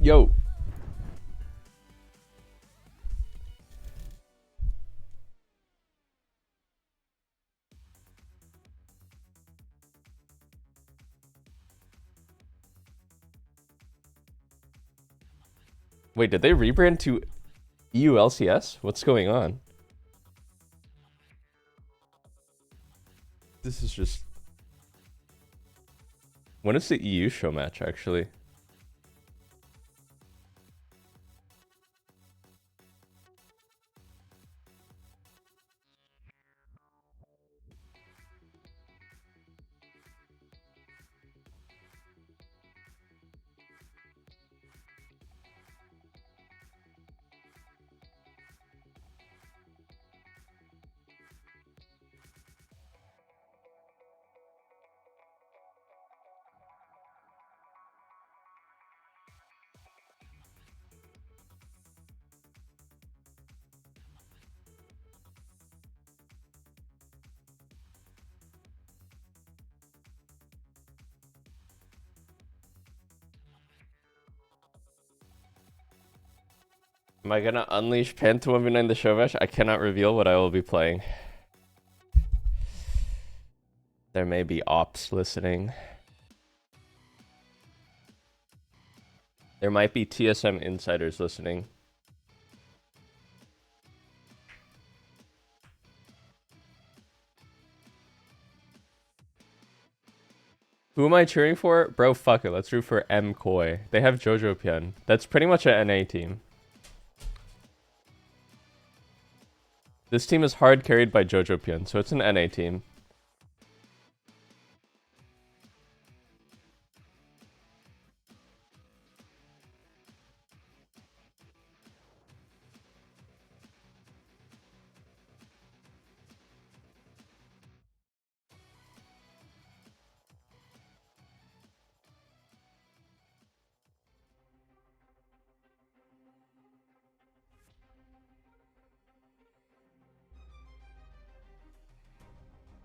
Yo. Wait, did they rebrand to EU LCS? What's going on? This is just... When is the EU show match, actually? Am I gonna unleash Pen to 1v9 the show match? I cannot reveal what I will be playing. There may be ops listening. There might be TSM insiders listening. Who am I cheering for? Bro, fuck it. Let's root for M Koi. They have Jojo Pian. That's pretty much an NA team. This team is hard carried by Jojo Pian, so it's an NA team.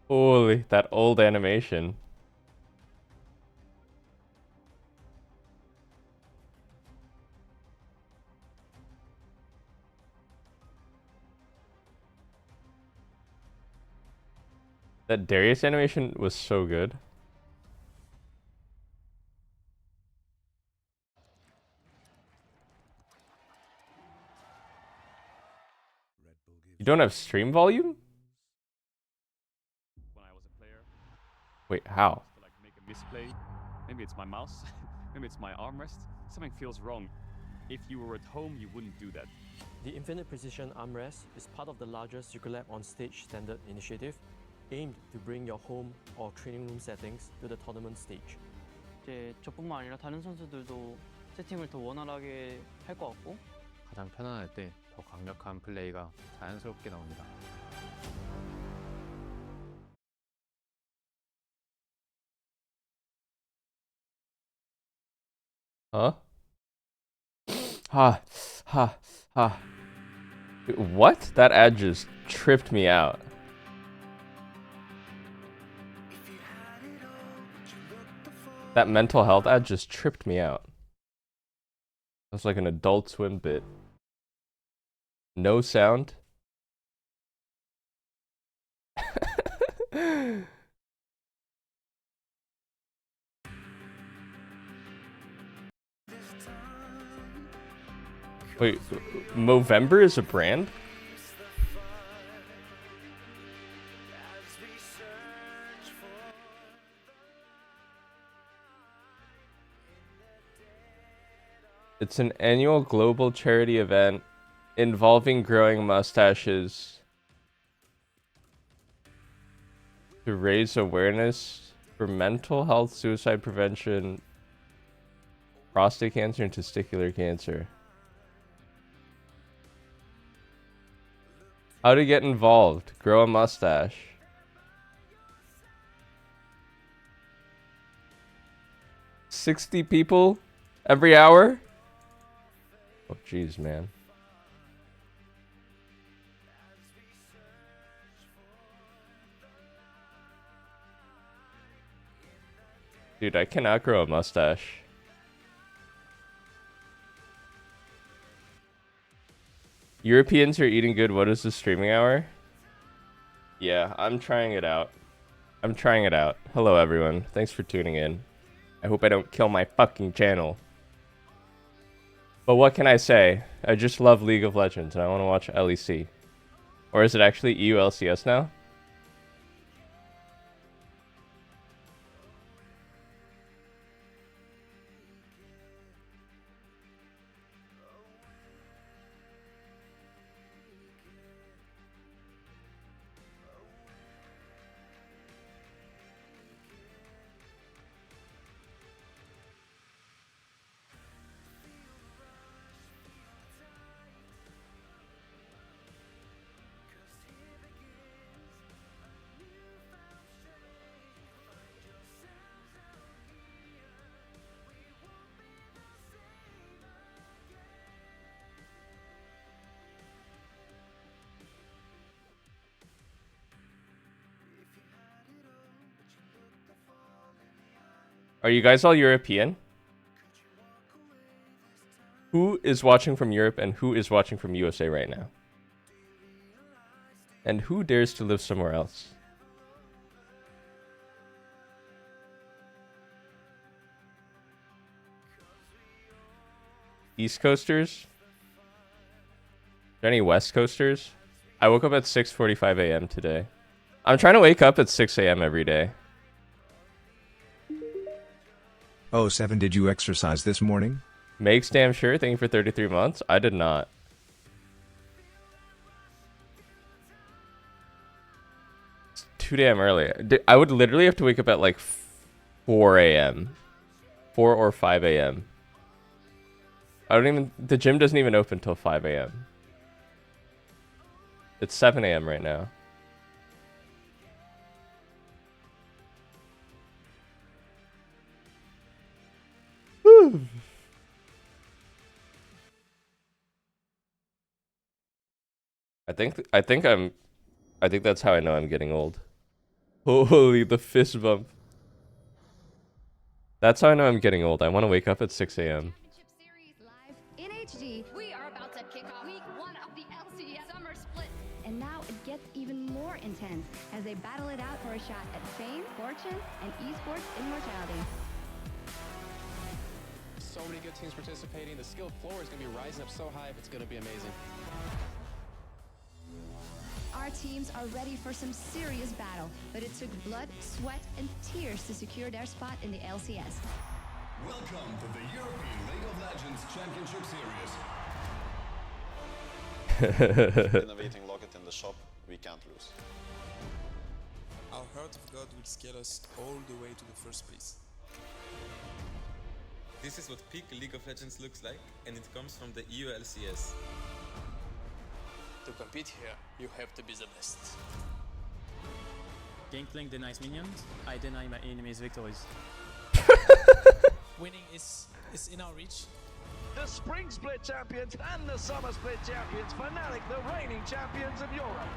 Holy, that old animation. That Darius animation was so good. You don't have stream volume? When I was a player. Wait, how? To like make a misplay. Maybe it's my mouse. Maybe it's my armrest. Something feels wrong. If you were at home, you wouldn't do that. The Infinite Precision Armrest is part of the largest Ukulab on Stage standard initiative, aimed to bring your home or training room settings to the tournament stage. 이제 저뿐만 아니라 다른 선수들도 세팅을 더 원활하게 할 것 같고 가장 편안할 때 더 강력한 플레이가 자연스럽게 나옵니다. Huh? Ha. What? That ad just tripped me out. That mental health ad just tripped me out. That's like an Adult Swim bit. No sound. Wait, Movember is a brand? It's an annual global charity event involving growing mustaches to raise awareness for mental health, suicide prevention, prostate cancer, and testicular cancer. How to get involved. Grow a mustache. $60 people every hour? Oh, jeez, man. Dude, I cannot grow a mustache. Europeans are eating good. What is the streaming hour? Yeah, I'm trying it out. I'm trying it out. Hello, everyone. Thanks for tuning in. I hope I don't kill my fucking channel. But what can I say? I just love League of Legends and I want to watch LEC. Or is it actually EU LCS now? Are you guys all European? Who is watching from Europe and who is watching from USA right now? And who dares to live somewhere else? East Coasters? Are there any West Coasters? I woke up at 6:45 a.m. today. I'm trying to wake up at 6 a.m. every day. Oh, 7, did you exercise this morning? Makes damn sure. Thank you for 33 months. I did not. It's too damn early. I would literally have to wake up at like 4 a.m. 4 or 5 a.m. I don't even... The gym doesn't even open till 5 a.m. It's 7 a.m. right now. I think that's how I know I'm getting old. Holy, the fist bump. That's how I know I'm getting old. I want to wake up at 6 a.m. Championship Series live in HD. We are about to kick off week 1 of the LCS Summer Split. And now it gets even more intense as they battle it out for a shot at fame, fortune, and esports immortality. So many good teams participating. The skill floor is going to be rising up so high. It's going to be amazing. Our teams are ready for some serious battle, but it took blood, sweat, and tears to secure their spot in the LCS. Welcome to the European League of Legends Championship Series. Innovating Locket in the shop, we can't lose. Our Heart of God will scale us all the way to the first place. This is what peak League of Legends looks like, and it comes from the EU LCS. To compete here, you have to be the best. Gangplank denies minions, I deny my enemies victories. Winning is in our reach. The Spring Split champions and the Summer Split champions, Fnatic, the reigning champions of Europe.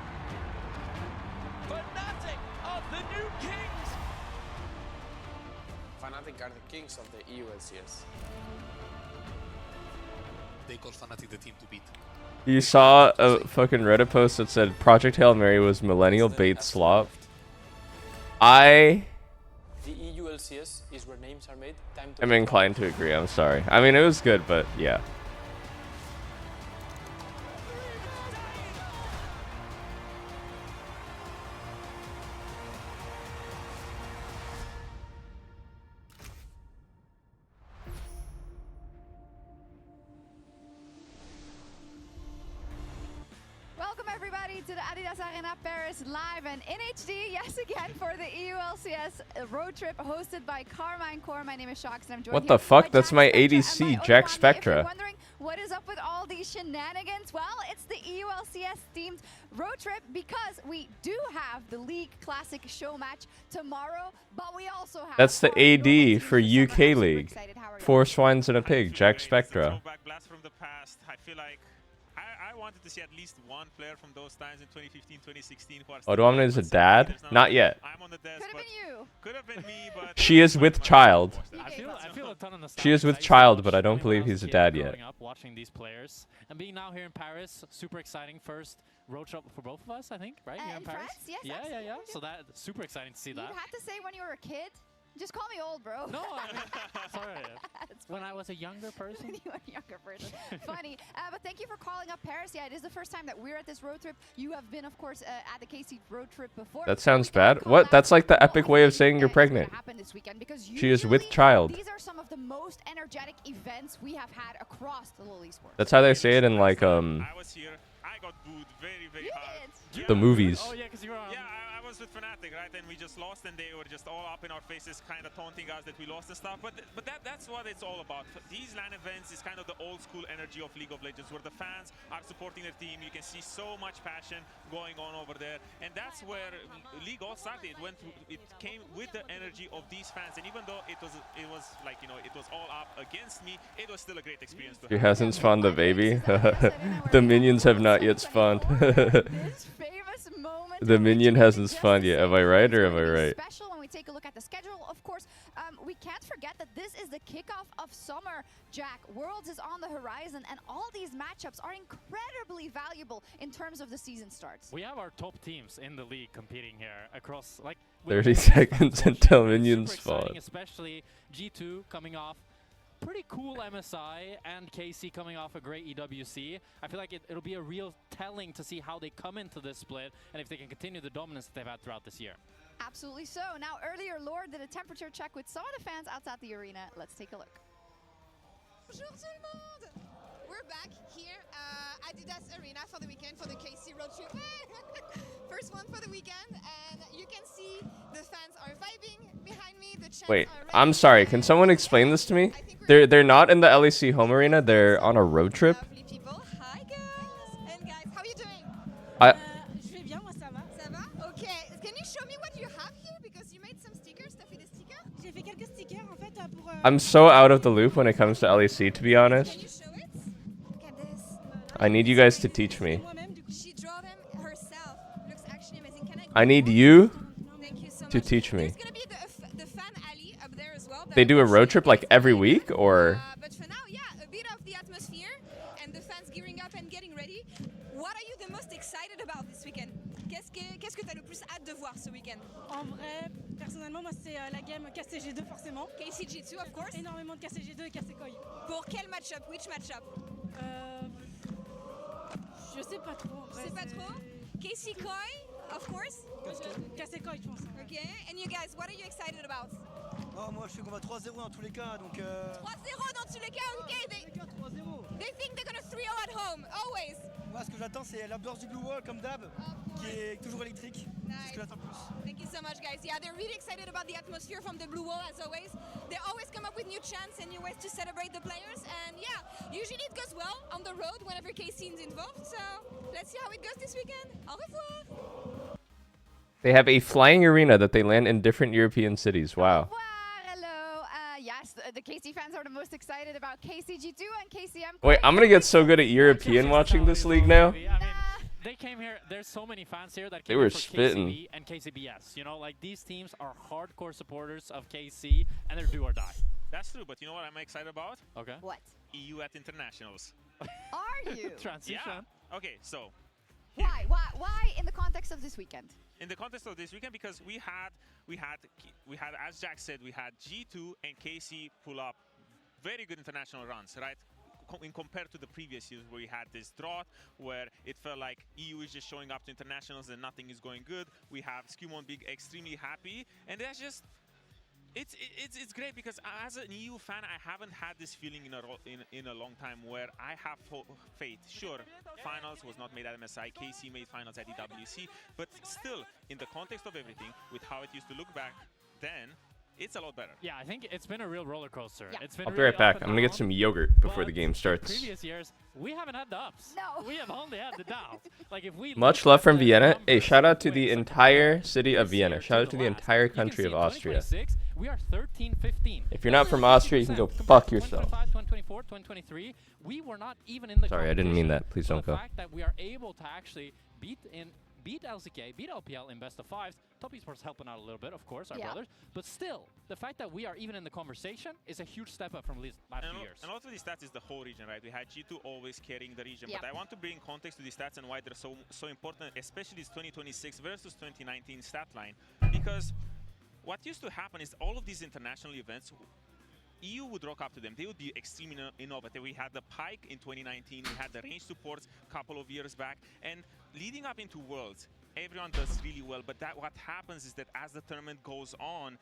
Fnatic of the new kings! Fnatic are the kings of the EU LCS. They call Fnatic the team to beat. You saw a fucking Reddit post that said Project Hail Mary was millennial bait slop. The EU LCS is where names are made. I'm inclined to agree. I'm sorry. I mean, it was good, but yeah. Welcome everybody to the Adidas Arena Paris live and in HD, yes again, for the EU LCS road trip hosted by Carmine Core. My name is Shox and I'm joined What the fuck? That's my ADC, Jack Spectra. If you're wondering what is up with all these shenanigans, well, it's the EU LCS themed road trip because we do have the League Classic show match tomorrow, but we also have... That's the AD for UK League. 4 swines and a pig, Jack Spectra. I feel like I wanted to see at least one player from those times in 2015, 2016. Odoamne is a dad? Not yet. I'm on the desk. Could have been you. Could have been me, but She is with child. I feel ton of nostalgia. She is with I used to child, watch but I don't when believe was a he's a kid dad yet. growing up watching these players and being now here in Paris, super exciting. First road trip for both of us, I think, right? Here in Paris. France? Yes, yeah, absolutely. yeah. So that super exciting to see You'd that. have to say when you were a kid. Just call me old, bro. No, I mean, sorry. When I was a younger person. When you were a younger person. Funny. But thank you for calling up Paris. Yeah, it is the first time that we're at this road trip. You have been, of course, at the KC road trip before. That sounds bad. What? That's like the epic way of saying you're pregnant. She is with child. These are some of the most energetic events we have had across the LoL esports. That's how they say it in like I was here. I got booed very hard. the movies. Oh yeah, because you were on. Yeah, I was with Fnatic, right? And we just lost, and they were just all up in our faces, kind of taunting us that we lost and stuff. But that's what it's all about. These LAN events is kind of the old school energy of League of Legends, where the fans are supporting their team. You can see so much passion going on over there, and that's where League all started. It came with the energy of these fans, and even though it was like, you know, it was all up against me, it was still a great experience. She hasn't spawned the baby. The minions have not yet spawned. The minion hasn't spawned yet. Am I right or am I right? Special when we take a look at the schedule, of course, we can't forget that this is the kickoff of summer, Jack. Worlds is on the horizon, and all these matchups are incredibly valuable in terms of the season starts. We have our top teams in the league competing here across like 30 seconds until minions spawn. Especially G2 coming off pretty cool MSI and KC coming off a great EWC. I feel like it'll be a real telling to see how they come into this split and if they can continue the dominance that they've had throughout this year. Absolutely so. Now, earlier, Lord did a temperature check with some of the fans outside the arena. Let's take a look. Bonjour tout le monde! We're back here at Adidas Arena for the weekend for the KC road trip. First one for the weekend, and you can see the fans are vibing behind me. The Wait, I'm sorry. Can someone explain this to me? They're not in the LEC home arena. They're on a road trip. People. Hi girls and guys, how are you doing? Je vais bien, moi ça va. Ça va? Okay. Can you show me what you have here? Because you made some stickers. T'as fait des stickers? J'ai fait quelques stickers en fait pour. I'm so out of the loop when it comes to LEC, to be honest. Can you show it? Look at this. I need you guys to teach me. She drew them herself. Looks actually amazing. Can I need you Thank you so to much. teach me. There's gonna be the fan alley up there as well. They do a road trip like every week, or? But for now, yeah, a bit of the atmosphere and the fans gearing up and getting ready. What are you the most excited about this weekend? Qu'est-ce que t'as le plus hâte de voir ce week-end? En vrai, personnellement, moi c'est la game KCG2 forcément. KCG2, of course. Énormément de KCG2 et KCKoi. Pour quel match-up? Which match-up? Je sais pas trop. Je sais pas trop. KCKoi, of course. KCKoi, je pense. Okay, and you guys, what are you excited about? Oh, moi je sais qu'on va 3-0 dans tous les cas, donc 3-0 dans tous les cas, ok. They think they're gonna 3-0 at home, always. Moi ce que j'attends c'est l'ambiance du Blue Wall comme d'hab, qui est toujours électrique. C'est ce que j'attends le plus. Thank you so much guys. Yeah, they're really excited about the atmosphere from the Blue Wall as always. They always come up with new chants and new ways to celebrate the players, and yeah, usually it goes well on the road whenever KC is involved, so let's see how it goes this weekend. Au revoir. They have a flying arena that they land in different European cities. Wow. Hello. Yes, the KC fans are the most excited about KCG2 and KCM. Wait, I'm gonna get so good at European watching this league now. I mean, they came here. There's so many fans here that They came were here for spitting. KCB and KCBS. You know, like these teams are hardcore supporters of KC, and they're do or die. That's true, but you know what I'm excited about? Okay. What? EU at internationals. Are you? Transition. Yeah. Okay, so. Why in the context of this weekend? In the context of this weekend, because we had, as Jack said, we had G2 and KC pull up very good international runs, right? In compared to the previous years where we had this drought, where it felt like EU is just showing up to internationals and nothing is going good. We have Skewmon being extremely happy, and that's just. It's great because as an EU fan, I haven't had this feeling in a long time where I have faith. Sure, finals was not made at MSI, KC made finals at EWC, but still, in the context of everything, with how it used to look back then, it's a lot better. Yeah, I think it's been a real roller coaster. Yeah. It's been I'll be really right back. up and I'm gonna get down, some yogurt before the but game starts. Previous years, we haven't had the ups. No. We have only had the downs. Like if we Much look love at from the Vienna. Hey, numbers shout out of to the wins entire city of this Vienna. year Shout out to the last, entire you can country see of in Austria. 2026, we are 13-15. If you're not from Austria, you can go fuck yourself. 2024, 2023, we were not even in the Sorry, I didn't mean competition. that. Please So don't the go. fact that we are able to actually beat LCK, beat LPL in best of fives, Top Esports helping out a little bit, of course, our Yeah. brothers. But still, the fact that we are even in the conversation is a huge step up from last few years. And also the stats is the whole region, right? We had G2 always carrying the region, Yep. but I want to bring context to the stats and why they're so important, especially this 2026 versus 2019 stat line. Because what used to happen is all of these international events, EU would rock up to them. They would be extremely innovative. We had the Pike in 2019. We had the range supports a couple of years back. And leading up into Worlds, everyone does really well. But what happens is that as the tournament goes on,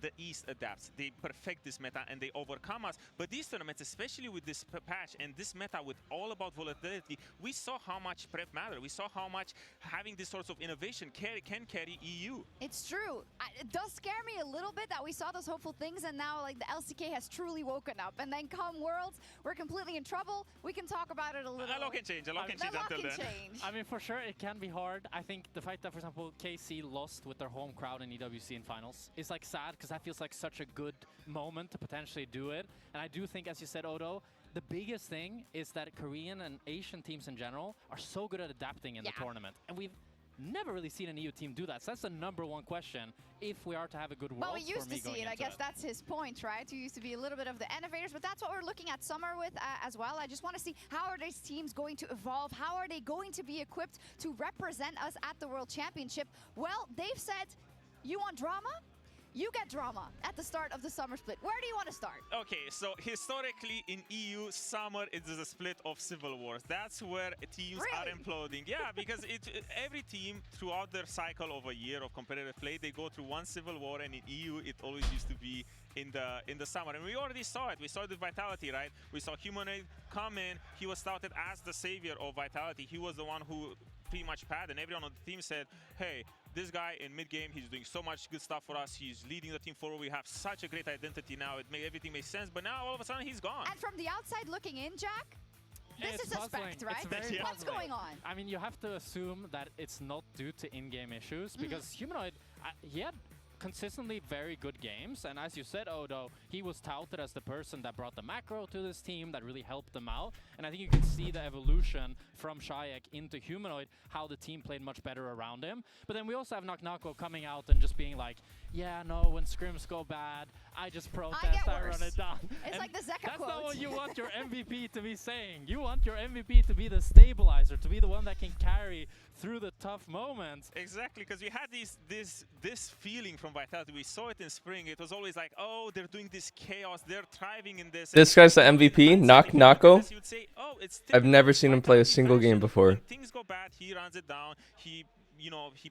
the East adapts. They perfect this meta and they overcome us. But these tournaments, especially with this patch and this meta with all about volatility, we saw how much prep mattered. We saw how much having this sorts of innovation can carry EU. It's true. It does scare me a little bit that we saw those hopeful things and now like the LCK has truly woken up. And then come Worlds, we're completely in trouble. We can talk about it a little. A lot can change. A lot can change until then. I mean, for sure, it can be hard. I think the fact that, for example, KC lost with their home crowd in EWC in finals is like sad because that feels like such a good moment to potentially do it. And I do think, as you said, Odo, the biggest thing is that Korean and Asian teams in general are so good at adapting in the tournament. And we've never really seen an EU team do that. So that's the #1 question if we are to have a good World. But we used to see it. I guess that's his point, right? We used to be a little bit of the innovators, but that's what we're looking at Summer with as well. I just want to see how are these teams going to evolve? How are they going to be equipped to represent us at the World Championship? Well, they've said, you want drama? You get drama at the start of the summer split. Where do you want to start? Okay, so historically in EU, summer is a split of civil wars. That's where teams are imploding. Yeah, because every team throughout their cycle of a year of competitive play, they go through one civil war, and in EU, it always used to be in the summer. And we already saw it. We saw it with Vitality, right? We saw Humanoid come in. He was touted as the savior of Vitality. He was the one who pretty much padded, and everyone on the team said, hey, this guy in mid-game, he's doing so much good stuff for us. He's leading the team forward. We have such a great identity now. Everything makes sense. But now, all of a sudden, he's gone. And from the outside looking in, Jack, this is suspect, right? What's going on? I mean, you have to assume that it's not due to in-game issues because Humanoid, he had consistently very good games, and as you said, Odo, he was touted as the person that brought the macro to this team, that really helped them out, and I think you can see the evolution from Shayak into Humanoid, how the team played much better around him. But then we also have Naknako coming out and just being like, yeah, no, when scrims go bad, I just protest, I run it down. It's like the Zeka That's quote. not what you want your MVP to be saying. You want your MVP to be the stabilizer, to be the one that can carry through the tough moments. Exactly, because we had this feeling from Vitality. We saw it in spring. It was always like, oh, they're doing this chaos. They're thriving in this. This guy's the MVP, Nako. I've never seen him play a single game before. When things go bad, he runs it down. He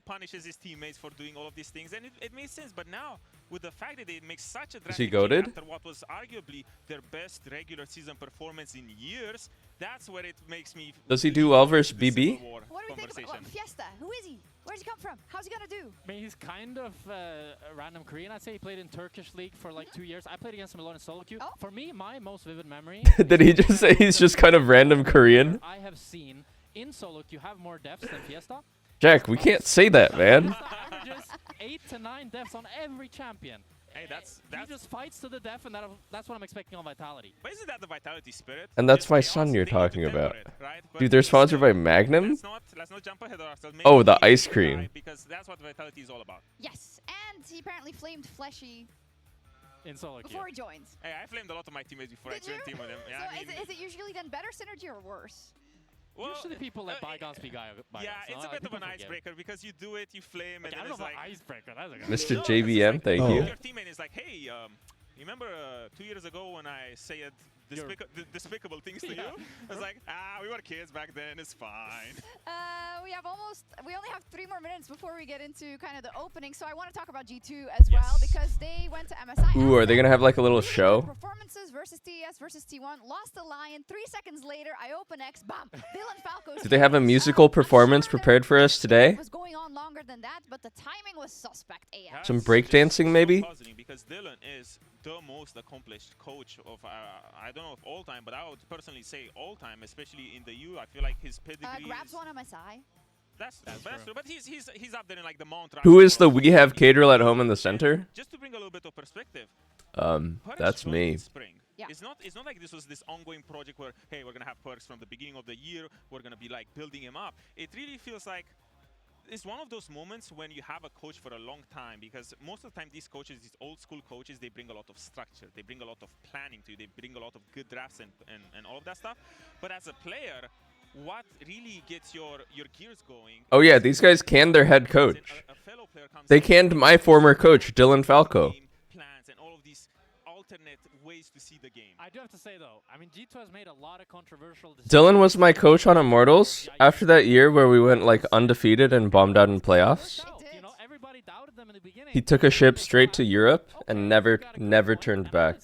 punishes his teammates for doing all of these things, and it made sense. But now, with the fact that they make such a drastic change goated? after what was arguably their best regular season performance in years, that's where it makes me. Does he do well versus BB? What do we think about Fiesta? Who is he? Where's he come from? How's he gonna do? I mean, he's kind of a random Korean. I'd say he played in Turkish League for like 2 years. I played against him a lot in solo queue. For me, my most vivid memory. Did he just say he's just kind of random Korean? I have seen in solo queue have more deaths than Fiesta. Jack, we can't say that, man. Averages 8 to 9 deaths on every champion. Hey, he just fights to the death, and that's what I'm expecting on Vitality. But isn't that the Vitality spirit? And that's my son you're talking about. Dude, they're sponsored by Magnum? Let's not jump ahead of ourselves. Oh, the ice cream. Because that's what Vitality is all about. Yes, and he apparently flamed Fleshy in solo queue. before he joins. Hey, I flamed a lot of my teammates before I joined team with them. Yeah, so is it usually then better synergy or worse? Well, usually people let bygones be bygones. Yeah, it's a bit of an icebreaker because you do it, you flame, and I then don't it's know like icebreaker. That's Mr. JBM, thank you. Your teammate is like, hey, you remember 2 years ago when I said despicable things to you? I was like, we were kids back then. It's fine. We only have 3 more minutes before we get into kind of the opening. So I want to talk about G2 as well because they went to MSI. Ooh, are they gonna have like a little show? Performances versus TES versus T1. Lost the Lion. 3 seconds later, I open X. Bam. Dylan Falco. Do they have a musical performance prepared for us today? It was going on longer than that, but the timing was suspect. AF. Some breakdancing, maybe? Because Dylan is the most accomplished coach of I don't know of all time, but I would personally say all time, especially in the U. I feel like his pedigree. Grabs one MSI. That's true. But he's up there in like the Mount. Who is the We Have Caterl at home in the center? Just to bring a little bit of perspective. That's me. Yeah. It's not like this was this ongoing project where, hey, we're gonna have perks from the beginning of the year. We're gonna be like building him up. It really feels like it's one of those moments when you have a coach for a long time, because most of the time these coaches, these old school coaches, they bring a lot of structure, they bring a lot of planning to you, they bring a lot of good drafts and all of that stuff. But as a player, what really gets your gears going? Oh yeah, these guys canned their head coach. They canned my former coach, Dylan Falco. Plans and all of these alternate ways to see the game. I do have to say though, I mean, G2 has made a lot of controversial decisions. Dylan was my coach on Immortals after that year where we went like undefeated and bombed out in playoffs. You know, everybody doubted them in the beginning. He took a ship straight to Europe and never turned back.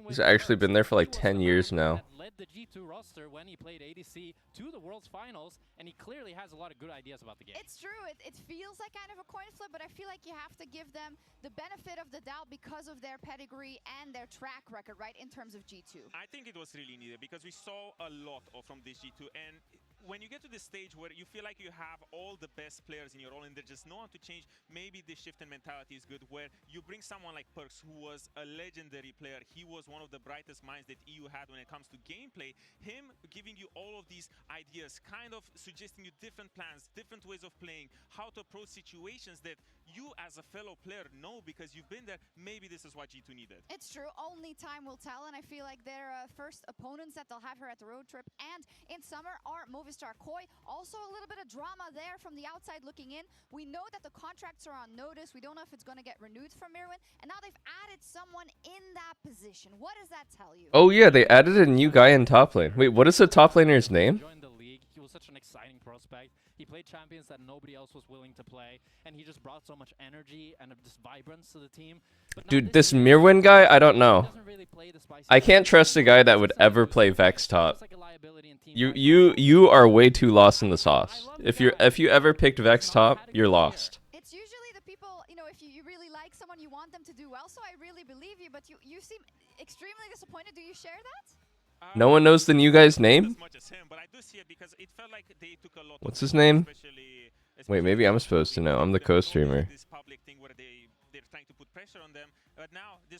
He's actually been there for like 10 years now. Led the G2 roster when he played ADC to the World's Finals, and he clearly has a lot of good ideas about the game. It's true. It feels like kind of a coin flip, but I feel like you have to give them the benefit of the doubt because of their pedigree and their track record, right, in terms of G2. I think it was really needed because we saw a lot from this G2, and when you get to this stage where you feel like you have all the best players in your role and there's just no one to change, maybe this shift in mentality is good, where you bring someone like Perks, who was a legendary player. He was one of the brightest minds that EU had when it comes to gameplay. Him giving you all of these ideas, kind of suggesting you different plans, different ways of playing, how to approach situations that you as a fellow player know because you've been there. Maybe this is what G2 needed. It's true. Only time will tell, and I feel like their first opponents that they'll have here at the road trip and in summer are Movistar Koi. Also a little bit of drama there from the outside looking in. We know that the contracts are on notice. We don't know if it's going to get renewed from Mirwin, and now they've added someone in that position. What does that tell you? Oh yeah, they added a new guy in top lane. Wait, what is the top laner's name? Joined the league. He was such an exciting prospect. He played champions that nobody else was willing to play, and he just brought so much energy and just vibrance to the team. Dude, this Mirwin guy, I don't know. I can't trust a guy that would ever play Vex top. You are way too lost in the sauce. If you ever picked Vex top, you're lost. It's usually the people, you know, if you really like someone, you want them to do well. So I really believe you, but you seem extremely disappointed. Do you share that? No one knows the new guy's name? What's his name? Wait, maybe I'm supposed to know. I'm the co-streamer.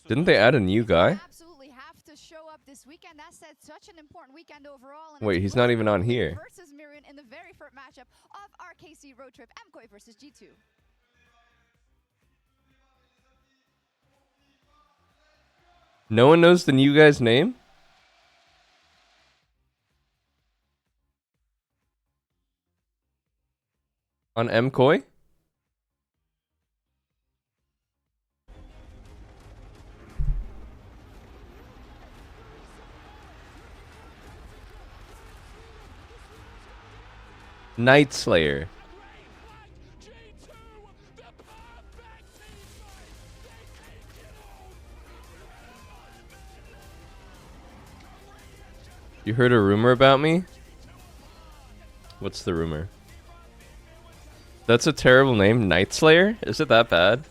Didn't they add a new guy? Absolutely have to show up this weekend. That said, such an important weekend overall. Wait, he's not even on here. Versus Mirwin in the very first matchup of our KC road trip, MKOI versus G2. No one knows the new guy's name? On MKOI? Night Slayer. You heard a rumor about me? What's the rumor? That's a terrible name, Night Slayer? Is it that bad?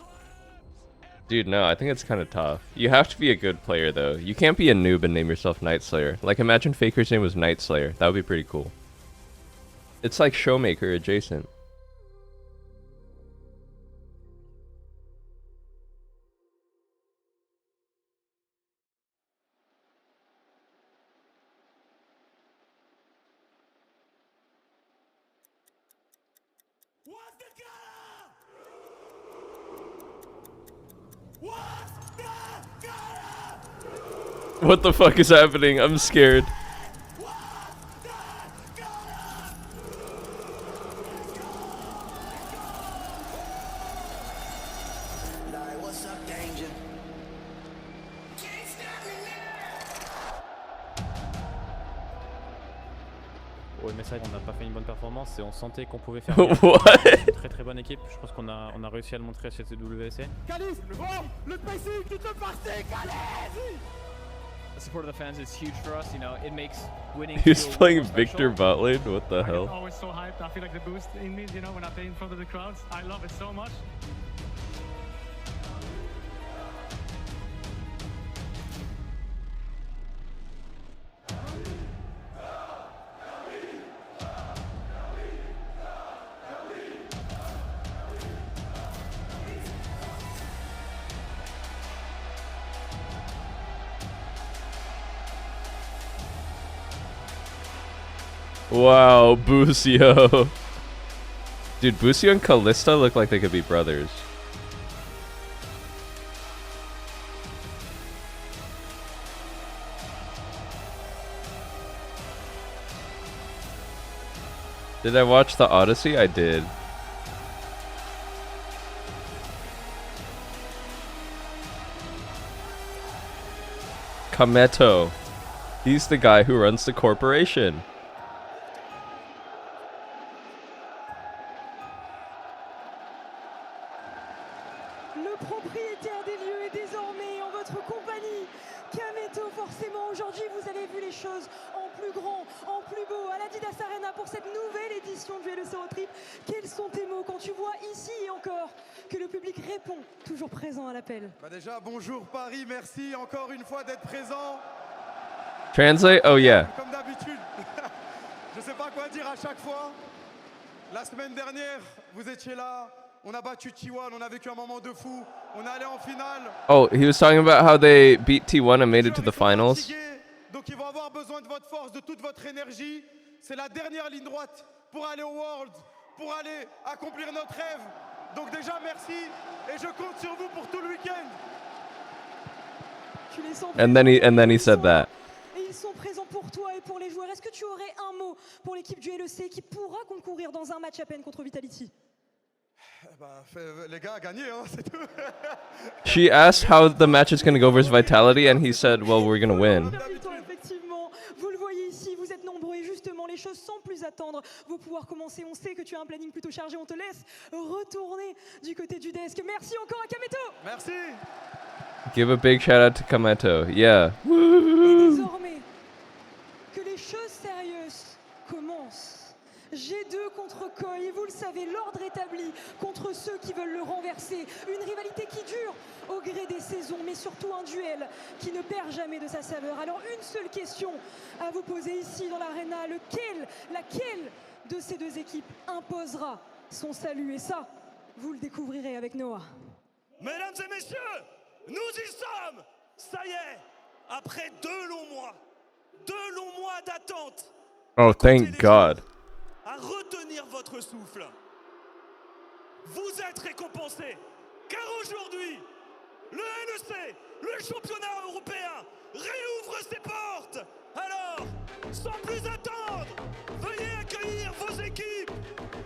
Dude, no, I think it's kind of tough. You have to be a good player, though. You can't be a noob and name yourself Night Slayer. Like, imagine Faker's name was Night Slayer. That would be pretty cool. It's like Showmaker adjacent. What the fuck is happening? I'm scared. Au MSI, on n'a pas fait une bonne performance et on sentait qu'on pouvait faire What? une très bonne équipe. Je pense qu'on a réussi à le montrer chez WSC. Calice, oh, le pacing qui te partait, Calice! The support of the fans is huge for us. You know, it makes winning. He's playing Victor bot lane? What the hell? I'm always so hyped. I feel like the boost in me, you know, when I play in front of the crowds. I love it so much. Wow, Busio. Dude, Busio and Callista look like they could be brothers. Did I watch the Odyssey? I did. Kameto. He's the guy who runs the corporation. Le propriétaire des lieux est désormais en votre compagnie. Kameto, forcément, aujourd'hui, vous avez vu les choses en plus grand, en plus beau, à l'Adidas Arena pour cette nouvelle édition du LEC Road Trip. Quels sont tes mots quand tu vois ici et encore que le public répond, toujours présent à l'appel? Déjà, bonjour Paris, merci encore une fois d'être présent. Translate? Oh yeah. Comme d'habitude, je sais pas quoi dire à chaque fois. La semaine dernière, vous étiez là. On a battu T1, on a vécu un moment de fou. On est allé en finale. Oh, he was talking about how they beat T1 and made it to the finals. Donc ils vont avoir besoin de votre force, de toute votre énergie. C'est la dernière ligne droite pour aller au World, pour aller accomplir notre rêve. Donc déjà merci et je compte sur vous pour tout le week-end. And then he said that. Et ils sont présents pour toi et pour les joueurs. Est-ce que tu aurais un mot pour l'équipe du LEC qui pourra concourir dans un match à peine contre Vitality? Les gars, gagner, hein, c'est tout. She asked how the match is going to go versus Vitality, and he said, well, we're going to win. Effectivement, vous le voyez ici, vous êtes nombreux et justement, les choses sans plus attendre vont pouvoir commencer. On sait que tu as un planning plutôt chargé, on te laisse retourner du côté du desk. Merci encore à Kameto. Merci. Give a big shout out to Kameto. Yeah. Et désormais, que les choses sérieuses commencent. G2 contre Koi, et vous le savez, l'ordre établi contre ceux qui veulent le renverser. Une rivalité qui dure au gré des saisons, mais surtout un duel qui ne perd jamais de sa saveur. Alors une seule question à vous poser ici dans l'arena, laquelle de ces deux équipes imposera son salut? Et ça, vous le découvrirez avec Noah. Mesdames et messieurs, nous y sommes. Ça y est, après 2 longs mois d'attente. Oh, thank God. À retenir votre souffle. Vous êtes récompensés, car aujourd'hui, le LEC, le championnat européen, réouvre ses portes. Alors, sans plus attendre, veuillez accueillir vos équipes.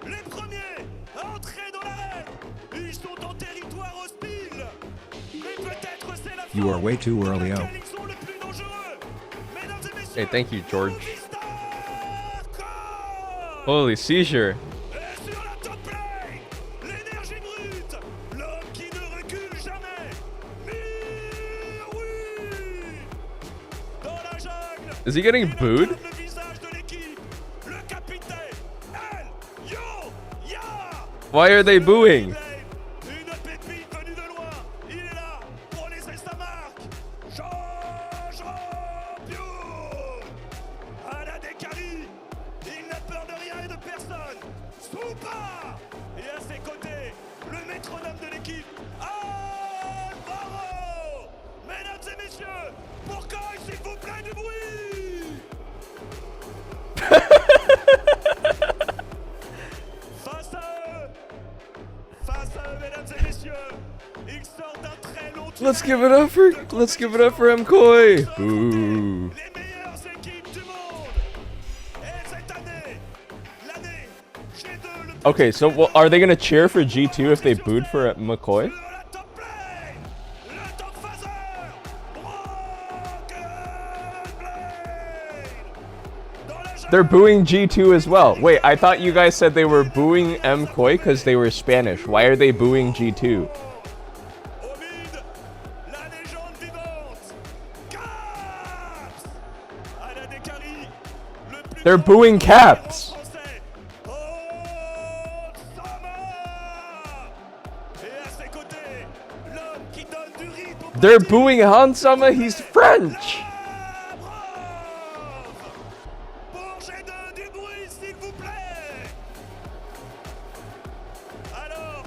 Les premiers à entrer dans l'arène, ils sont en territoire hostile. Mais peut-être c'est la You are way too early out. ils sont le plus dangereux. Mesdames et messieurs, Hey, thank you, George. Holy seizure. l'énergie brute, l'homme qui ne recule jamais. Dans la jungle, Is he getting booed? le visage de l'équipe, le capitaine, Why are they booing? une pépite venue de loin. Il est là pour laisser sa marque. Champion à la décarie. Il n'a peur de rien et de personne. Soupa. Et à ses côtés, le métronome de l'équipe, Alvaro. Mesdames et messieurs, pour Koi, s'il vous plaît, du bruit. Face à eux, mesdames et messieurs, ils sortent d'un très long tunnel. Let's give it up for MKOI. Boo. Les meilleures équipes du monde. Et cette année, l'année G2, le Okay, so well, are they gonna cheer for G2 if they booed for McCoy? They're booing G2 as well. Wait, I thought you guys said they were booing MKOI because they were Spanish. Why are they booing G2? They're booing Caps. They're booing Hansama, he's French. Alors,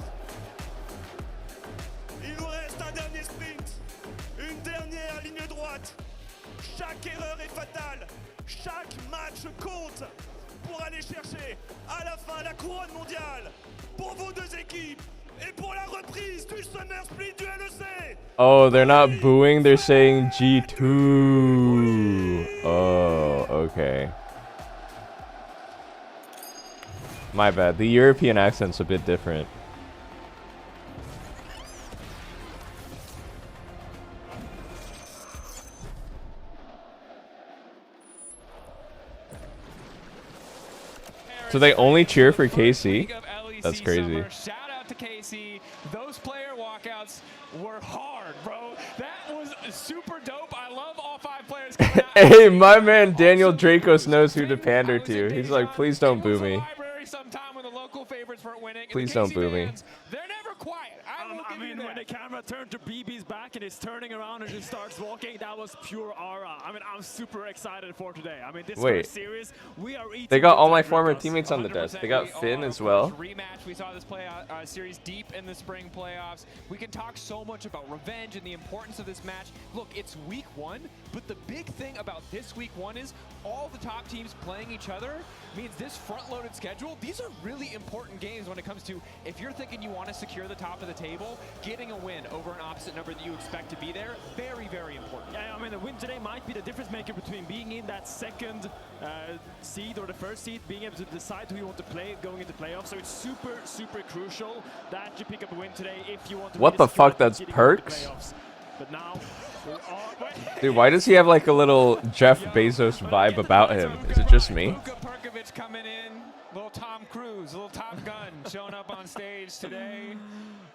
il nous reste un dernier sprint, une dernière ligne droite. Chaque erreur est fatale, chaque match compte pour aller chercher à la fin la couronne mondiale. pour vos deux équipes et pour la reprise du Summer Split du LEC. Oh, they're not booing, they're saying G2. Oh, okay. My bad. The European accent's a bit different. So they only cheer for KC? That's crazy. Shout out to KC. Those player walkouts were hard, bro. That was super dope. I love all 5 players coming out. Hey, my man Daniel Dracos knows who to pander to. He's like, please don't boo me. Sometime when the local favorites weren't winning. Please don't boo me. They're never quiet. I mean, when the camera turned to BB's back and he's turning around and just starts walking, that was pure aura. I mean, I'm super excited for today. I mean, this first series, we are eating. They got all my former teammates on the desk. They got Finn as well. Rematch. We saw this series deep in the spring playoffs. We can talk so much about revenge and the importance of this match. Look, it's week 1, but the big thing about this week 1 is all the top teams playing each other means this front-loaded schedule. These are really important games when it comes to if you're thinking you want to secure the top of the table, getting a win over an opposite number that you expect to be there, very, very important. Yeah, I mean, the win today might be the difference maker between being in that second seed or the first seed, being able to decide who you want to play going into playoffs. So it's super, super crucial that you pick up a win today if you want to. What the fuck? That's perks? But now, dude, why does he have like a little Jeff Bezos vibe about him? Is it just me? Coming in, little Tom Cruise, little Top Gun showing up on stage today.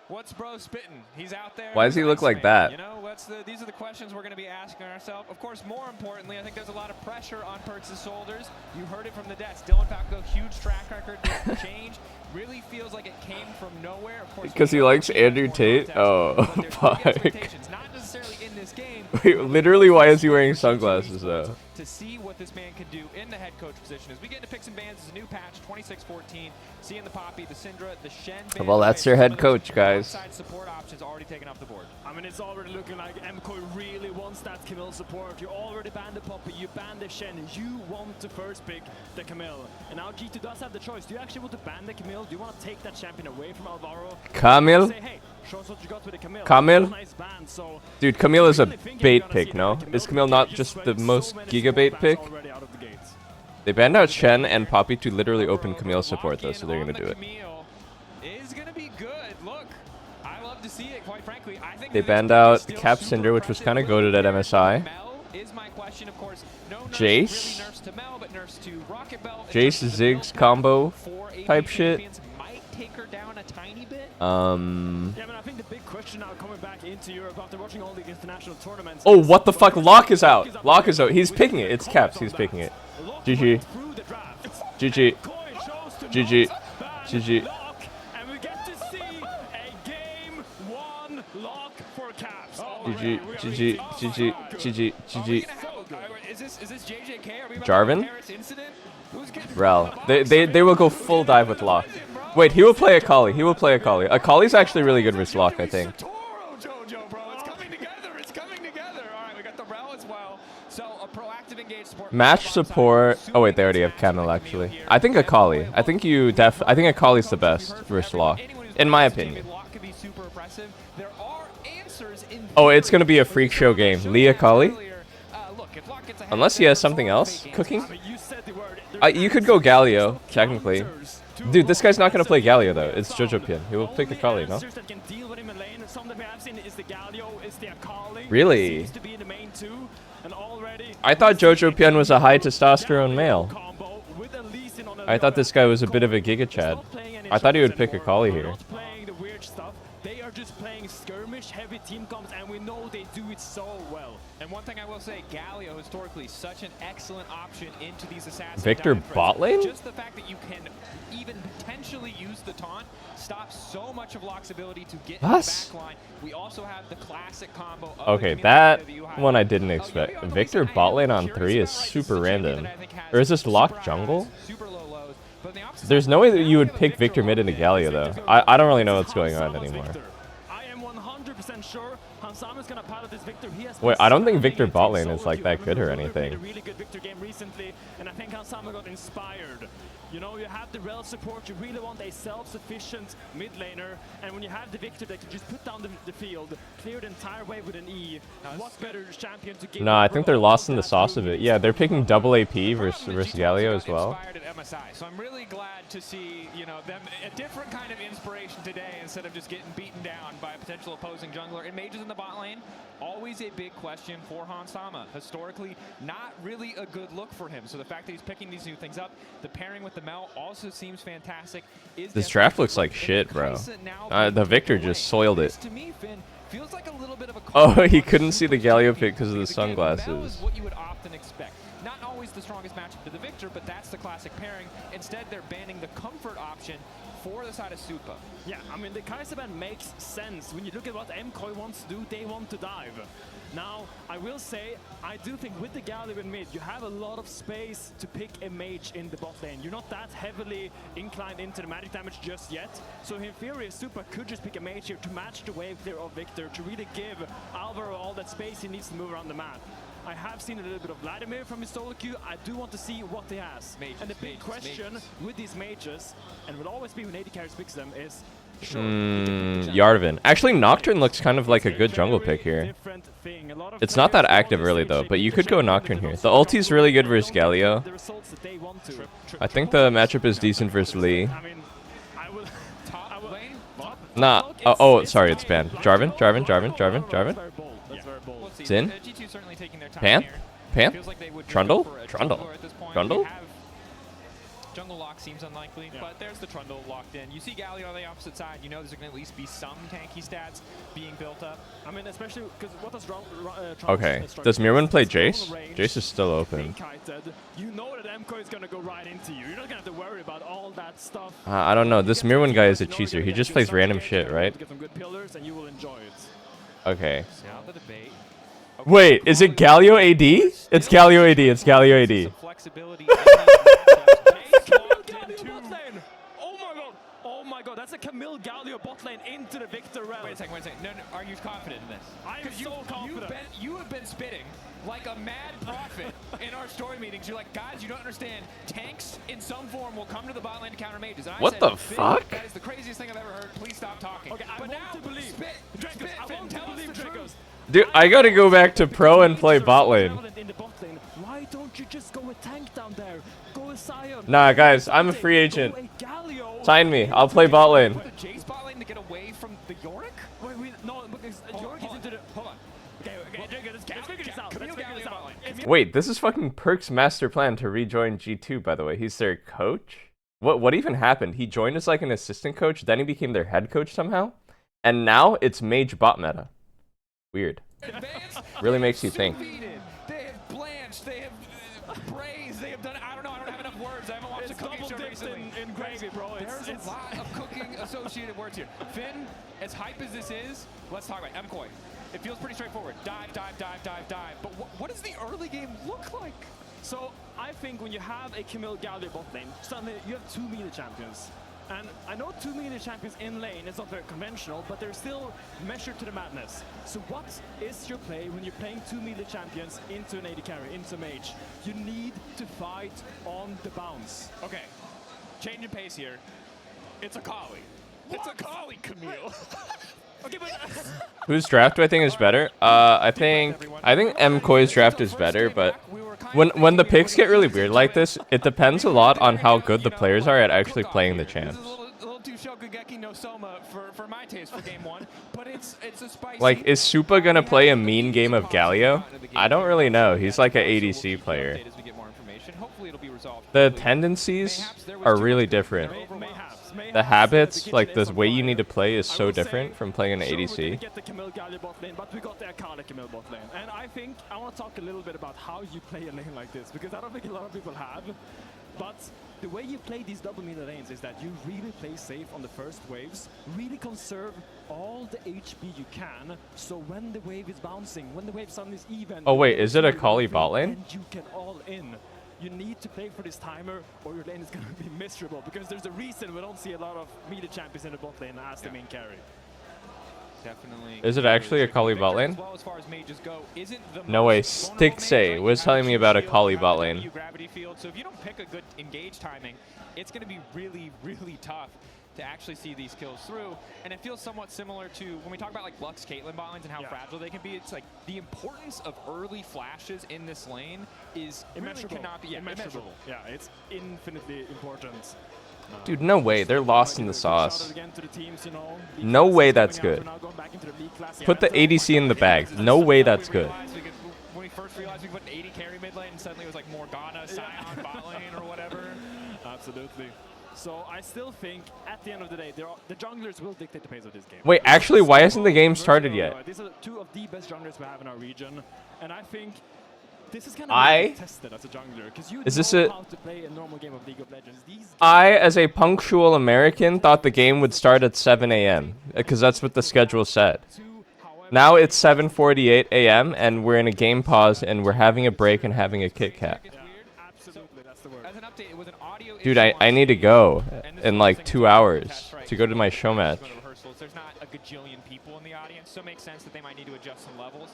What's bro spitting? He's out there. Why does he look like that? You know, these are the questions we're going to be asking ourselves. Of course, more importantly, I think there's a lot of pressure on Perks' shoulders. You heard it from the desk. Dylan Falco, huge track record, change. Really feels like it came from nowhere. Because he likes Andrew Tate? Oh, fuck. Not necessarily in this game. Wait, literally, why is he wearing sunglasses, though? To see what this man can do in the head coach position as we get into picks and bans. Is a new patch, 26-14. Seeing the Poppy, the Syndra, the Shen. Well, that's your head coach, guys. Support options already taken off the board. I mean, it's already looking like MCoy really wants that Camille support. You already banned the Poppy, you banned the Shen. You want to first pick the Camille. And now G2 does have the choice. Do you actually want to ban the Camille? Do you want to take that champion away from Alvaro? Camille? Say, hey, show us what you got with the Camille. Camille? Nice ban, so dude, Camille is a bait pick, no? Is Camille not just the most gigabait pick? They banned out Shen and Poppy to literally open Camille support, though, so they're going to do it. Is going to be good. Look, I love to see it, quite frankly. I think they banned out Cap Cinder, which was kind of goated at MSI. Jace. Jace Ziggs combo type shit. Yeah, I mean, I think the big question now coming back into Europe after watching all the international tournaments. Oh, what the fuck? Locke is out. Locke is out. He's picking it. It's Caps. He's picking it. GG. GG. GG. GG. And we get to see a game 1 lock for Caps. GG. GG. GG. GG. GG. Is this JJK? Jarvan? Rel. They will go full dive with Locke. Wait, he will play Akali. He will play Akali. Akali's actually really good versus Locke, I think. Match support. Oh wait, they already have Camel actually. I think Akali. I think Akali's the best versus Locke, in my opinion. Oh, it's gonna be a freak show game. Lee Akali. Unless he has something else cooking. You could go Galio, technically. Dude, this guy's not gonna play Galio though. It's Jojo Pin. He will pick Akali, no? Really? I thought Jojo Pien was a high testosterone male. I thought this guy was a bit of a Giga Chad. I thought he would pick Akali here. They are just playing skirmish, heavy team comps, and we know they do it so well. And one thing I will say, Galio historically such an excellent option into these assassins. Victor bot lane? Just the fact that you can even potentially use the taunt stops so much of Locke's ability to get in the back line. We also have the classic combo. Okay, that one I didn't expect. Victor bot lane on 3 is super random. Or is this Locke jungle? There's no way that you would pick Victor mid into Galio though. I don't really know what's going on anymore. I am 100% sure Hansam is gonna pilot this Victor. He has Wait, I don't think Victor bot lane is like that good or anything. A really good Victor game recently, and I think Hansama got inspired. You know, you have the rel support, you really want a self-sufficient mid laner, and when you have the Victor that can just put down the field, clear the entire wave with an E, what better champion to give? No, I think they're lost in the sauce of it. Yeah, they're picking double AP versus Galio as well. So I'm really glad to see, you know, them a different kind of inspiration today instead of just getting beaten down by a potential opposing jungler. And mages in the bot lane, always a big question for Hansama. Historically, not really a good look for him. So the fact that he's picking these new things up, the pairing with the Mel also seems fantastic. This draft looks like shit, bro. The Victor just soiled it. To me, Finn, feels like a little bit of a Oh, he couldn't see the Galio pick because of the sunglasses. Mel is what you would often expect. Not always the strongest matchup to the Victor, but that's the classic pairing. Instead, they're banning the comfort option for the side of Supa. Yeah, I mean, the Kaiser ban makes sense. When you look at what MKOI wants to do, they want to dive. Now, I will say, I do think with the Galio in mid, you have a lot of space to pick a mage in the bot lane. You're not that heavily inclined into the magic damage just yet. So in theory, Supa could just pick a mage here to match the wave clear of Victor, to really give Alvaro all that space he needs to move around the map. I have seen a little bit of Vladimir from his solo queue. I do want to see what he has. Mages, and the big question with these mages, and will always be when AD carries picks them, is Yarvin. Actually, Nocturne looks kind of like a good jungle pick here. It's not that active early though, but you could go Nocturne here. The ulti's really good versus Galio. I think the matchup is decent versus Lee. Nah. Oh, sorry, it's banned. Jarvan. Zin? Pan? Trundle? Jungle lock seems unlikely, but there's the Trundle locked in. You see Galio on the opposite side, you know there's going to at least be some tanky stats being built up. I mean, especially because what does okay, does Mirwin play Jace? Jace is still open. You know that MKOI is going to go right into you. You're not going to have to worry about all that stuff. I don't know. This Mirwin guy is a cheeser. He just plays random shit, right? Get some good pillars and you will enjoy it. Okay. Now the debate. Wait, is it Galio AD? It's Galio AD. It's Galio AD. Flexibility. Oh my god, that's a Camille Galio bot lane into the Victor realm. Wait a second. No, are you confident in this? I am so confident. You have been spitting like a mad prophet in our story meetings. You're like, guys, you don't understand. Tanks in some form will come to the bot lane to counter mages. And what the fuck? That is the craziest thing I've ever heard. Please stop talking. Okay, I want to believe. Spit, tell us the truth. Dude, I gotta go back to pro and play bot lane. Why don't you just go with tank down there? Go with Sion. Nah, guys, I'm a free agent. Sign me. I'll play bot lane. The Jace bot lane to get away from the Yorick? No, because Yorick is into the. Hold on. Okay, let's figure this out. Wait, this is fucking Perk's master plan to rejoin G2, by the way. He's their coach? What even happened? He joined as like an assistant coach, then he became their head coach somehow? And now it's mage bot meta. Weird. Really makes you think. They have blanched, they have braised, they have done, I don't know, I don't have enough words. I haven't watched a cooking show recently. In gravy, bro. There's a lot of cooking associated words here. Finn, as hype as this is, let's talk about MKOI. It feels pretty straightforward. Dive. But what does the early game look like? So I think when you have a Camille Galio bot lane, suddenly you have 2 melee champions. And I know 2 melee champions in lane is not very conventional, but they're still measured to the madness. So what is your play when you're playing 2 melee champions into an AD carry, into mage? You need to fight on the bounce. Okay, change in pace here. It's a Kali. It's a Kali, Camille. Okay, but whose draft do I think is better? I think MKOI's draft is better, but when the picks get really weird like this, it depends a lot on how good the players are at actually playing the champs. A little too Shokugeki no Soma for my taste for game 1, but it's a spicy. Like, is Supa gonna play a mean game of Galio? I don't really know. He's like an ADC player. The tendencies are really different. The habits, like the way you need to play, is so different from playing an ADC. Get the Camille Galio bot lane, but we got the Akali Camille bot lane. And I think I want to talk a little bit about how you play a lane like this, because I don't think a lot of people have. But the way you play these double meter lanes is that you really play safe on the first waves, really conserve all the HP you can, so when the wave is bouncing, when the wave suddenly is even... Oh wait, is it a Kali bot lane? And you can all in. You need to play for this timer or your lane is going to be miserable, because there's a reason we don't see a lot of meter champions in the bot lane as the main carry. Definitely. Is it actually a Kali bot lane? Well, as far as mages go, isn't the No way. Stixay was telling me about a Kali bot lane. gravity field. So if you don't pick a good engage timing, it's going to be really, really tough to actually see these kills through. And it feels somewhat similar to when we talk about like Lux Caitlyn bot lanes and how fragile they can be. It's like the importance of early flashes in this lane is immeasurable. Really cannot be immeasurable. Yeah, it's infinitely important. Dude, no way. They're lost in the sauce. No way that's good. Put the ADC in the bag. No way that's good. When we first realized we put an 80 carry mid lane, and suddenly it was like Morgana, Sion, bot lane, or whatever. Absolutely. So I still think, at the end of the day, the junglers will dictate the pace of this game. Wait, actually, why hasn't the game started yet? These are two of the best junglers we have in our region, and I think this is kind of tested as a jungler because you know how to play a normal game of League of Legends. I, as a punctual American, thought the game would start at 7 a.m. because that's what the schedule said. Now it's 7:48 a.m. and we're in a game pause and we're having a break and having a Kit Kat. Dude, I need to go in like 2 hours to go to my show match. There's not a gajillion people in the audience, so it makes sense that they might need to adjust some levels.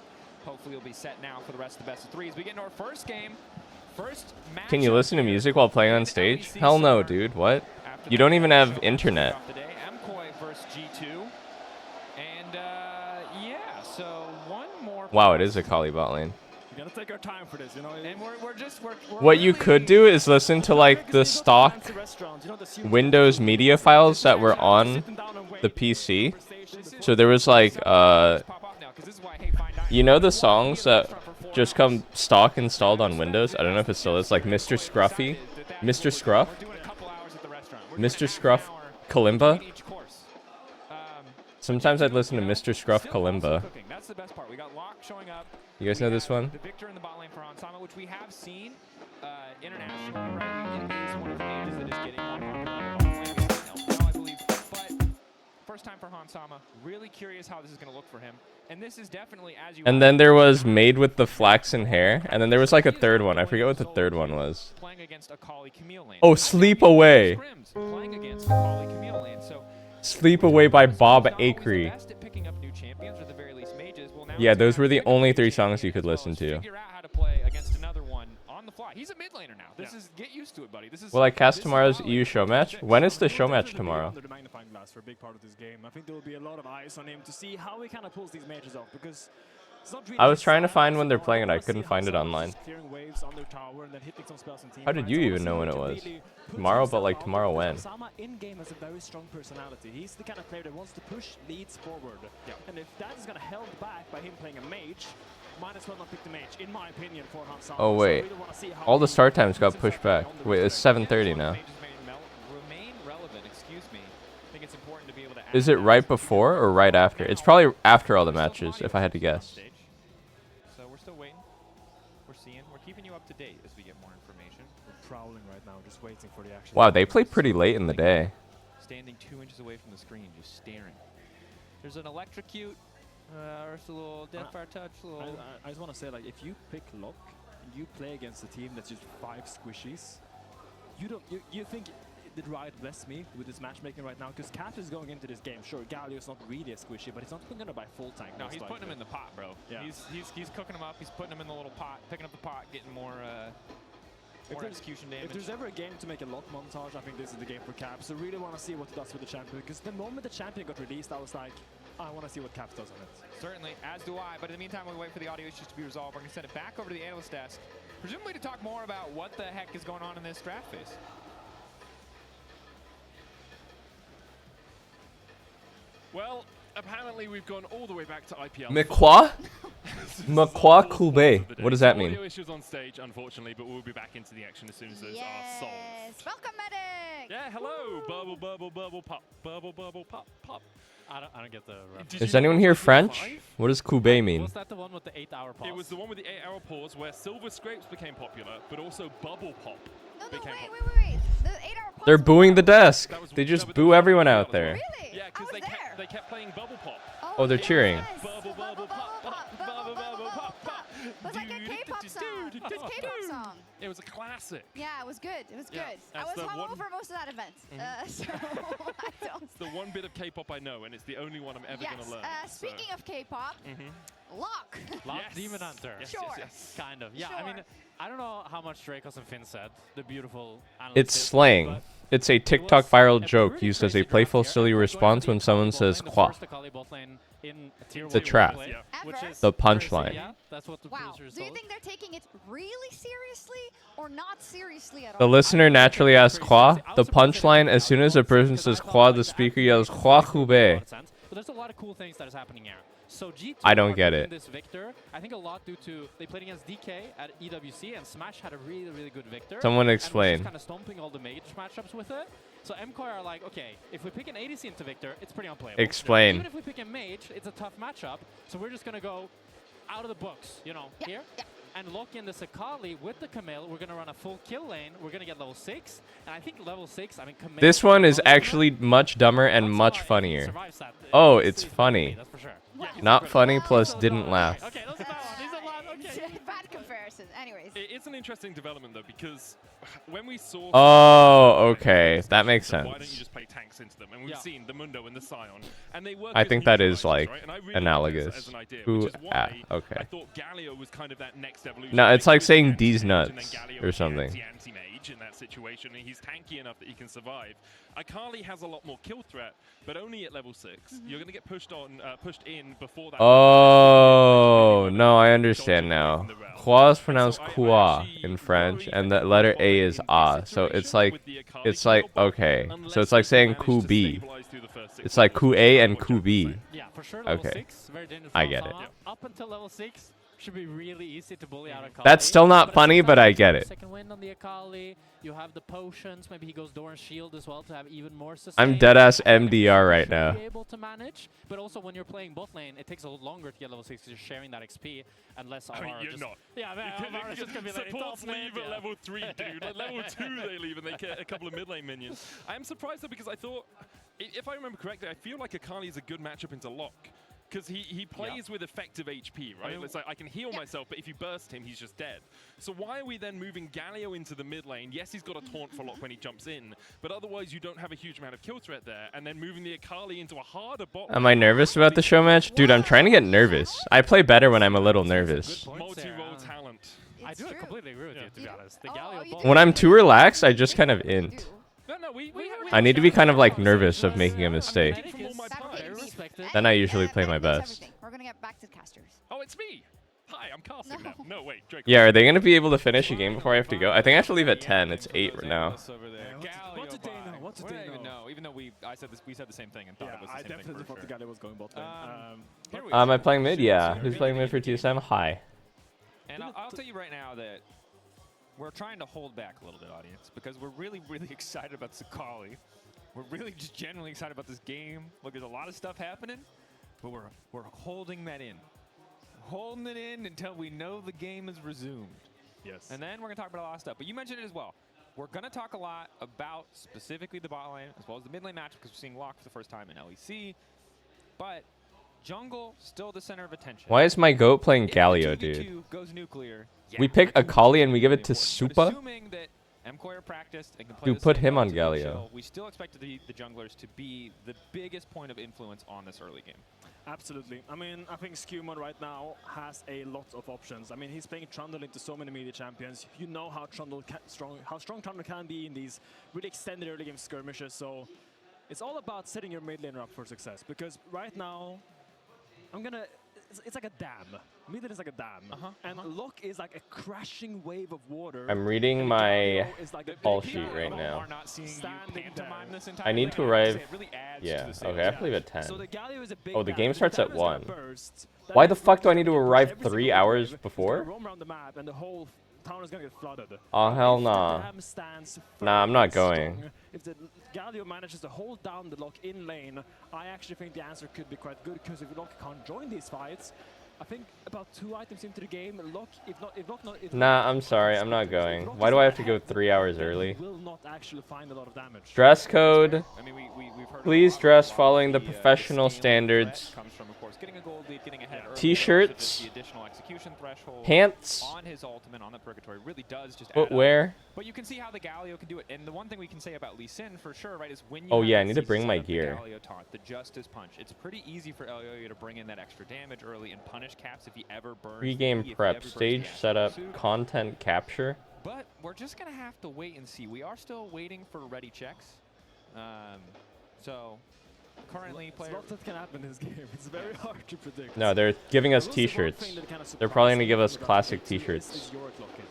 Hopefully it'll be set now for the rest of the best of threes. We get into our first game. Can you listen to music while playing on stage? Hell no, dude. What? You don't even have internet. MCoy versus G2. And yeah, so one more. Wow, it is a Kali bot lane. We're gonna take our time for this, you know. And we're what you could do is listen to like the stock Windows media files that were on the PC. So there was like you know the songs that just come stock installed on Windows? I don't know if it still is, like Mr. Scruffy, Mr. Scruff, Mr. Scruff Kalimba. Sometimes I'd listen to Mr. Scruff Kalimba. That's the best part. We got Locke showing up. You guys know this one? The victor in the bot lane for Hansama, which we have seen internationally, right? It is one of the mages that is getting more popular on the bot lane. Now, I believe. But first time for Hansama. Really curious how this is going to look for him. And this is definitely as you. And then there was Made with the Flaxen Hair, and then there was like a third one. I forget what the third one was. Playing against a Kali Camille lane. Oh, Sleep Away. Playing against a Kali Camille lane. So Sleep Away by Bob Akery. Yeah, those were the only 3 songs you could listen to. Figure out how to play against another one on the fly. He's a mid laner now. This is get used to it, buddy. This is. Will I cast tomorrow's EU show match? When is the show match tomorrow? Under the magnifying glass for a big part of this game. I think there will be a lot of eyes on him to see how he kind of pulls these mages off because. I was trying to find when they're playing it. I couldn't find it online. How did you even know when it was? Tomorrow, but like tomorrow when? Hansama in-game has a very strong personality. He's the kind of player that wants to push leads forward. And if that is going to held back by him playing a mage, might as well not pick the mage, in my opinion, for Hansama. Oh wait, all the start times got pushed back. Wait, it's 7:30 now. Is it right before or right after? It's probably after all the matches, if I had to guess. So we're still waiting. We're seeing. We're keeping you up to date as we get more information. We're prowling right now, just waiting for the action. Wow, they played pretty late in the day. Standing 2 inches away from the screen, just staring. There's an electrocute, or it's a little Deathfire touch. I just want to say, like, if you pick Lock and you play against a team that's just 5 squishies, you think did Riot bless me with this matchmaking right now? Because Cat is going into this game. Sure, Galio's not really a squishy, but he's not going to buy full tank. No, he's putting him in the pot, bro. Yeah. He's cooking him up. He's putting him in the little pot, picking up the pot, getting more execution damage. If there's ever a game to make a Lock montage, I think this is the game for Caps. So really want to see what it does with the champion. Because the moment the champion got released, I was like, I want to see what Caps does on it. Certainly, as do I. But in the meantime, we wait for the audio issues to be resolved. We're going to send it back over to the analyst desk, presumably to talk more about what the heck is going on in this draft phase. Well, apparently we've gone all the way back to IPL. Mekwa? Mekwa Kube. What does that mean? Audio issues on stage, unfortunately, but we'll be back into the action as soon as those are solved. Welcome, medic. Yeah, hello. Bubble, bubble, bubble, pop. Bubble, bubble, pop, pop. I don't get the reference. Is anyone here French? What does Kube mean? Was that the one with the 8-hour pause? It was the one with the 8-hour pause where Silver Scrapes became popular, but also Bubble Pop became popular. Wait. The 8-hour pause. They're booing the desk. They just boo everyone out there. Really? Yeah, because they kept playing Bubble Pop. Oh, they're cheering. Bubble, bubble, pop, pop, bubble, bubble, pop, pop. It was like a K-pop song. This K-pop song. It was a classic. Yeah, it was good. It was Yeah, good. I that's was the one- hungover most of that event, so I don't. It's the one bit of K-pop I know, and it's the only one I'm ever Yes. gonna learn. Speaking of K-pop, Lock. Lock Yes. Demon Hunter. Yes, Sure. yes. Kind of. Yeah, I mean, I don't know how much Dracos and Finn said. The beautiful It's analysis, slang. but It's a TikTok viral a joke pretty used as a crazy graph playful, here. silly Everyone going response for the when someone Akali bot says lane, the "qua." first Akali bot lane in Tier The 1 trap. play, which Ever? is The crazy. punchline. Yeah, that's what the Wow. producers Do you told. think they're taking it really seriously or not seriously at all? The listener naturally asks "qua." The punchline: as soon as a person says "qua," the speaker yells "qua hube." But there's a lot of cool things that is happening here. So G2 I don't are get taking it. this Victor. I think a lot due to they played against DK at EWC and Smash had a really good Victor. Someone And explain. was just kind of stomping all the mage matchups with it. So MKOI are like, okay, if we pick an ADC into Victor, it's pretty unplayable. Explain. Even if we pick a mage, it's a tough matchup. So we're just gonna go out of the books, you know, here. And lock in this Akali with the Camille. We're going to run a full kill lane. We're going to get level 6. And I think level 6, I mean, Camille... This one is actually much dumber and much funnier. Oh, it's funny. That's for sure. Not funny plus didn't laugh. Okay, those are bad ones. These are bad. Okay. Bad comparison. Anyways. It's an interesting development though, because when we saw. Oh, okay. That makes sense. Why don't you just play tanks into them? And we've seen the Mundo and the Scion, and they work I as think that is neutralizers, like right? And I really like analogous. this as an idea, Ooh, which is why okay. I thought Galio was kind of that next evolution. No, it's like saying D's D's nuts or something. Anti-mage in that situation, and he's tanky enough that he can survive. Akali has a lot more kill threat, but only at level 6. You're going to get pushed in before that. Oh, no, I understand now. Qua is pronounced "quoi" in French, and the letter A is "ah." So it's like, okay. So it's like saying "coup B." It's like "coup A" and "coup B." Yeah, for sure. Level Okay, 6, very dangerous I for get it. Osama. Up until level 6, should be really easy to bully out Akali. That's still not But funny, but I get it. Second wind on the Akali. You have the potions. Maybe he goes Doran's shield as well to have even more sustain. I'm deadass MDR right now. Be able to manage, but also when you're playing bot lane, it takes a lot longer to get level 6 because you're sharing that XP and less I mean, RR you're just, not. Yeah, man, RR is just gonna be like Supports top lane, leave at yeah. level 3, dude. At level 2 they leave and they get a couple of mid lane minions. I am surprised though because I thought, if I remember correctly, I feel like Akali is a good matchup into Lock. Because he plays with effective HP, right? It's like I can heal myself, but if you burst him, he's just dead. So why are we then moving Galio into the mid lane? Yes, he's got a taunt for Lock when he jumps in, but otherwise you don't have a huge amount of kill threat there. And then moving the Akali into a harder bot. Am I nervous about the show match? Dude, I'm trying to get nervous. I play better when I'm a little nervous. Multi-role talent. I do completely agree with you, to be honest. The Galio bot When I'm too relaxed, I just kind of int. No, we I need to be kind of like nervous of making a mistake. respected. Then I usually play my best. We're gonna get back to the casters. Oh, it's me. Hi, I'm casting now. No, wait, Drake. Yeah, are they going to be able to finish a game before I have to go? I think I have to leave at 10. It's 8 right now. What did they know? What did they even know? Even though we said the same thing and thought it was the same thing. I definitely thought the Galio was going bot lane. Here we Am I playing mid? Yeah. Who's playing mid for TSM? Hi. And I'll tell you right now that we're trying to hold back a little bit, audience, because we're really excited about Sakali. We're really just genuinely excited about this game. Look, there's a lot of stuff happening, but we're holding that in. Holding it in until we know the game is resumed. Yes. And then we're going to talk about a lot of stuff. But you mentioned it as well. We're going to talk a lot about specifically the bot lane as well as the mid lane match because we're seeing Lock for the first time in LEC. But jungle still the center of attention. Why is my goat playing If the Galio, 2v2 dude? goes nuclear, We pick Akali and we give it to Supa? assuming that MKOI practiced and can play Dude, this put game him on relatively Galio. chill, we still expect the junglers to be the biggest point of influence on this early game. Absolutely. I mean, I think Skewmon right now has a lot of options. I mean, he's playing Trundle into so many media champions. You know how strong Trundle can be in these really extended early game skirmishes. So it's all about setting your mid laner up for success. Because right now, it's like a dam. Mid lane is like a dam. And Lock is like a crashing wave of water. I'm reading and my Galio is like a call big sheet right hero now. standing down. I need to arrive. Yeah, okay, I have to leave at 10. So the Galio is a big Oh, the dam. game If starts at dam is gonna 1. burst, Why then the fuck do I need to every arrive single 3 hours wave is before? gonna roam around the map and the whole town is gonna get flooded. Oh, hell If the nah. dam stands Nah, I'm firm not and going. strong, if the Galio manages to hold down the Lock in lane, I actually think the answer could be quite good because if Lock can't join these fights, I think about 2 items into the game, lock, if Nah, I'm sorry, I'm not going. Why do I have to go 3 hours early? will not actually find a lot of damage. Dress code. I mean, we've heard Please a dress lot following the of professional scaling threat standards. comes from, of course, getting a gold lead, getting ahead early, but also T-shirts. just the additional execution threshold Pants. on his ultimate, on the Purgatory, really does just add Footwear. up. But you can see how the Galio can do it. And the one thing we can say about Lee Sin for sure, right, is when you Oh have yeah, I that need to CC bring my setup, the gear. Galio taunt, the Justice Punch, it's pretty easy for Elioyo to bring in that extra damage early and punish Caps if he ever burns. Pre-game the E, if he prep, ever burns stage the setup, suit. content capture. But we're just going to have to wait and see. We are still waiting for ready checks. So currently There's lots that can happen in this game. It's very hard to predict. No, they're giving us I will say one T-shirts. thing that kind of They're probably surprised gonna me give us from the classic Raptors is T-shirts. Yorick lock-in.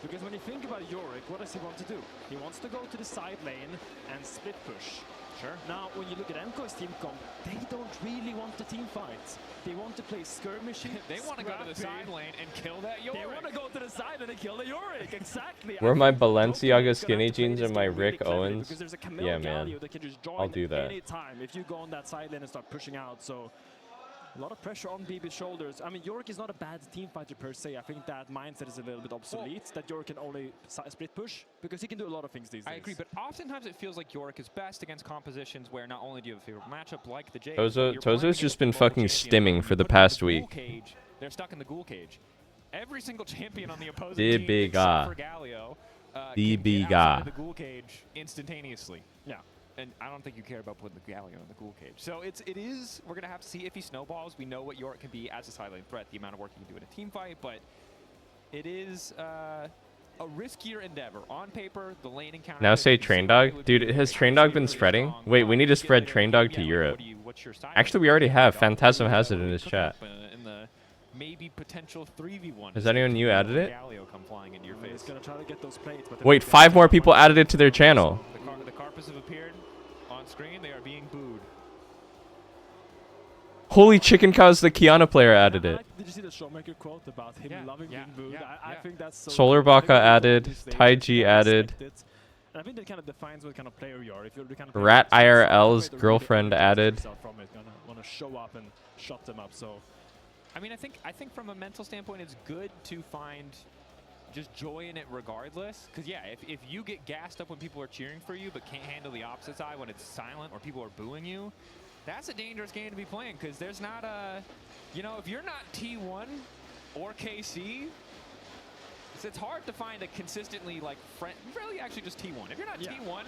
Because when you think about Yorick, what does he want to do? He wants to go to the side lane and split push. Sure. Now, when you look at MKO's team comp, they don't really want the team fights. They want to play skirmishing. They want to go to the side lane and kill that Yorick. They want to go to the side lane and kill the Yorick. Exactly. Where are my Balenciaga skinny jeans and my Rick Owens? Yeah, man. That can just join I'll do that. anytime if you go on that side lane and start pushing out. So a lot of pressure on BB's shoulders. I mean, Yorick is not a bad team fighter per se. I think that mindset is a little bit obsolete, that Yorick can only split push, because he can do a lot of things these days. I agree, but oftentimes it feels like Yorick is best against compositions where not only do you have a favorite matchup like the J, Tozo's just been fucking stimming for the past week. Cage, they're stuck in the ghoul cage. Every single champion on the opposing The team, big except for Galio, the can big get outside of the ghoul cage instantaneously. Yeah. And I don't think you care about putting the Galio in the ghoul cage. So it is, we're going to have to see if he snowballs. We know what Yorick can be as a side lane threat, the amount of work he can do in a team fight, but it is a riskier endeavor. On paper, the lane encounter... Now say Train Dog? Dude, has Train Dog been spreading? Wait, we need to spread Train Dog to Europe. Actually, we already have. Phantasm has it in his chat. In the maybe potential 3v1. Has anyone new added it? Galio come flying into your face. Gonna try to get those plates, but Wait, 5 more people added it to their channel. The Carpus have appeared on screen. They are being booed. Holy chicken cows, the Kiana player added it. Did you see the Showmaker quote about him loving being booed? I think that's so Solar cool. I think Baka people added, these days Tai G don't added. respect it. And I think that kind of defines what kind of player you are. If you're the kind of Rat player that's IRL's really girlfriend distance added. yourself from it, gonna want to show up and shut them up. So I mean, I think from a mental standpoint, it's good to find just joy in it regardless. Because, yeah, if you get gassed up when people are cheering for you but can't handle the opposite side when it's silent or people are booing you, that's a dangerous game to be playing. Because there's not a, you know, if you're not T1 or KC, it's hard to find a consistently, like, really actually just T1. If you're not T1,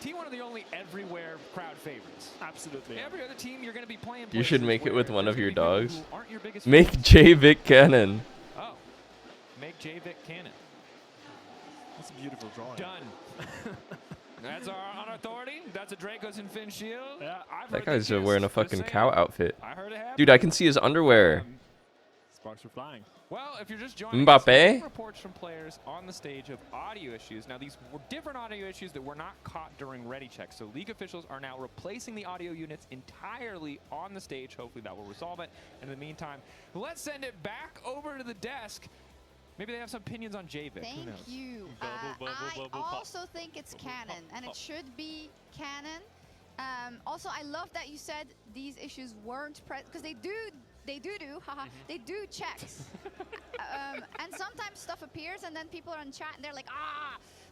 T1 are the only everywhere crowd favorites. Absolutely. Every other team you're going to be playing. You should make it with one of your dogs. who aren't your biggest Make fans. J-Vic Cannon. Oh. Make J-Vic Cannon. that's a beautiful drawing. Done. That's on authority. That's a Dracos and Finn shield. Yeah, That guy's wearing a fucking cow outfit. I heard it happen. Dude, I can see his underwear. Sparks are flying. Well, if you're just joining Mbappe? us, we're getting reports from players on the stage of audio issues. Now, these were different audio issues that were not caught during ready checks. So League officials are now replacing the audio units entirely on the stage. Hopefully that will resolve it. And in the meantime, let's send it back over to the desk. Maybe they have some opinions on J-Vic. Who Thank knows? you. I also think it's canon, and it should be canon. Also, I love that you said these issues weren't present, because they do, haha, they do checks. And sometimes stuff appears, and then people are in chat, and they're like,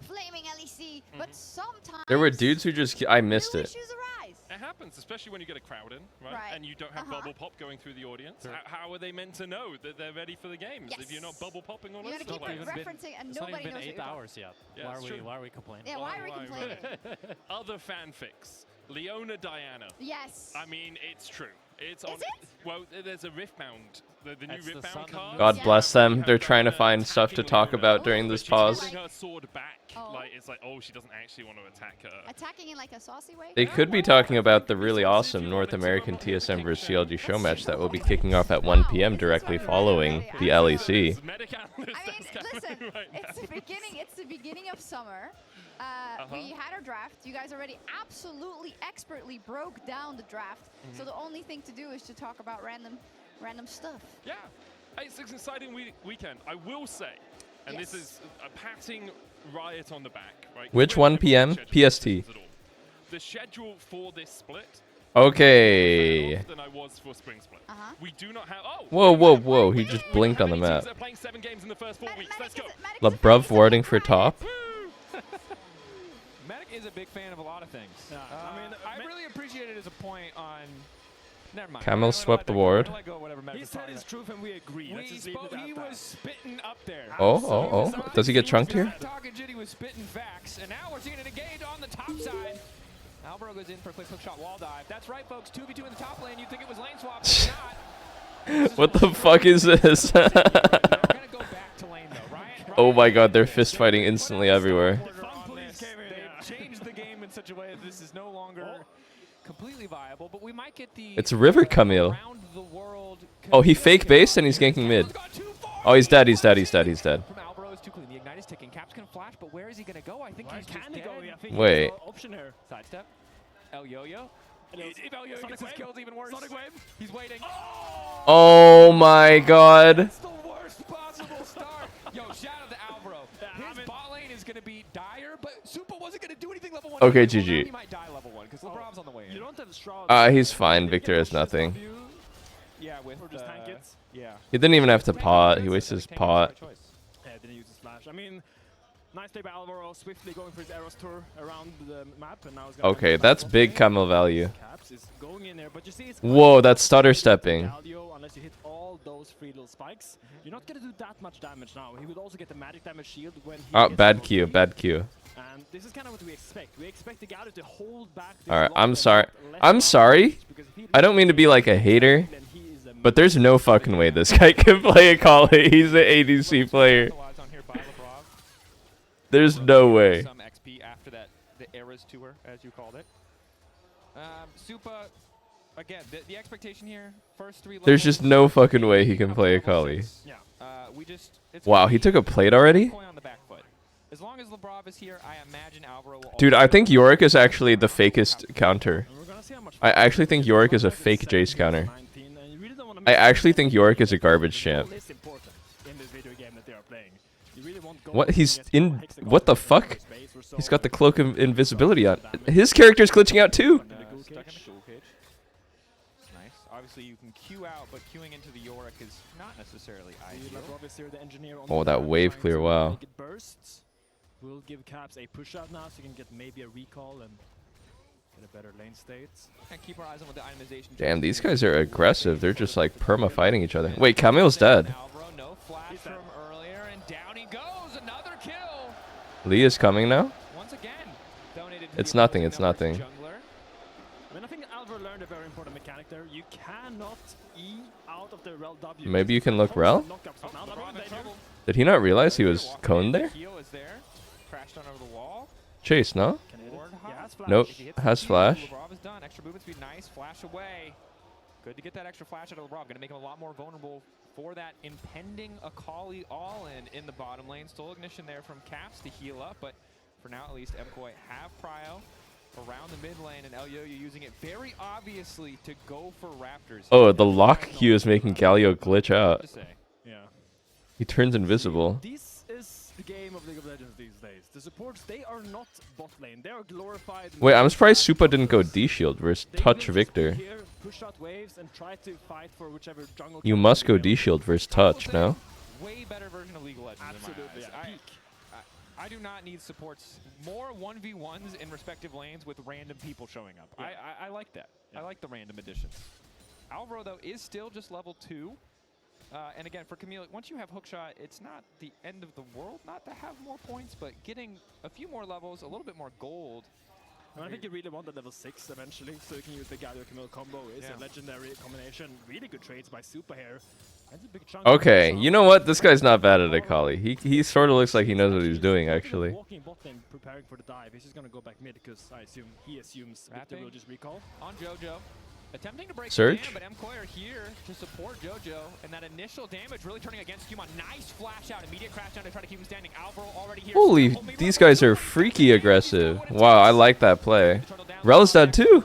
flaming LEC. But sometimes There were dudes who just... I missed it. issues arise. It happens, especially when you get a crowd in, right? And you don't have bubble pop going through the audience. How are they meant to know that they're ready for the games if you're not bubble popping on You us? gotta keep referencing, and It's nobody not even knows been 8 hours yet. Yeah, why are we complaining? Yeah, why are we complaining? Other fanfics. Leona Diana. Yes. I mean, it's true. It's Is on. it? Well, there's a Riftbound. The new That's the Riftbound sun card. God bless them. They're trying to find stuff to talk about during this pause. Holding her sword back. Like, it's like, oh, she doesn't actually want to attack her. Attacking in like a saucy way? They could be talking about the really awesome North American TSM vs CLG show match that will be kicking off at 1 p.m. directly following the LEC. I mean, listen, it's the beginning of summer. We had our draft. You guys already absolutely expertly broke down the draft. So the only thing to do is to talk about random stuff. Yeah, it's an exciting weekend. I will say, and this is a patting Riot on the back, right? Which 1 p.m.? PST. The schedule for this split Okay. Than I was for Spring Split. We do not have. Oh. Whoa, whoa, whoa! He just blinked on the map. They're playing 7 games in the first 4 weeks. Let's go. LeBruv warding for top. Medic is a big fan of a lot of things. I really appreciated his point on. Never mind. Camel swept the ward. He said his truth and we agree. He was spitting up there. Oh. Does he get chunked here? Talking shit, he was spitting facts, and now we're seeing it engage on the top side. Alvaro goes in for a quick hook shot wall dive. That's right, folks. 2v2 in the top lane. You'd think it was lane swap, but it's not. What the fuck is this? Oh my god, they're fist fighting instantly everywhere. They've changed the game in such a way that this is no longer completely viable, but we might get the It's River Camille. Oh, he fake based and he's ganking mid. Oh, he's dead. He's dead. From Alvaro is too clean. The ignite is ticking. Cap's gonna flash, but where is he gonna go? I think he's just dead. Wait. Option here. Sidestep. El Yo-Yo. If El Yo-Yo gets his kills even worse. Sonic Wave. He's waiting. Oh my god. That's the worst possible start. Yo, shout out to Alvaro. His bot lane is gonna be dire, but Super wasn't gonna do anything level 1. Okay, GG. He might die level 1 because LeBron's on the way in. You don't have Shroud. He's fine. Victor has nothing. Yeah, with just tank it. Yeah. He didn't even have to pot. He wasted his pot. Yeah, didn't use his flash. I mean, nice play by Alvaro, swiftly going for his Eros tour around the map, and now he's gonna Okay, that's big Camel value. Caps is going in there, but you see it's Whoa, that's stutter stepping. unless you hit all those free little spikes, you're not gonna do that much damage now. He would also get the magic damage shield when he Bad Q, bad Q. And this is kind of what we expect. We expect the Galio to hold back. Alright, I'm sorry. I'm sorry. I don't mean to be like a hater, but there's no fucking way this guy can play a Kali. He's an ADC player. There's no way. Some XP after that, the Eras tour, as you called it. Supa, again, the expectation here, first 3 levels. There's just no fucking way he can play a Kali. Wow, he took a plate already? As long as LeBron is here, I imagine Alvaro will. Dude, I think Yorick is actually the fakest counter. I actually think Yorick is a fake Jace counter. I actually think Yorick is a garbage champ. What? He's in... What the fuck? He's got the cloak of invisibility on. His character's glitching out too. Stuck in a cool cage. Nice. Obviously, you can queue out, but queuing into the Yorick is not necessarily ideal. Oh, that wave clear, wow. We'll give Caps a push out now so you can get maybe a recall and get a better lane state. And keep our eyes on what the itemization. Damn, these guys are aggressive. They're just like perma fighting each other. Wait, Camille's dead. No flash from earlier, and down he goes. Another kill. Lee is coming now? Once again, It's nothing, it's nothing. I mean, I think Alvaro learned a very important mechanic there. You cannot E out of the Rel W. Maybe you can look Rel? Did he not realize he was coned there? Crashed on over the wall. Chase, no? Nope, has flash. LeBron is done. Extra movement speed, nice. Flash away. Good to get that extra flash out of LeBron. Going to make him a lot more vulnerable for that impending Akali all-in in the bottom lane. Still ignition there from Caps to heal up, but for now at least, MKOI have prio around the mid lane, and El Yo-Yo using it very obviously to go for Raptors. Oh, the lock Q is making Galio glitch out. Yeah. He turns invisible. This is the game of League of Legends these days. The supports, they are not bot lane. They are glorified. Wait, I'm surprised Supa didn't go D-Shield versus Touch Victor. Push out waves and try to fight for whichever jungle. You must go D-Shield versus Touch, no? Way better version of League of Legends. Absolutely, in my eyes. I do not need supports. More 1v1s in respective lanes with random people showing up. Yeah. I like that. Yeah. I like the random additions. Alvaro, though, is still just level 2. And again, for Camille, once you have hookshot, it's not the end of the world not to have more points, but getting a few more levels, a little bit more gold. And I think you really want the level 6 eventually, so you can use the Galio Camille combo. It's a legendary combination. Really good trades by Supa here. That's a big chunk. Okay, you know what? This guy's not bad at Akali. He sort of looks like he knows what he's doing, actually. Walking bot lane, preparing for the dive. He's just gonna go back mid because he assumes Victor will just recall. On JoJo. Attempting to break Surge. the dam, but MKOI are here to support JoJo, and that initial damage really turning against Human. Nice flash out, immediate crash down to try to keep him standing. Alvaro already here. Holy, these guys are freaky aggressive. Wow, I like that play. Rel's dead too.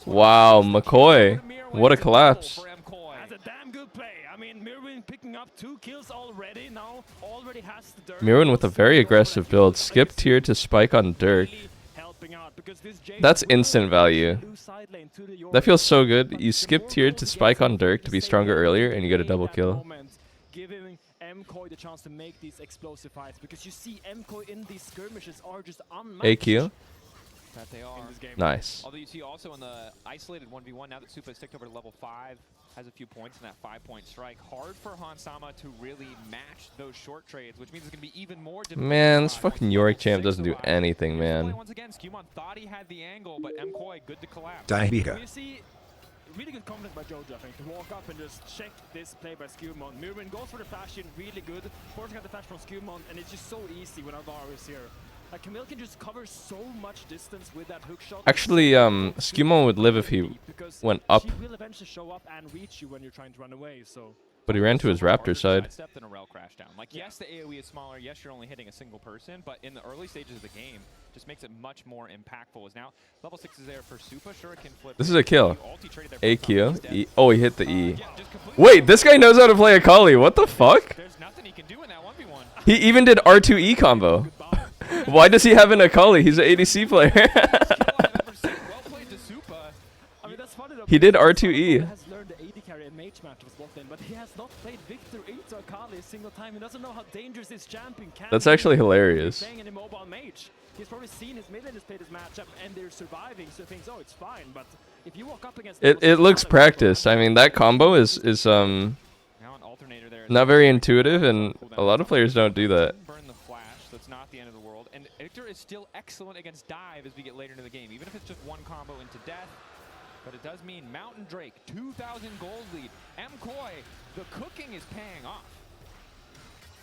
Wow, McCoy. What a collapse. That's a damn good play. I mean, Mirwin picking up 2 kills already. Now already has the Dirk. Mirwin with a very aggressive build. Skip tier to spike on Dirk. dropping out because this J2 That's will instant value. lose side lane to the That feels so good. but You the skip more tier goals to he spike gets, on Dirk to be the stronger safer earlier, he and you get a can double play at the kill. moment, giving MKOI the chance to make these explosive fights because you see MKOI in these skirmishes are just unmatched. AQ. That they are. In this game. Nice. Although you see also in the isolated 1v1, now that Supa has ticked over to level 5, has a few points in that 5-point strike. Hard for Hansama to really match those short trades, which means it's going to be even more difficult. Man, this fucking Yorick champ doesn't do anything, man. Once again, Skewmon thought he had the angle, but MKOI good to collapse. Diabeca. You see, really good confidence by Jojo, I think, to walk up and just check this play by Skewmon. Murin goes for the flash in, really good. Forcing out the flash from Skewmon, and it's just so easy when Alvaro is here. Like, Camille can just cover so much distance with that hook shot. Actually, Skewmon would live if he went up. She will eventually show up and reach you when you're trying to run away, so... But he ran to his Raptor side. Than a rel crash down. Like, yes, the AoE is smaller. Yes, you're only hitting a single person, but in the early stages of the game, just makes it much more impactful. As now, level 6 is there for Supa. Sure, it can flip. This is a kill. AQ. E. Oh, he hit the E. Wait, this guy knows how to play Akali. What the fuck? There's nothing he can do in that 1v1. He even did R2E combo. Why does he have an Akali? He's an ADC player. He did R2E. Has learned the AD carry and mage match of bot lane, but he has not played Victor into Akali a single time. He doesn't know how dangerous this champion can That's be. actually hilarious. Playing an immobile mage. He's probably seen his mid laners play this matchup and they're surviving, so he thinks, oh, it's fine. But if you walk up against It looks practiced. I mean, that combo is not very intuitive, and a lot of players don't do that. Burn the flash, so it's not the end of the world. And Victor is still excellent against dive as we get later into the game, even if it's just one combo into death. But it does mean Mountain Drake, 2,000 gold lead. MKOI, the cooking is paying off.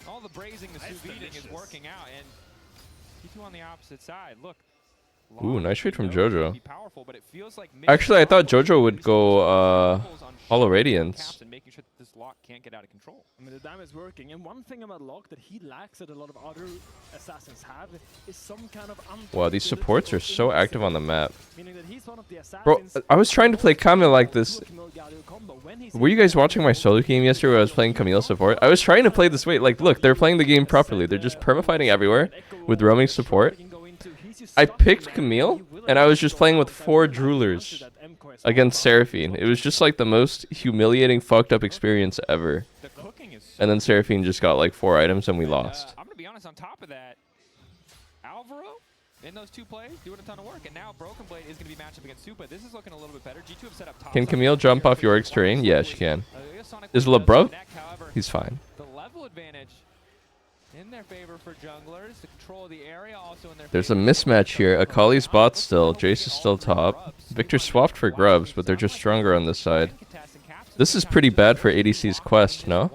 All the braising, the sous videing is working out, and G2 on the opposite side. Look. Ooh, nice trade from Jojo. Powerful, but it feels like Actually, I thought Jojo would go Hollow Radiance. and making sure that this lock can't get out of control. I mean, the damage is working, and one thing about Locke that he lacks that a lot of other assassins have is some kind of Wow, these supports are so active on the map. meaning that he's one of the assassins. Bro, I was trying to play Camille like this. Were you guys watching my solo game yesterday where I was playing Camille support? I was trying to play this way. Like, look, they're playing the game properly. They're just permafighting everywhere with roaming support. I picked Camille, and I was just playing with 4 Droolers against Seraphine. It was just like the most humiliating, fucked up experience ever. And then Seraphine just got like 4 items, and we lost. I'm going to be honest, on top of that, Alvaro in those 2 plays doing a ton of work. And now Broken Blade is going to be matched up against Supa. This is looking a little bit better. G2 have set up top. Can Camille jump off Yorick's terrain? Yeah, she can. Is LeBron? He's fine. The level advantage in their favor for junglers. The control of the area also in their There's a mismatch here. Akali's bot still. Jace is still top. Victor swapped for Grubs, but they're just stronger on this side. This is pretty bad for ADC's quest, no?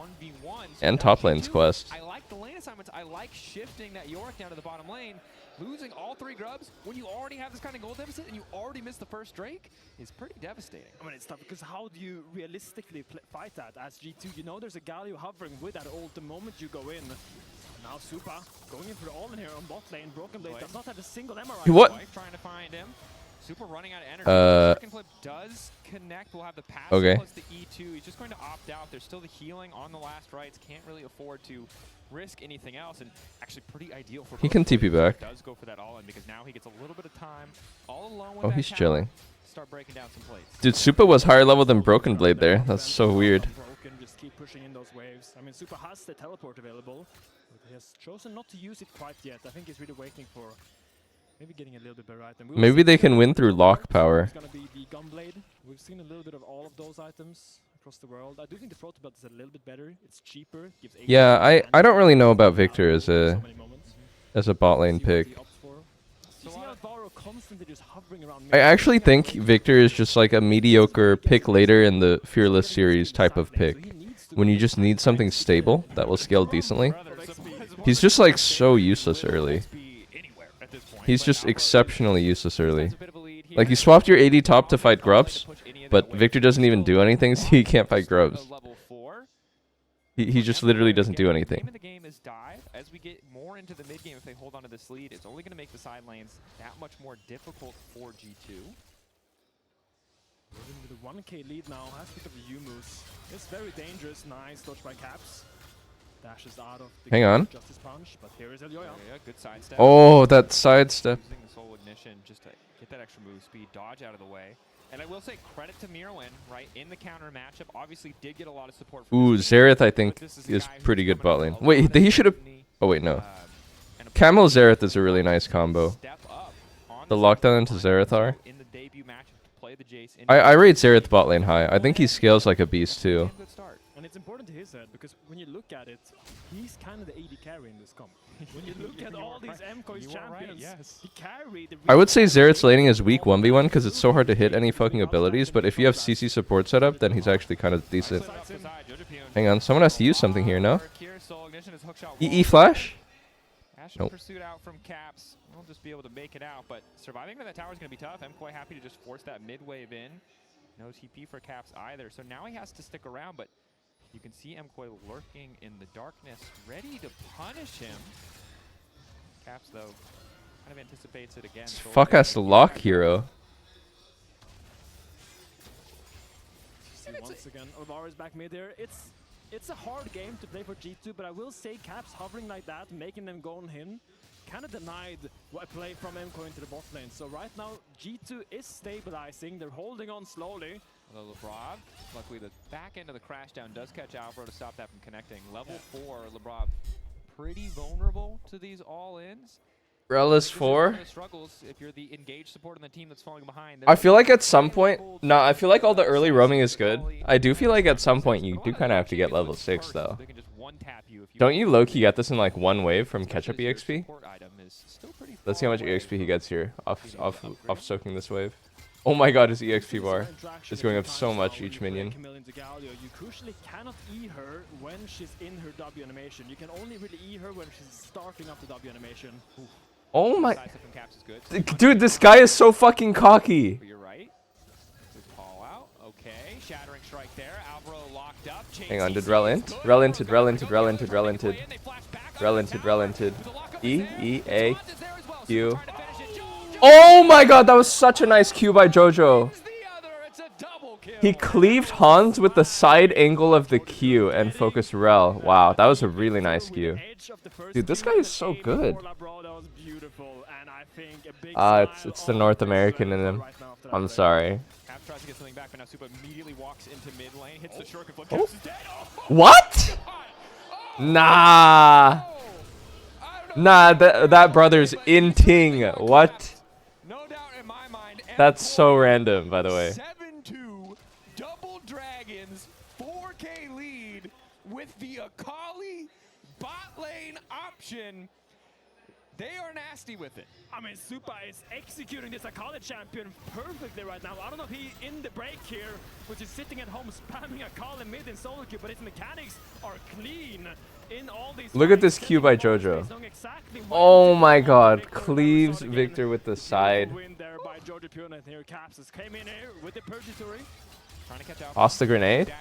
And top lane's quest. I like the lane assignments. I like shifting that Yorick down to the bottom lane. Losing all 3 Grubs when you already have this kind of gold deficit and you already missed the first Drake is pretty devastating. I mean, it's tough because how do you realistically fight that as G2? You know there's a Galio hovering with that ult the moment you go in. Now Supa going in for the all-in here on bot lane. Broken Blade does not have a single MRI. What? Trying to find him. Super running out of energy. Second flip does connect. We'll have the pass plus the E2. He's just going to opt out. There's still the healing on the last rights. Can't really afford to risk anything else, and actually pretty ideal for He can TP back. Does go for that all-in because now he gets a little bit of time all alone with He's chilling. Start breaking down some plates. Dude, Supa was higher level than Broken Blade there. That's so weird. Broken, just keep pushing in those waves. I mean, Supa has the teleport available, but he has chosen not to use it quite yet. I think he's really waiting for maybe getting a little bit better item. Maybe they can win through lock power. It's gonna be the Gunblade. We've seen a little bit of all of those items across the world. I do think the Proto Belt is a little bit better. It's cheaper. Gives Yeah, I don't really know about Victor as a bot lane pick. I actually think Victor is just like a mediocre pick later in the Fearless series type of pick. When you just need something stable that will scale decently. He's just like so useless early. He's just exceptionally useless early. Like, you swapped your AD top to fight Grubs, but Victor doesn't even do anything, so he can't fight Grubs. He just literally doesn't do anything. The game is dive. As we get more into the mid game, if they hold on to this lead, it's only going to make the side lanes that much more difficult for G2. With a 1k lead now, has picked up the U-moves. It's very dangerous. Nice dodge by Caps. Dashes out of the Hang on. Justice Punch, but here is Elyoya. Good sidestep. Oh, that sidestep. Ignition just to get that extra move speed, dodge out of the way. And I will say credit to Mirwin, right, in the counter matchup. Obviously did get a lot of support from Ooh, Xerath I think is pretty good bot lane. Wait, he should have... Oh wait, no. Camel Xerath is a really nice combo. The lockdown into Xerath. in the debut matchup to play the Jace. I rate Xerath bot lane high. I think he scales like a beast too. And it's important to his head because when you look at it, he's kind of the AD carry in this comp. When you look at all these MCO's champions, he carried the... I would say Xerath's laning is weak 1v1 because it's so hard to hit any fucking abilities, but if you have CC support set up, then he's actually kind of decent. Hang on, someone has to use something here, no? EE flash? Nope. Pursuit out from Caps. We'll just be able to make it out, but surviving to that tower is going to be tough. MCOy happy to just force that mid wave in. No TP for Caps either, so now he has to stick around, but you can see MCOy lurking in the darkness, ready to punish him. Caps, though, kind of anticipates it again. Fuck ass lock hero. Once again, Olvar is back mid there. It's a hard game to play for G2, but I will say Caps hovering like that, making them go on him, kind of denied a play from MCOy into the bot lane. So right now, G2 is stabilizing. They're holding on slowly. Although Lebrov, luckily the back end of the crash down does catch Alvaro to stop that from connecting. Level 4, Lebrov pretty vulnerable to these all-ins. Relish 4. Struggles if you're the engaged support on the team that's falling behind. I feel like at some point... No, I feel like all the early roaming is good. I do feel like at some point you do kind of have to get level 6 though. Don't you low-key get this in like one wave from catch-up EXP? Let's see how much EXP he gets here off soaking this wave. Oh my god, his EXP bar is going up so much each minion. You crucially cannot E her when she's in her W animation. You can only really E her when she's starting up the W animation. Oh my... Dude, this guy is so fucking cocky. You're right. Call out. Okay, shattering strike there. Alvaro locked up. Hang on, did Rel int? Rel inted, Rel inted, Rel inted, Rel inted. Rel inted, Rel inted. E, E, A, Q. Oh my god, that was such a nice Q by Jojo. He cleaved Hans with the side angle of the Q and focused Rel. Wow, that was a really nice Q. Dude, this guy is so good. It's the North American in him. I'm sorry. Tries to get something back, but now Supa immediately walks into mid lane, hits the short flip. Oh. What? Nah. Nah, that brother's inting. What? No doubt in my mind. That's so random, by the way. 7-2, double dragons, 4K lead with the Akali bot lane option. They are nasty with it. I mean, Supa is executing this Akali champion perfectly right now. I don't know if he in the break here, which is sitting at home spamming Akali mid in solo queue, but his mechanics are clean in all these. Look at this Q by Jojo. Oh my god, cleaves Victor with the side. Toss the grenade.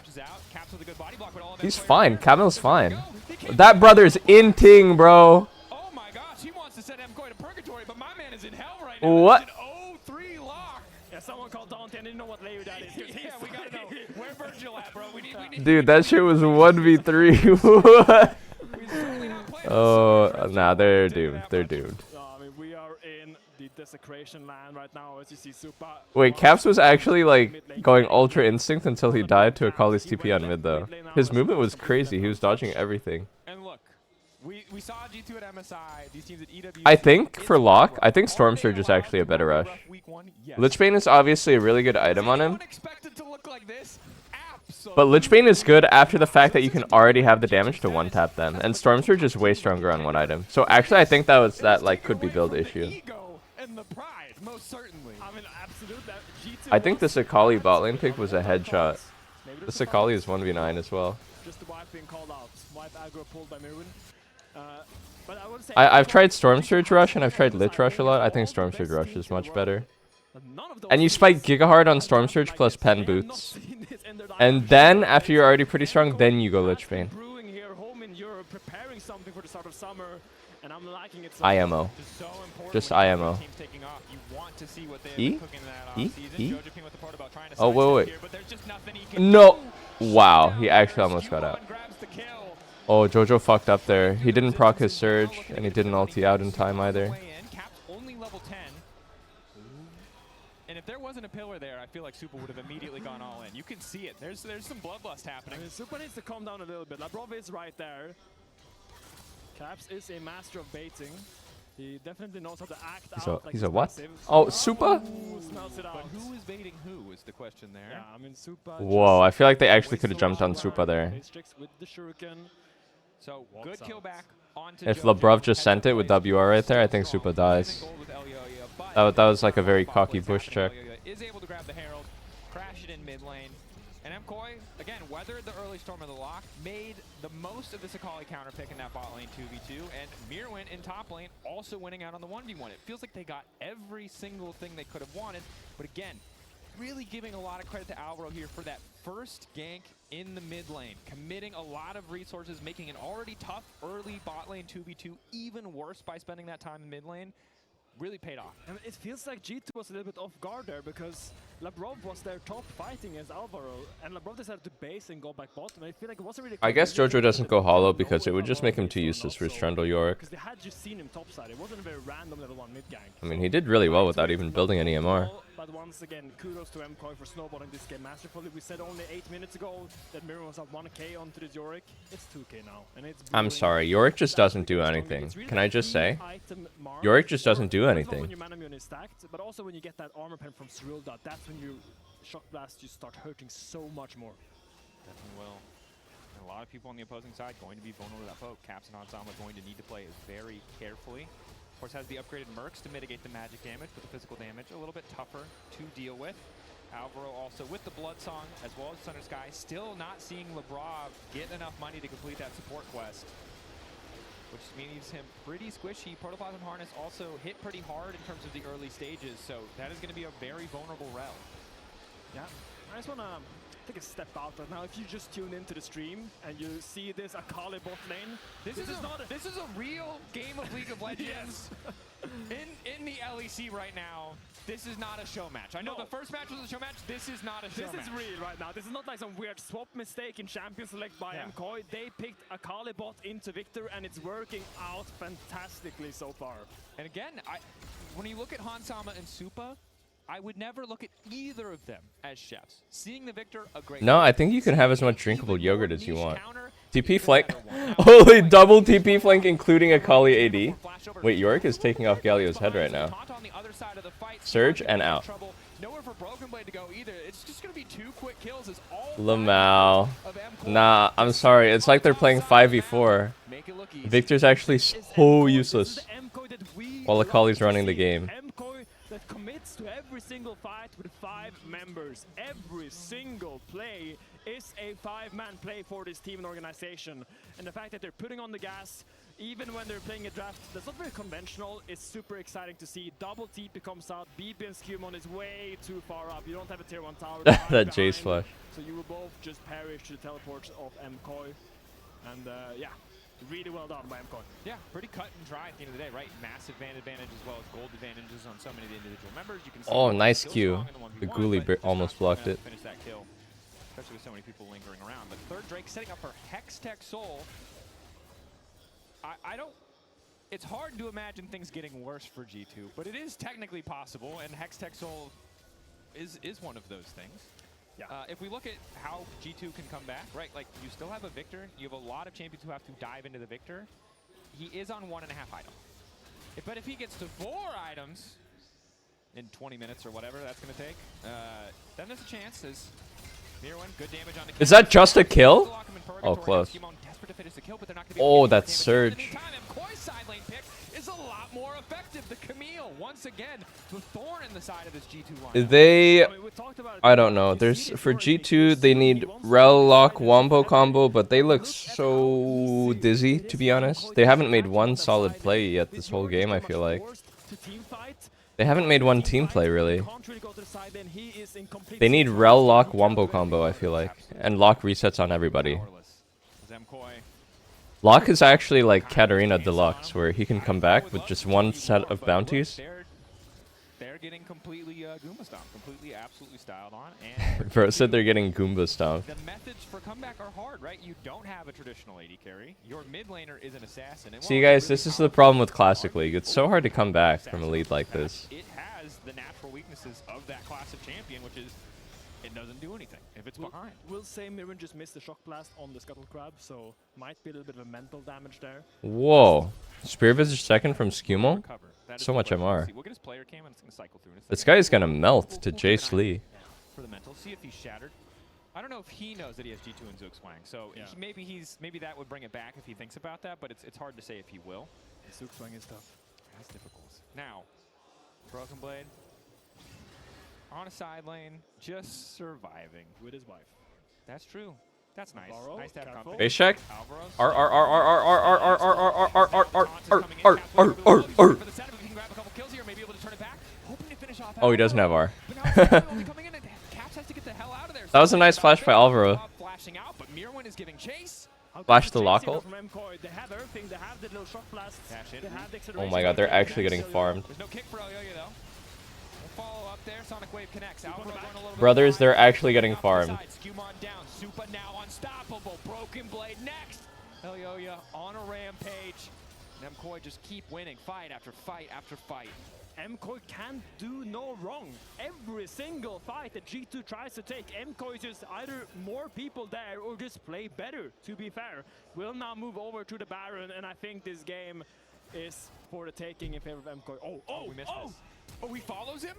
He's fine. Camel's fine. That brother's inting, bro. To send MCOy to purgatory, but my man is in hell right now. What? 0-3 lock. Yeah, someone called Dante and didn't know what layer that is. Yeah, we gotta know. Where Virgil at, bro? We need Dude, that shit was 1v3. What? Oh, nah, they're doomed. They're doomed. I mean, we are in the desecration land right now, as you see Supa. Wait, Caps was actually like going Ultra Instinct until he died to Akali's TP on mid though. His movement was crazy. He was dodging everything. And look, we saw G2 at MSI, these teams at EW. I think for Locke, I think Storm Surge is actually a better rush. Lichbane is obviously a really good item on him. But Lichbane is good after the fact that you can already have the damage to one-tap them. And Storm Surge is way stronger on one item. So actually I think that like could be build issue. I think this Akali bot lane pick was a headshot. This Akali is 1v9 as well. Just the wipe being called out. Wipe aggro pulled by Mirwin. But I would say I've tried Storm Surge Rush and I've tried Lich Rush a lot. I think Storm Surge Rush is much better. And you spike Gigahard on Storm Surge plus Pen Boots. And then, after you're already pretty strong, then you go Lichbane. IMO. Just IMO. E? E? E? Oh, wait. No! Wow, he actually almost got out. Oh, Jojo fucked up there. He didn't proc his surge, and he didn't ulti out in time either. mean, if there wasn't a pillar there, I feel like Super would have immediately gone all in. You can see it. There's some bloodlust happening. I mean, Super needs to calm down a little bit. Labrov is right there. Caps is a master of baiting. He definitely knows how to act out. He's a what? Oh, Super? Smells it out. But who is baiting who is the question there. Yeah, I mean, Super. Whoa, I feel like they actually could have jumped on Super there. With the shuriken. So good kill back onto If Jojo. Labrov just sent it with WR right there, I think Super dies. That was like a very cocky push check. Is able to grab the Herald, crash it in mid lane. And MKOI, again, weathered the early storm of the lock, made the most of the Sakali counter pick in that bot lane 2v2, and Mirwin in top lane also winning out on the 1v1. It feels like they got every single thing they could have wanted, but again, really giving a lot of credit to Alvaro here for that first gank in the mid lane, committing a lot of resources, making an already tough early bot lane 2v2 even worse by spending that time in mid lane. Really paid off. And it feels like G2 was a little bit off guard there because Labrov was their top fighting against Alvaro, and Labrov decided to base and go back bottom. I feel like it wasn't really. I guess Jojo doesn't go hollow because it would just make him too useless for Trundle Yorick. Because they had just seen him topside. It wasn't a very random level 1 mid gank. I mean, he did really well without even building any MR. But once again, kudos to MKOI for snowballing this game masterfully. We said only 8 minutes ago that Mirror was at 1k onto this Yorick. It's 2k now, and it's. I'm sorry, Yorick just doesn't do anything. Can I just say? Yorick just doesn't do anything. When your mana immune is stacked, but also when you get that armor pen from Cyrilda, that's when you shock blast, you start hurting so much more. Definitely will. And a lot of people on the opposing side going to be vulnerable to that poke. Caps and Ensemble going to need to play very carefully. Of course, has the upgraded Mercs to mitigate the magic damage, but the physical damage a little bit tougher to deal with. Alvaro also with the Blood Song as well as Thunder Sky, still not seeing Labrov get enough money to complete that support quest, which means him pretty squishy. Protoplasm Harness also hit pretty hard in terms of the early stages, so that is going to be a very vulnerable rel. Yeah, I just want to take a step out right now. If you just tune into the stream and you see this Akali bot lane, this is a real game of League of Legends. in the LEC right now, this is not a show match. I know the first match was a show match. This is not a show match. This is real right now. This is not like some weird swap mistake in Champion Select by MKOI. They picked Akali bot into Victor, and it's working out fantastically so far. And again, when you look at Hansama and Supa, I would never look at either of them as chefs. Seeing the Victor, a great. No, I think you can have as much drinkable yogurt as you want. TP flank. Holy double TP flank, including a Kali AD. Wait, Yorick is taking off Galio's head right now. Surge and out. Nowhere for Broken Blade to go either. It's just going to be 2 quick kills. As all Lamau. Nah, I'm sorry. It's like they're playing 5v4. Victor's actually so useless while Akali's running the game. That commits to every single fight with 5 members. Every single play is a 5-man play for this team and organization. And the fact that they're putting on the gas, even when they're playing a draft that's not very conventional, is super exciting to see. Double TP comes out, BP and Skewmon is way too far up. You don't have a tier 1 tower. That Jace flash. So you will both just perish to the teleports of MKOI. And yeah. Really well done by MKOI. Yeah, pretty cut and dry at the end of the day, right? Massive van advantage as well as gold advantages on so many of the individual members. You can see Nice Q. The Ghoulie almost blocked it. Finish that kill, especially with so many people lingering around. But third Drake setting up for Hextech Soul. I don't. It's hard to imagine things getting worse for G2, but it is technically possible, and Hextech Soul is one of those things. Yeah. If we look at how G2 can come back, right, like you still have a Victor, you have a lot of champions who have to dive into the Victor. He is on 1.5 items. But if he gets to 4 items in 20 minutes or whatever that's going to take, then there's a chance. There's good damage on the Is that just a kill? Oh, close. Oh, that surge. Side lane pick is a lot more effective. The Camille, once again, the thorn in the side of this G2 line. I don't know. There's for G2 they need Rel Lock Wombo combo, but they look so dizzy, to be honest. They haven't made one solid play yet this whole game, I feel like. They haven't made one team play, really. They need Rel Lock Wombo combo, I feel like. And Lock resets on everybody. Lock is actually like Katarina Deluxe, where he can come back with just one set of bounties. They're getting completely Goomba stomped, completely absolutely styled on. And Bro said they're getting Goomba stomped. The methods for comeback are hard, right? You don't have a traditional AD carry. Your mid laner is an assassin. See guys, this is the problem with Classic League. It's so hard to come back from a lead like this. It has the natural weaknesses weaknesses of that class of champion, which is it doesn't do anything if it's behind. We'll say Mirren just missed the shock blast on the Scuttle Crab, so might be a little bit of a mental damage there. Whoa. Spear Visitor second from Skewmo? So much MR. We'll get his player cam and it's going to cycle through in a second. This guy's gonna melt to Jace Lee. For the mental, see if he's shattered. I don't know if he knows that he has G2 and Zook Swang, so maybe that would bring it back if he thinks about that, but it's hard to say if he will. Zook Swang is tough. That's difficult. Now, Broken Blade on a side lane, just surviving with his wife. That's true. That's nice. Nice to have company. Base check. Oh, he doesn't have R. That was a nice flash by Alvaro. Flash the lock ult. Oh my god, they're actually getting farmed. Brothers, they're actually getting farmed. Supa now unstoppable. Broken Blade next. Elyoya on a rampage. MKOI just keep winning fight after fight after fight. MKOI can't do no wrong. Every single fight that G2 tries to take, MKOI is just either more people there or just play better, to be fair. We'll now move over to the Baron, and I think this game is for the taking in favor of MKOI. We missed this. Oh, he follows him?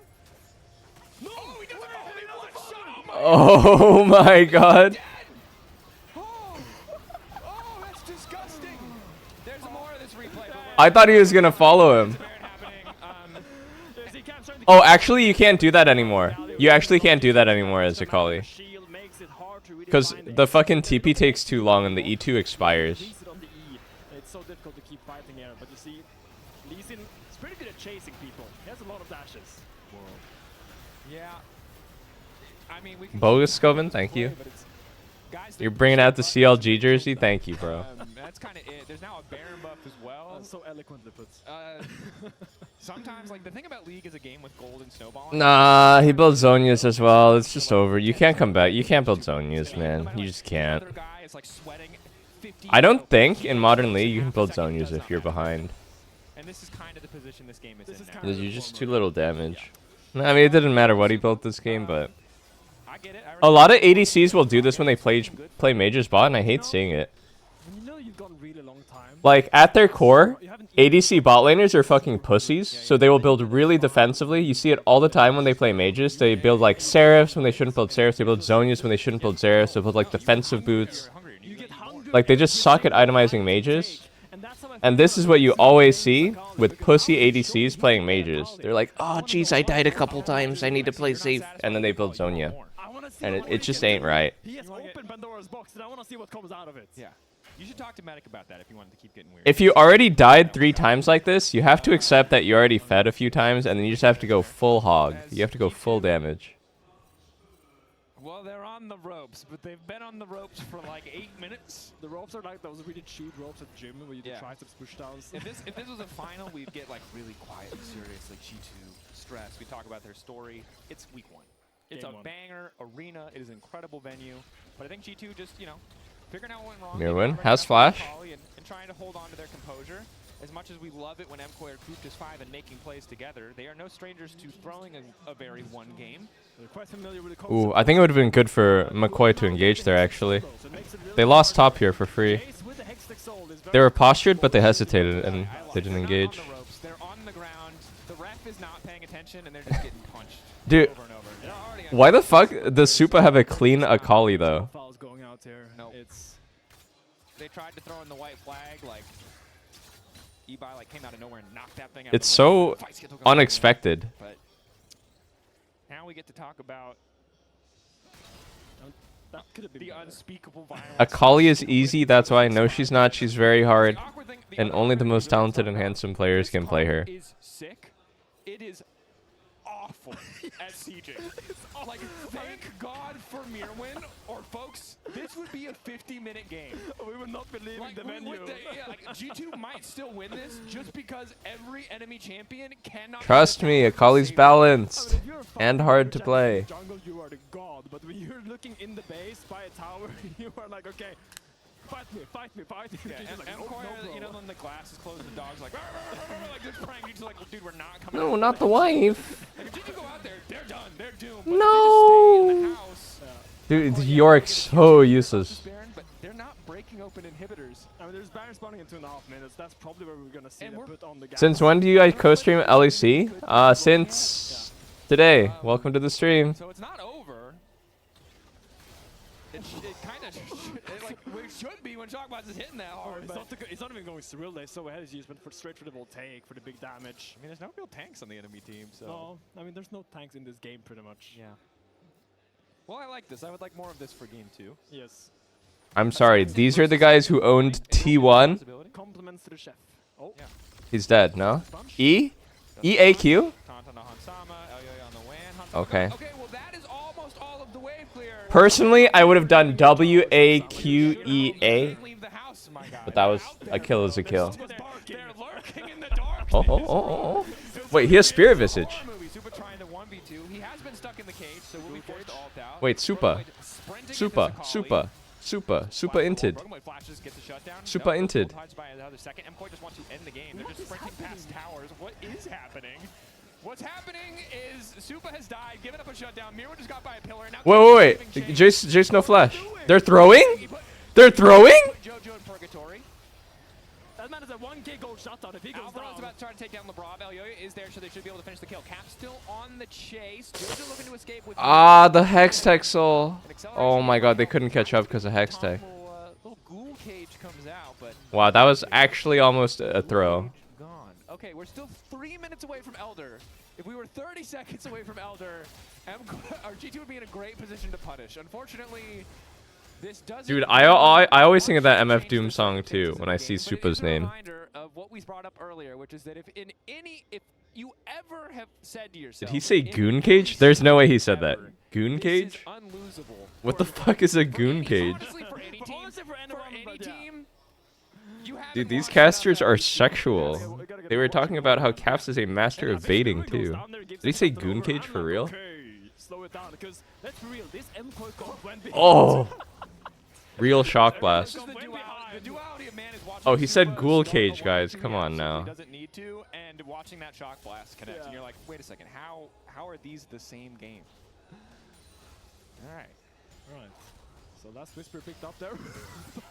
No! Oh, he doesn't only one shot! Oh my god. Oh, that's disgusting. There's more of this replay. I thought he was gonna follow him. Oh, actually, you can't do that anymore. You actually can't do that anymore as Akali. Because the fucking TP takes too long and the E2 expires. It's so difficult to keep fighting here, but you see, Lee Sin is pretty good at chasing people. He has a lot of dashes. Yeah. I mean, we Bogus Scoven, thank you. You're bringing out the CLG jersey? Thank you, bro. That's kind of it. There's now a Baron buff as well. So eloquently put. Sometimes, like, the thing about League is a game with gold and snowballing. Nah, he built Zonias as well. It's just over. You can't come back. You can't build Zonias, man. You just can't. I don't think in Modern League you can build Zonias if you're behind. And this is kind of the position this game is in now. You're just too little damage. I mean, it didn't matter what he built this game, but a lot of ADCs will do this when they play Mage's bot, and I hate seeing it. Like, at their core, ADC bot laners are fucking pussies, so they will build really defensively. You see it all the time when they play Mages. They build, like, Seraphs when they shouldn't build Seraphs. They build Zonias when they shouldn't build Seraphs. They build, like, defensive boots. Like, they just suck at itemizing Mages. And this is what you always see with pussy ADCs playing Mages. They're like, oh, jeez, I died a couple times. I need to play safe. And then they build Zonia. And it just ain't right. He has opened Pandora's box, and I want to see what comes out of it. Yeah. You should talk to Medic about that if you wanted to keep getting weird. If you already died 3 times like this, you have to accept that you already fed a few times, and then you just have to go full hog. You have to go full damage. Well, they're on the ropes, but they've been on the ropes for like 8 minutes. The ropes are like those really cheap ropes at the gym where you do triceps push downs. If this was a final, we'd get like really quiet and serious, like G2, stress. We talk about their story. It's week 1. It's a banger arena. It is an incredible venue. But I think G2 just, you know, figuring out what went wrong. Mirwin has flash. And trying to hold on to their composure. As much as we love it when MKOI are grouped as 5 and making plays together, they are no strangers to throwing a very one game. They're quite familiar with the Ooh, I think it would have been good for McCoy to engage there, actually. They lost top here for free. They were postured, but they hesitated, and they didn't engage. They're on the ground. The ref is not paying attention, and they're just getting punched. Dude, why the fuck does Supa have a clean Akali, though? Going out here. No. They tried to throw in the white flag, like... Ebi like came out of nowhere and knocked that thing out. It's so unexpected. But now we get to talk about the unspeakable violence. Akali is easy, that's why I know she's not. She's very hard, and only the most talented and handsome players can play her. Is sick. It is awful at CJ. Like, thank God for Mirwin, or folks, this would be a 50-minute game. We would not be leaving the venue. Like, G2 might still win this just because every enemy champion cannot... Trust me, Akali's balanced and hard to play. Jungle, you are the god, but when you're looking in the base by a tower, you are like, okay, fight me, fight me, fight me. Yeah, Like, MCoy, you know, when the glass is closed, the dog's like, like just praying. You're just like, dude, we're not coming. No, out not the wife. Like, if you go out there, they're done. They're doomed. No. But if they just stay in the house, Dude, Yorick's so useless. Baron, but they're not breaking open inhibitors. I mean, there's Baron spawning in 2.5 minutes. That's probably where we're gonna see them put on the gas. Since when do you guys co-stream LEC? Since today. Welcome to the stream. So it's not over. It kind of like we should be when Shockbox is hitting that hard. It's not even going Cyril. They're so ahead. He's used straight for the voltaic for the big damage. I mean, there's no real tanks on the enemy team, so. No, I mean, there's no tanks in this game, pretty much. Yeah. Well, I like this. I would like more of this for game 2. Yes. I'm sorry. These are the guys who owned T1. Compliments to the chef. Oh. Yeah. He's dead, no? E? EAQ? Okay. Okay, well that is almost all of the wave clear. Personally, I would have done WAQEA. But that was a kill is a kill. Oh. Wait, he has Spirit Visage. He has been stuck in the cage, so we'll be forced to ult out. Wait, Supa inted. Supa inted. MCoy just wants to end the game. They're just sprinting past towers. What is happening? What's happening is Supa has died, given up a shutdown. Miro just got by a pillar. Now Wait. Jace no flash. They're throwing? They're throwing? Jojo in purgatory. That man is a 1k gold shutdown. If he goes down. Alvaro's about to try to take down LeBron. Elyoya is there, so they should be able to finish the kill. Cap still on the chase. Jojo looking to escape with The Hextech soul. Oh my god, they couldn't catch up because of Hextech. Little ghoul cage comes out, but Wow, that was actually almost a throw. gone. Okay, we're still 3 minutes away from Elder. If we were 30 seconds away from Elder, our G2 would be in a great position to punish. Unfortunately, this doesn't. Dude, I always think of that MF Doom song too when I see Supa's name. Reminder of what we brought up earlier, which is that if you ever have said to yourself, Did he say Goon Cage? There's no way he said that. Goon Cage? What the fuck is a Goon Cage? Dude, these casters are sexual. They were talking about how Caps is a master of baiting too. Did he say Goon Cage for real? Slow it down, because let's be real, this MCoy got went behind. Oh! Real shock blast. Oh, he said Ghoul Cage, guys. Come on now. Doesn't need to, and watching that shock blast connect, and you're like, wait a second, how are these the same game? All right. So that's Whisper picked up there.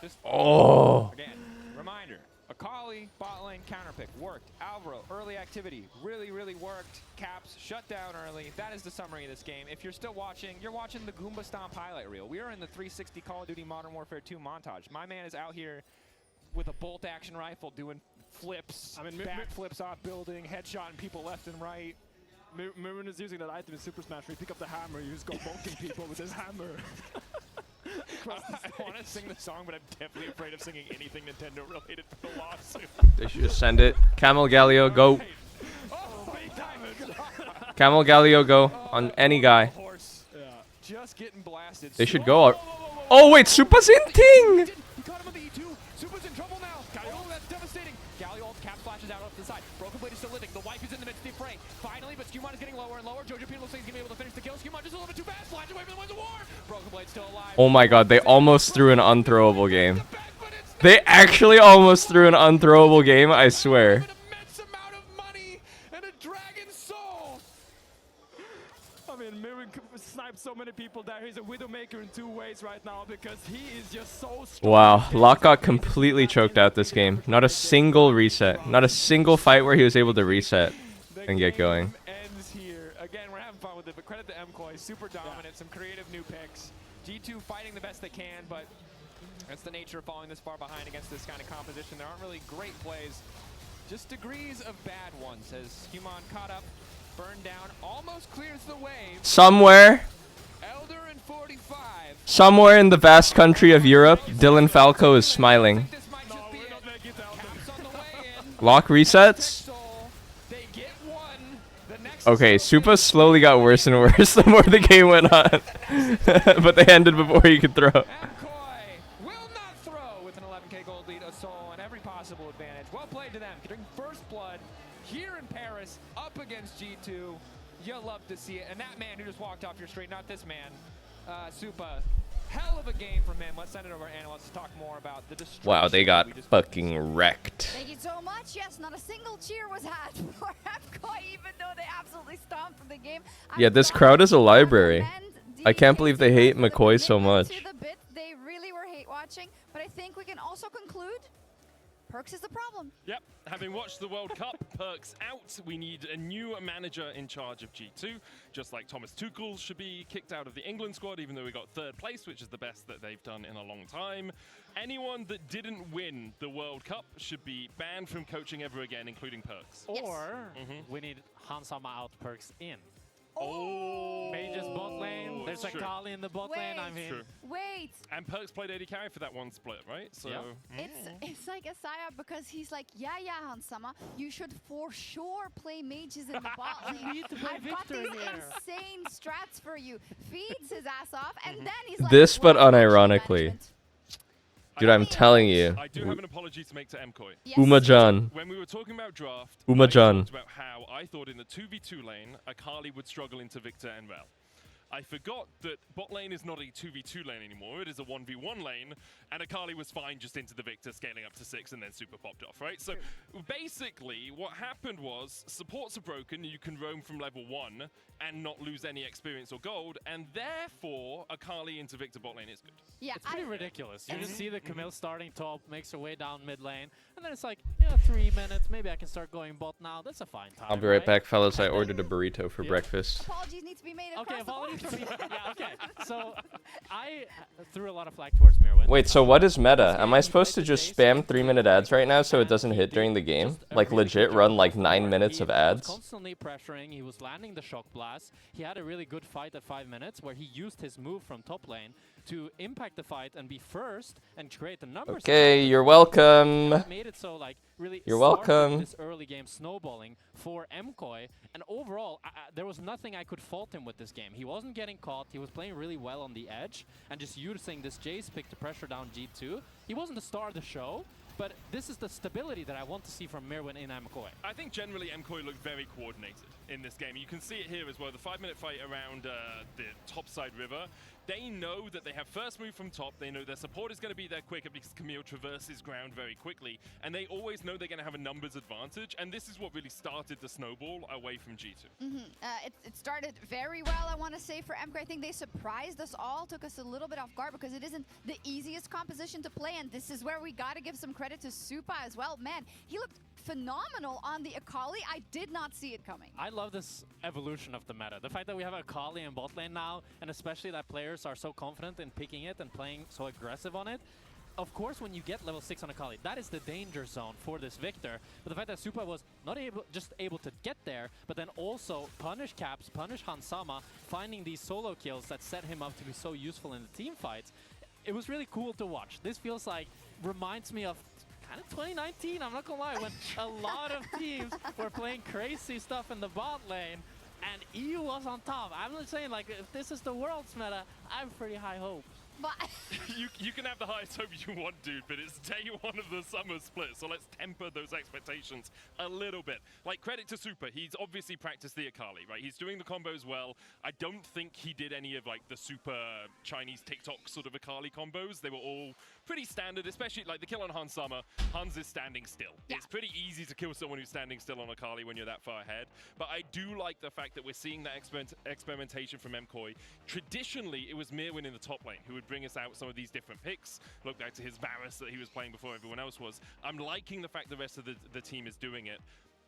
Again, reminder. Akali, bot lane, counterpick, worked. Alvaro, early activity, really worked. Caps, shut down early. That is the summary of this game. If you're still watching, you're watching the Goomba Stomp highlight reel. We are in the 360 Call of Duty Modern Warfare 2 montage. My man is out here with a bolt action rifle doing flips, back flips off building, headshotting people left and right. Mirren is using that item in Super Smash where you pick up the hammer, you just go bonking people with his hammer. I want to sing the song, but I'm definitely afraid of singing anything Nintendo related for the lawsuit. They should just send it. Camel Galio, go. Camel Galio, go on any guy. Just getting blasted. They should go. Oh wait, Supa's in ting. He caught him with the E2. Supa's in trouble now. Oh, that's devastating. Galio ult, Cap flashes out off the side. Broken Blade is still living. The wife is in the midst of the fray. Finally, but Skewmon is getting lower and lower. Jojo Pino looks like he's going to be able to finish the kill. Skewmon just a little bit too fast. Flash away from the Winds of War. Broken Blade still alive. Oh my god, they almost threw an unthrowable game. They actually almost threw an unthrowable game, I swear. I mean, Mirren sniped so many people there. He's a Widowmaker in 2 ways right now because he is just so strong. Wow, Locke got completely choked out this game. Not a single reset. Not a single fight where he was able to reset and get going. Ends here. Again, we're having fun with it, but credit to MCoy. Super dominant, some creative new picks. G2 fighting the best they can, but that's the nature of falling this far behind against this kind of composition. There aren't really great plays, just degrees of bad ones as Human caught up, burned down, almost clears the wave. Somewhere in the vast country of Europe, Dylan Falco is smiling. Lock resets? Okay, Supa slowly got worse and worse the more the game went on. But they ended before he could throw. Will not throw with an 11k gold lead, a soul, and every possible advantage. Well played to them, getting first blood here in Paris up against G2. You'll love to see it. And that man who just walked off your street, not this man, Supa, Hell of a game from him. Let's send it over to analysts to talk more about the destruction. Wow, they got we just fucking wrecked. Thank you so much. Yes, not a single cheer was had for MKOI, even though they absolutely stomped the game. Yeah, this crowd is a library. I can't believe they hate McCoy so much. To the bit, they really were hate watching, but I think we can also conclude Perkz is the problem. Yep, having watched the World Cup, Perkz out. We need a new manager in charge of G2. Just like Thomas Tuchel should be kicked out of the England squad, even though we got 3rd place, which is the best that they've done in a long time. Anyone that didn't win the World Cup should be banned from coaching ever again, including Perkz. Or we need Hansama out, Perkz in. Oh, Mages bot lane. There's a true. Kali in the bot lane. I mean, True. Wait. And Perkz played AD carry for that one split, right? So It's like a psyop because he's like, yeah, Hansama, you should for sure play mages in the bot lane. You need to play I've got Victor these here." insane strats for you. Feeds his ass off, and then he's like, This, but "Wow, unironically. Dude, I'm telling you. I do have an apology to make to MKOI. Yes. Umajan. When we were talking about draft, Umajan. I talked about how I thought in the 2v2 lane, Akali would struggle into Victor and Rel. I forgot that bot lane is not a 2v2 lane anymore, it is a 1v1 lane, and Akali was fine just into the Victor, scaling up to 6 and then super popped off, right? So basically, what happened was, supports are broken, you can roam from level 1 and not lose any experience or gold, and therefore, Akali into Victor bot lane is good. Yeah, it's pretty ridiculous. You just see the Camille starting top, makes her way down mid lane, and then it's like, yeah, 3 minutes, maybe I can start going bot now. That's a fine time. I'll be right back, fellas. I ordered a burrito for breakfast. Apologies need to be made across Okay, the apologies board. for me. Yeah, okay. So I threw a lot of flag towards Mirwin. Wait, so what is meta? Am I supposed to just spam 3-minute ads right now so it doesn't hit during the game? Like legit run like 9 minutes of He was ads? constantly pressuring, he was landing the shock blast. He had a really good fight at 5 minutes where he used his move from top lane to impact the fight and be first and create the numbers. Okay, you're welcome. That made it so like really You're started welcome. this early game snowballing for MKOI, and overall there was nothing I could fault him with this game. He wasn't getting caught, he was playing really well on the edge and just using this Jace pick to pressure down G2. He wasn't the star of the show, but this is the stability that I want to see from Mirwin in MKOI. I think generally MKOI looked very coordinated in this game. You can see it here as well. The 5-minute fight around the top side river. They know that they have first move from top. They know their support is going to be there quicker because Camille traverses ground very quickly. And they always know they're going to have a numbers advantage. And this is what really started the snowball away from G2. It started very well, I want to say, for MKOI. I think they surprised us all, took us a little bit off guard because it isn't the easiest composition to play. And this is where we got to give some credit to Supa as well. Man, he looked phenomenal on the Akali. I did not see it coming. I love this evolution of the meta. The fact that we have Akali in bot lane now, and especially that players are so confident in picking it and playing so aggressive on it. Of course, when you get level 6 on Akali, that is the danger zone for this Victor. But the fact that Supa was not just able to get there, but then also punish Caps, punish Hansama, finding these solo kills that set him up to be so useful in the team fights. It was really cool to watch. This feels like, reminds me of kind of 2019, I'm not gonna lie, when a lot of teams were playing crazy stuff in the bot lane and EU was on top. I'm not saying like if this is the world's meta, I have pretty high hopes. But you can have the highest hope you want, dude, but it's day 1 of the summer split, so let's temper those expectations a little bit. Like, credit to Supa, he's obviously practiced the Akali, right? He's doing the combos well. I don't think he did any of, like, the super Chinese TikTok sort of Akali combos. They were all pretty standard, especially, like, the kill on Hansama. Hans is standing still. Yeah. It's pretty easy to kill someone who's standing still on Akali when you're that far ahead, but I do like the fact that we're seeing that experimentation from MKOI. Traditionally, it was Mirwin in the top lane who would bring us out some of these different picks. Look back to his Varus that he was playing before everyone else was. I'm liking the fact the rest of the team is doing it.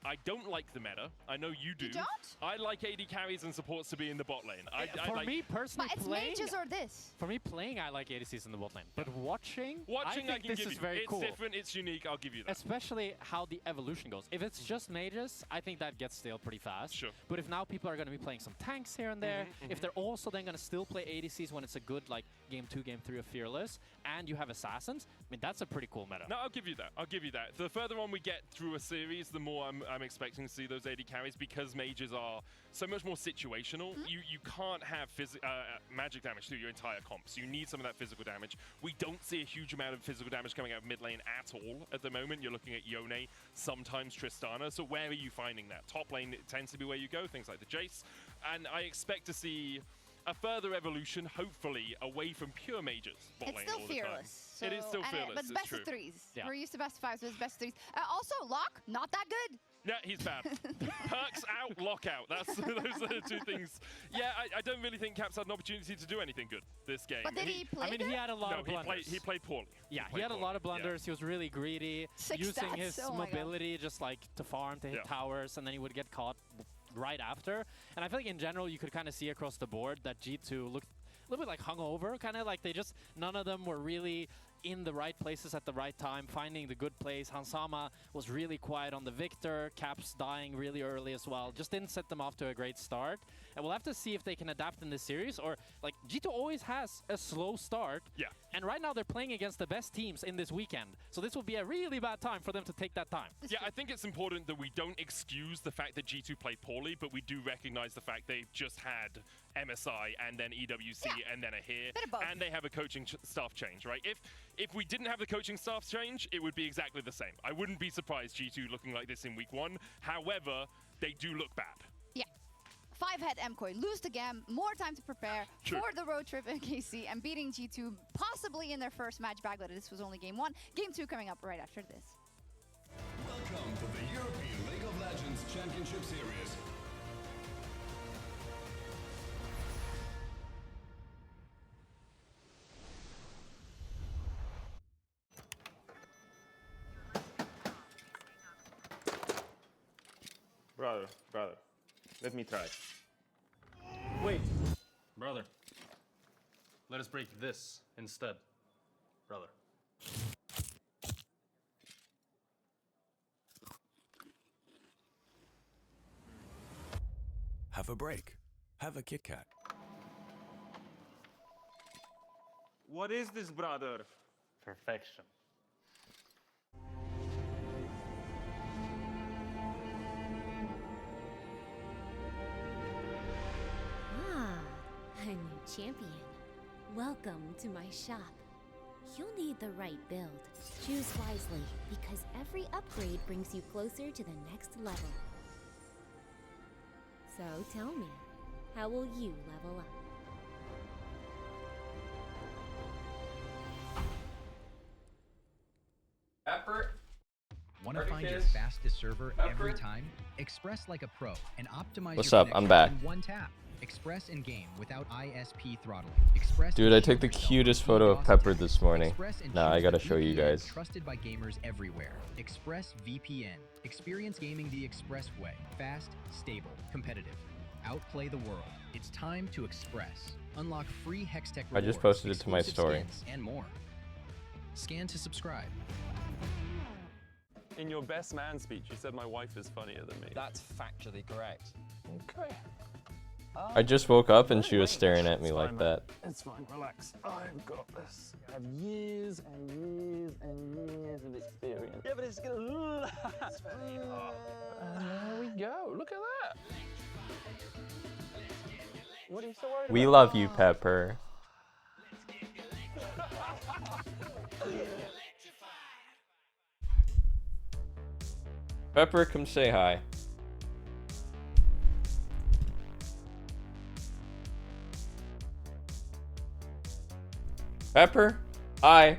I don't like the meta. I know you do. You don't? I like AD carries and supports to be in the bot lane. For me personally, but it's playing, mages or this. For me playing, I like ADCs in the bot lane. But watching, I can think this give is you. very It's cool. different, it's unique, I'll give you that. Especially how the evolution goes. If it's just mages, I think that gets stale pretty fast. Sure. But if now people are going to be playing some tanks here and there, if they're also then going to still play ADCs when it's a good like game 2, game 3 of Fearless, and you have assassins, I mean that's a pretty cool meta. No, I'll give you that. I'll give you that. The further on we get through a series, the more I'm expecting to see those AD carries because mages are so much more situational. You can't have magic damage through your entire comp, so you need some of that physical damage. We don't see a huge amount of physical damage coming out of mid lane at all at the moment. You're looking at Yone, sometimes Tristana. So where are you finding that? Top lane it tends to be where you go, things like the Jace. And I expect to see a further evolution, hopefully, away from pure majors. Bot It's lane still all the time. fearless. It is still fearless. But it's best true. of threes. Yeah. We're used to best of fives, but it's best of threes. Also, Locke, not that good. Yeah, he's bad. Perks out, lockout. Those are the two things. Yeah, I don't really think Caps had an opportunity to do anything good this game. But did he play I mean, he had a lot of blunders. He played poorly. Yeah, he had a lot of blunders. He was really greedy, using his mobility just like to farm, to hit towers, and then he would get caught right after. And I feel like in general, you could kind of see across the board that G2 looked a little bit like hungover, kind of like they just, none of them were really in the right places at the right time, finding the good plays. Hansama was really quiet on the Victor, Caps dying really early as well. Just didn't set them off to a great start. And we'll have to see if they can adapt in this series, or like G2 always has a slow start. Yeah. And right now they're playing against the best teams in this weekend. So this will be a really bad time for them to take that time. Yeah, I think it's important that we don't excuse the fact that G2 played poorly, but we do recognize the fact they've just had MSI and then EWC and then a here, and they have a coaching staff change, right? If we didn't have the coaching staff change, it would be exactly the same. I wouldn't be surprised G2 looking like this in week 1. However, they do look bad. Yeah. 5-head MCoy, lose the game, more time to prepare for the road trip in KC, and beating G2 possibly in their first match back, but this was only game 1. Game 2 coming up right after this. Welcome to the European League of Legends Championship Series. Brother, let me try. Wait, brother. Let us break this instead, brother. Have a break. Have a Kit Kat. What is this, brother? Perfection. A new champion. Welcome to my shop. You'll need the right build. Choose wisely, because every upgrade brings you closer to the next level. So tell me, how will you level up? Pepper. Want to find your fastest server every time? Express like a pro and optimize What's your up? I'm connection back. in one tap. Express in game without ISP throttling. Express Dude, I took the cutest photo of Pepper this morning. Nah, I gotta show you guys. Trusted by gamers everywhere. Express VPN. Experience gaming the Express way. Fast, stable, competitive. Outplay the world. It's time to Express. Unlock free Hextech rewards, I just posted it to my exclusive story. skins, and more. Scan to subscribe. In your best man speech, you said my wife is funnier than me. That's factually correct. Okay. I just woke up and she was staring at me like that. It's fine, relax. I've got this. I have years and years and years of experience. Yeah, but it's gonna last. And there we go. Look at that. What are you so worried We about? love you, Pepper. Pepper, come say hi. Pepper, hi.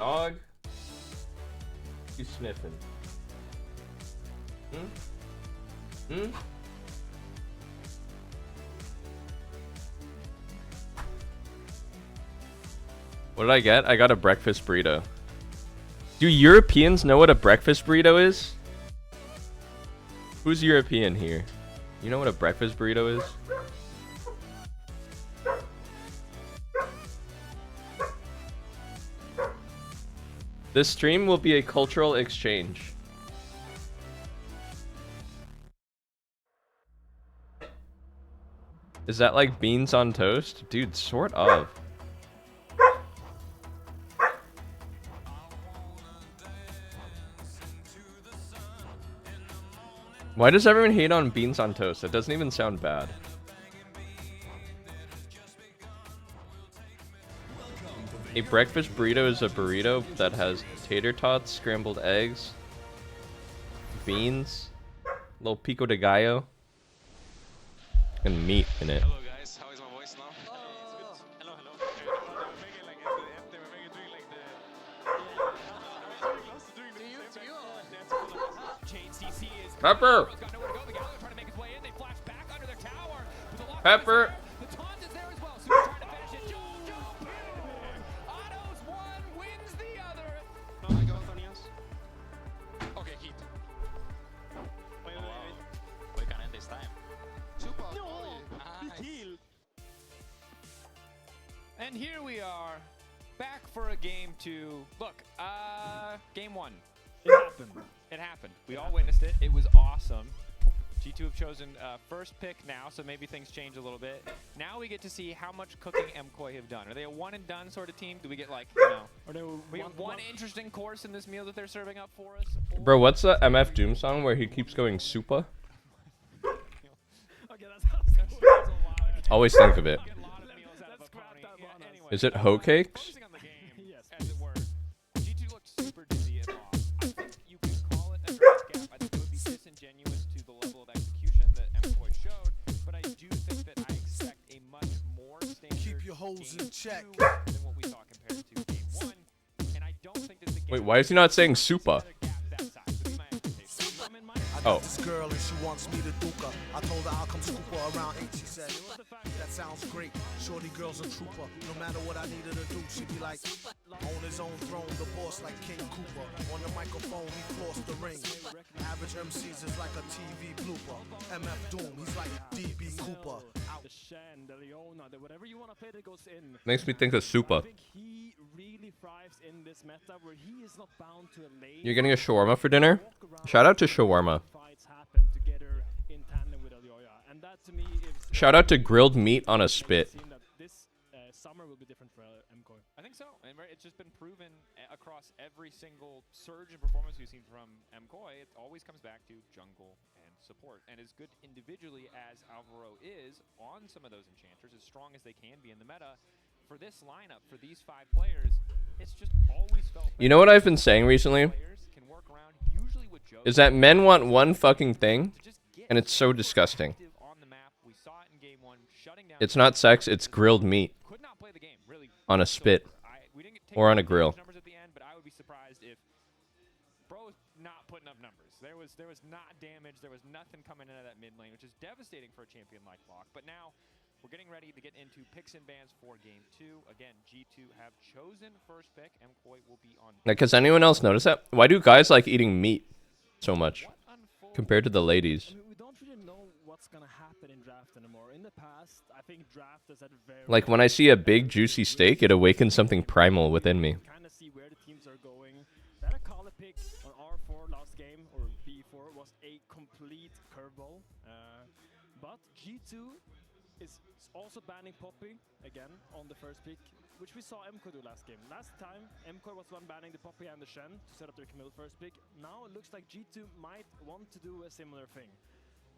Dog. You sniffing? Hmm? What did I get? I got a breakfast burrito. Do Europeans know what a breakfast burrito is? Who's European here? You know what a breakfast burrito is? This stream will be a cultural exchange. Is that like beans on toast? Dude, sort of. Why does everyone hate on beans on toast? That doesn't even sound bad. A breakfast burrito is a burrito that has tater tots, scrambled eggs, beans, a little pico de gallo, and meat in it. Hello guys, how is my voice now? Hello, Pepper! Pepper! Okay, Heat. Wait. We can end this time. Super. Nice. And here we are, back for a game 2. Look, game 1. It happened. It happened. We all witnessed it. It was awesome. G2 have chosen first pick now, so maybe things change a little bit. Now we get to see how much cooking MKOI have done. Are they a one and done sort of team? Do we get like, you know, we get one interesting course in this meal that they're serving up for us? Bro, what's the MF Doom song where he keeps going super? Always think of it. Is it hoe cakes? As it were. G2 looked super dizzy and lost. I think you can call it a draft gap. I think it would be disingenuous to the level of execution that MKOI showed, but I do think that I expect a much more standard Keep your holes in check than what we saw compared to game 1. And I don't think that the game Wait, why is he not saying super? Oh. This girl and she wants me to duke her. I told her I'll come scoop her around 8. She said, that sounds great. Shorty girl's a trooper. No matter what I needed to do, she'd be like, on his own throne, the boss like King Cooper. On the microphone, he flossed the ring. Average MCs is like a TV blooper. MF Doom, he's like DB Cooper. The Shen, the Leona, the whatever you want to play that goes in. Makes me think of super. I think he really thrives in this meta where he is not bound to a lane. You're getting a shawarma for dinner? Shout out to shawarma. And that to me is Shout out to grilled meat on a spit. this summer will be different for MKOI. I think so. And it's just been proven across every single surge in performance we've seen from MKOI. It always comes back to jungle and support. And as good individually as Alvaro is on some of those enchanters, as strong as they can be in the meta, for this lineup, for these 5 players, it's just always felt. You know what I've been saying recently? Is that men want one fucking thing, and it's so disgusting. It's not sex, it's grilled meat. On a spit. Or on a grill. But I would be surprised if Bro not putting up numbers. There was not damage, there was nothing coming into that mid lane, which is devastating for a champion like Lock. But now we're getting ready to get into picks and bans for game 2. Again, G2 have chosen first pick. MKOI will be on. Like, has anyone else noticed that? Why do guys like eating meat so much compared to the ladies? I mean, we don't really know what's gonna happen in draft anymore. In the past, I think draft is at very Like, when I see a big juicy steak, it awakens something primal within me. kind of see where the teams are going. That Akali pick on R4 last game, or B4, was a complete curveball. But G2 is also banning Poppy again on the first pick, which we saw MKOI do last game. Last time, MKOI was one banning the Poppy and the Shen to set up their Camille first pick. Now it looks like G2 might want to do a similar thing.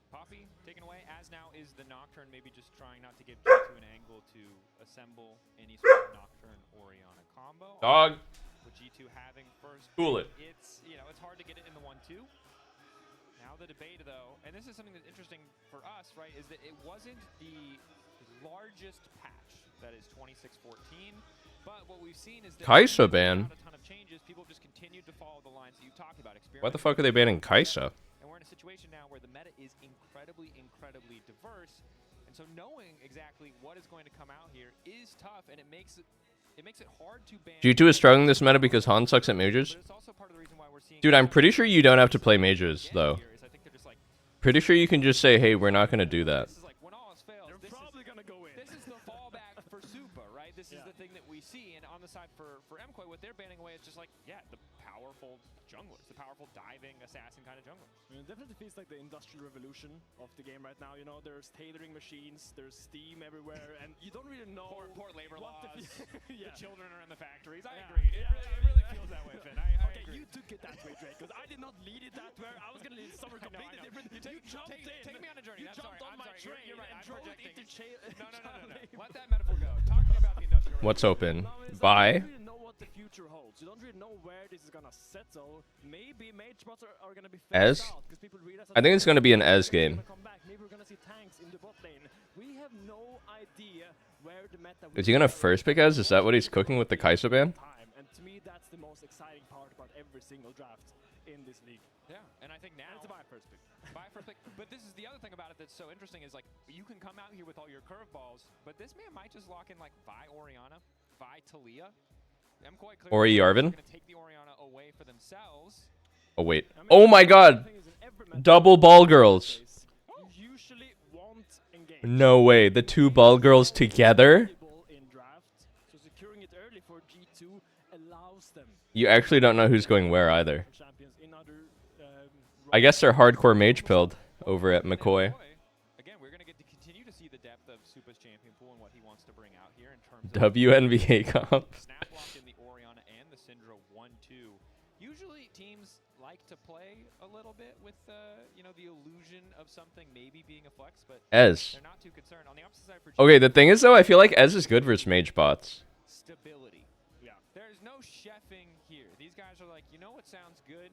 Poppy taken away, as now is the Nocturne, maybe just trying not to give G2 an angle to assemble any sort of Nocturne Oriana combo. Dog. With G2 having first Cool pick, it. it's, you know, it's hard to get it in the 1-2. Now the debate though, and this is something that's interesting for us, right, is that it wasn't the largest patch, that is 26-14, Kaisa ban? Why the fuck are they banning Kaisa? And we're in a situation now where the meta is incredibly diverse, and so knowing exactly what is going to come out here is tough, and it makes it hard to ban. G2 is struggling this meta because Han sucks at mages. Dude, I'm pretty sure you don't have to play mages though. Pretty sure you can just say, hey, we're not gonna do that. This is the fallback for Supa, right? This is the thing that we see, and on the side for MKOI, what they're banning away is just like, yeah, the powerful junglers, the powerful diving assassin kind of jungler. I mean, it definitely feels like the industrial revolution of the game right now. You know, there's tailoring machines, there's steam everywhere, and you don't really know poor labor what laws. The The children are in the factories. I agree. It really feels that way, Finn. I okay, agree. you took it that way, Drake, because I did not lead it that way. I was gonna lead summer completely different. You jumped in. Take me on a journey. You jumped on my train. You're right. And I'm drove it projecting. into No. Let that metaphor go. Talk to me about the industrial. What's open? You Bye. don't really know what the future holds. You don't really know where this is gonna settle. Maybe mage bots are gonna be Ez? phased out because people realize I think it's gonna be an Ez game. maybe we're gonna see tanks in the bot lane. We have no idea where the meta Is he gonna first pick Ez? Is that what he's cooking with the Kaisa ban? And to me, that's the most exciting part about every single draft in this league. Yeah, and I think now it's a buy first pick. Buy first pick. But this is the other thing about it that's so interesting is like you can come out here with all your curveballs, but this man might just lock in like Vi Orianna, Vi Talia. Ori Yarvin? Gonna take the Orianna away for themselves. Oh wait. Oh my god! Double ball girls. Usually won't engage. No way. The two ball girls together? In draft, so securing it early for G2 allows them. You actually don't know who's going where either. Champions in other, I guess they're hardcore mage pilled over at McCoy. Again, we're gonna get to continue to see the depth of Supa's champion pool and what he wants to bring out here in terms of WNBA comp. snap lock in the Orianna and the Syndra 1-2. Usually teams like to play a little bit with you know, the illusion of something maybe being a flex, but Ez. they're not too concerned. On the opposite side for Okay, the thing is though, I feel like Ez is good versus mage bots. stability. Yeah. There's no chefing here. These guys are like, you know what sounds good?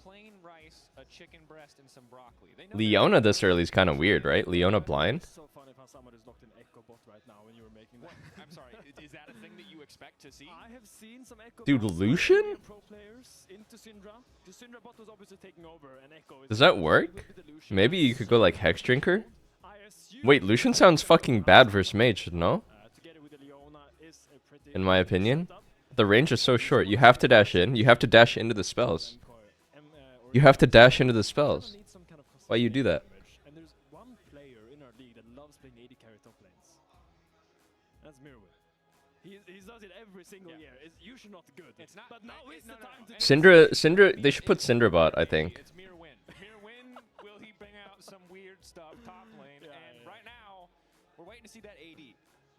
Plain rice, a chicken breast, and some broccoli. They know Leona this early is kind of weird, right? Leona blind? It's so funny how someone is locked in Echo bot right now when you were making that. I'm sorry, is that a thing that you expect to see? I have seen some Echo Dude, bots Lucian? pro players into Syndra. The Syndra bot was obviously taking over, and Echo is Does that work? Maybe you could go like Hex Drinker? Wait, Lucian sounds fucking bad versus mage, no? together with the Leona is a pretty In my opinion. The range is so short. You have to dash in. You have to dash into the spells. You have to dash into the spells. Why you do that? And there's one player in our league that loves playing AD carry top lanes. That's Mirwin. He does it every single year. It's usually not good. It's not. But now is the time to. Syndra, they should put Syndra bot, I think. It's Mirwin. Mirwin, will he bring out some weird stuff top lane? And right now, we're waiting to see that AD.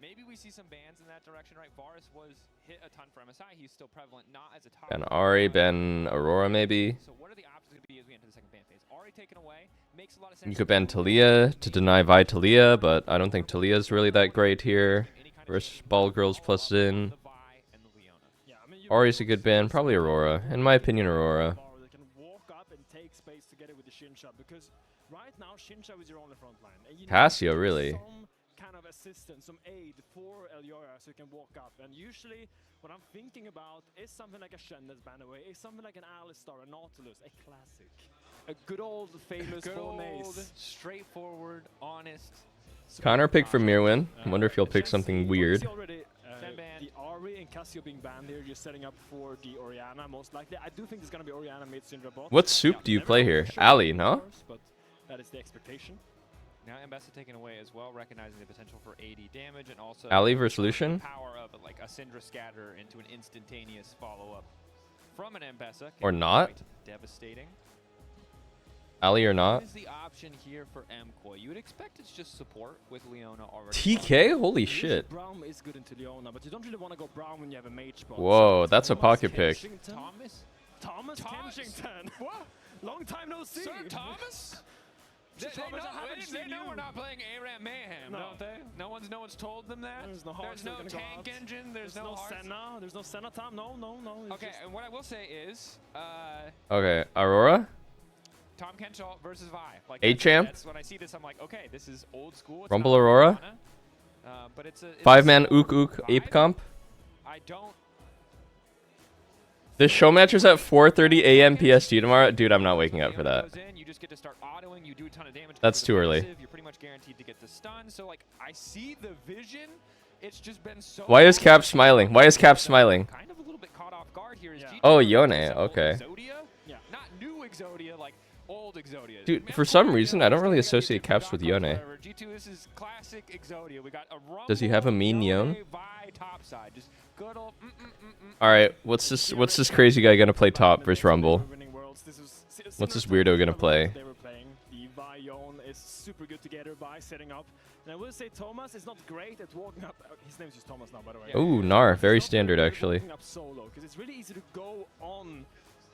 Maybe we see some bans in that direction, right? Varus was hit a ton for MSI. He's still prevalent, not as a top. Ben Ari, Ben Aurora, maybe. So what are the options going to be as we enter the second ban phase? Ari taken away makes a lot of sense. You could ban Talia to deny Vi Talia, but I don't think Talia's really that great here. Versus Ball Girls plus Zin. Ari's a good ban, probably Aurora. In my opinion, Aurora. That can walk up and take space together with the Shincha, because right now Shincha is your only front line. And you Cassio, need really. some kind of assistance, some aid for Eliora so you can walk up. And usually what I'm thinking about is something like a Shen that's banned away, is something like an Alistar, a Nautilus, a classic. A good old famous Good old, Bolognese. straightforward, honest. Connor pick from Mirwin. I wonder if he'll pick something weird. Already, the Ari and Cassio being banned here, you're setting up for the Orianna most likely. I do think it's going to be Orianna mid Syndra bot. What soup do you play here? Ali, no? But that is the expectation. Now Mbessa taken away as well, recognizing the potential for AD damage and also Ali versus Lucian? power of like a Syndra scatter into an instantaneous follow-up from an Mbessa. Or not? Devastating. Ali or not? What is the option here for MKOI? You would expect it's just support with Leona already. TK? Holy shit. Braum is good into Leona, but you don't really want to go Braum when you have a mage bot. Whoa, that's a pocket pick. Thomas Kensington. What? Long time no see. Sir Thomas? They know we're not playing ARAM Mayhem, don't they? No one's told them that. There's no hearts. There's no tank engine. There's no hearts. Senna. There's no Senna time. No. Okay, and what I will say is, Okay, Aurora? Tom Kenshaw versus Vi. Like A-champ? That's when I see this, I'm like, okay, this is old school. It's Rumble not Aurora? but it's a 5-man Ook Ape comp? I don't. This show match is at 4:30 a.m. PST tomorrow. Dude, I'm not waking up for that. You just get to start autoing. You do a ton of damage. That's too early. You're pretty much guaranteed to get the stun. So like, I see the vision. It's just been so. Why is Cap smiling? Why is Cap smiling? Kind of a little bit caught off guard here. Is G2 Oh, Yone. Okay. Exodia? Yeah. Not new Exodia, like old Exodia. Dude, for some reason, I don't really associate Caps with Yone. G2, this is classic Exodia. We got a Does he have a mean Yone? Topside. Just good old. All right, what's this crazy guy gonna play top versus Rumble? What's this weirdo gonna play? They were playing. The Vi Yone is super good together by setting up. And I will say Thomas is not great at walking up. His name's just Thomas now, by the way. Ooh, Gnar, very standard actually. Walking up solo, because it's really easy to go on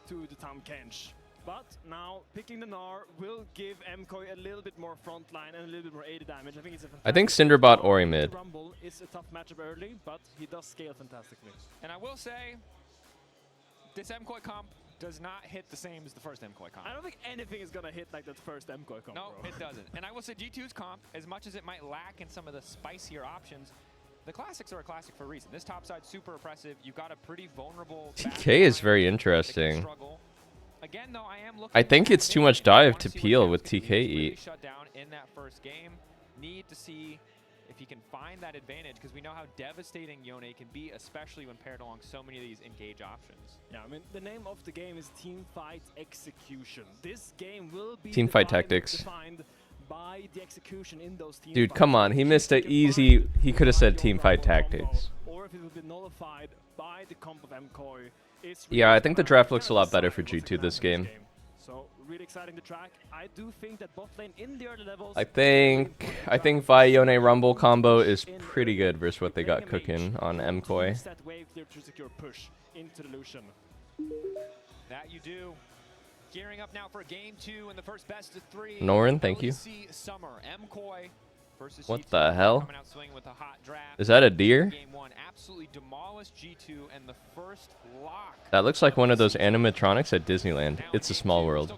to the Tahm Kench. But now picking the Gnar will give MKOI a little bit more front line and a little bit more AD damage. I think it's a I think Cinderbot Ori mid. Rumble is a tough matchup early, but he does scale fantastically. And I will say, this MKOI comp does not hit the same as the first MKOI comp. I don't think anything is gonna hit like that first MKOI comp. No, bro. it doesn't. And I will say G2's comp, as much as it might lack in some of the spicier options, the classics are a classic for a reason. This topside super oppressive. You've got a pretty vulnerable. TK is very interesting. Again, though, I think it's too much dive to peel with TK shut down in that first game. Need to see if he can find that advantage, because we know how devastating Yone can be, especially when paired along so many of these engage options. Yeah, I mean, the name of the game is Teamfight Execution. This game will be Teamfight Tactics. defined by the execution in those team Dude, fights. come on, he missed an easy. He could have said Teamfight Tactics. Or if it will be nullified by the comp of MKOI. Yeah, I think the draft looks a lot better for G2 this game. So really exciting to track. I do think that bot lane in the early levels. I think Vi Yone Rumble combo is pretty good versus what they got cooking on MKOI. That wave clear to secure push into the Lucian. That you do. Gearing up now for game 2 in the first best of 3. Norin, thank you. LEC Summer, MKOI versus What G2 the hell? coming out swinging with a hot draft. Is that a deer? Game 1 absolutely demolished G2 and the first lock. That looks like one of those animatronics at Disneyland. It's a small world.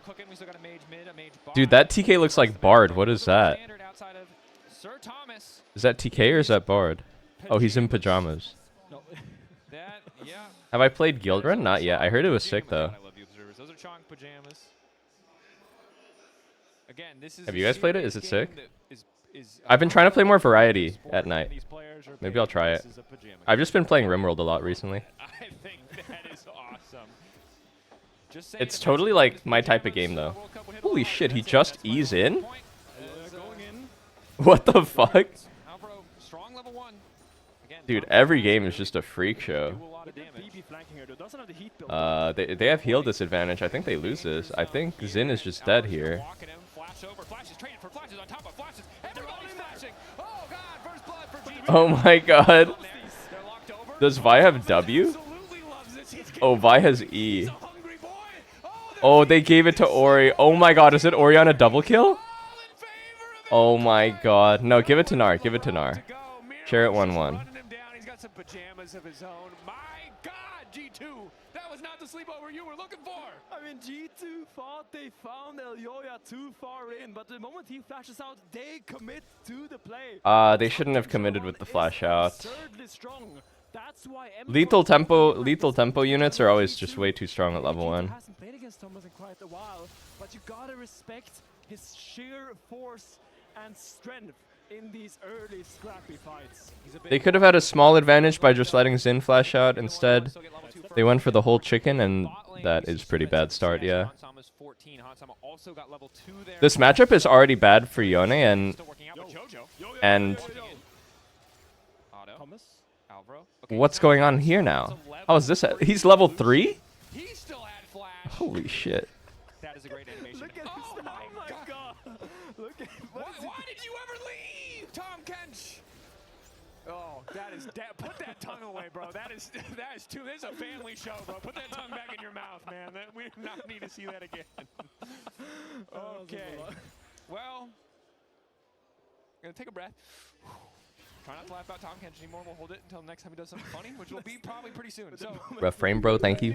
Dude, that TK looks like Bard. What is that? Is that TK or is that Bard? Oh, he's in pajamas. Have I played Guild Run? Not yet. I heard it was sick though. Those are Chonk pajamas. Again, this is Have you guys played it? Is it sick? Is I've been trying to play more variety at night. Maybe I'll try it. I've just been playing RimWorld a lot recently. I think that is awesome. It's totally like my type of game though. Holy shit, he just eased in? What the fuck? Dude, every game is just a freak show. They have heal disadvantage. I think they lose this. I think Xin is just dead here. Oh my god. Does Vi have W? Oh, Vi has E. Oh, they gave it to Ori. Oh my god, is it Ori on a double kill? Oh my god. No, give it to Gnar. Give it to Gnar. Share it 1-1. He's got some pajamas of his own. My god, G2. That was not the sleepover you were looking for. I mean, G2 thought they found Elyoya too far in, but the moment he flashes out, they commit to the play. They shouldn't have committed with the flash out. Absurdly strong. That's why Lethal tempo units are always just way too strong at level 1. Hasn't played against Thomas in quite a while, but you gotta respect his sheer force and strength in these early scrappy fights. They could have had a small advantage by just letting Xin flash out instead. They went for the whole chicken, and that is pretty bad start, yeah. This matchup is already bad for Yone, and what's going on here now? How is this? He's level 3? Holy shit. That is a great animation. Look at oh my god. Look at why did you ever leave, Tahm Kench? Oh, that is put that tongue away, bro. That is too. This is a family show, bro. Put that tongue back in your mouth, man. We do not need to see that again. Okay. Well, gonna take a breath. Try not to laugh about Tahm Kench anymore. We'll hold it until next time he does something funny, which will be probably pretty soon. So, Rough frame, bro. Thank you.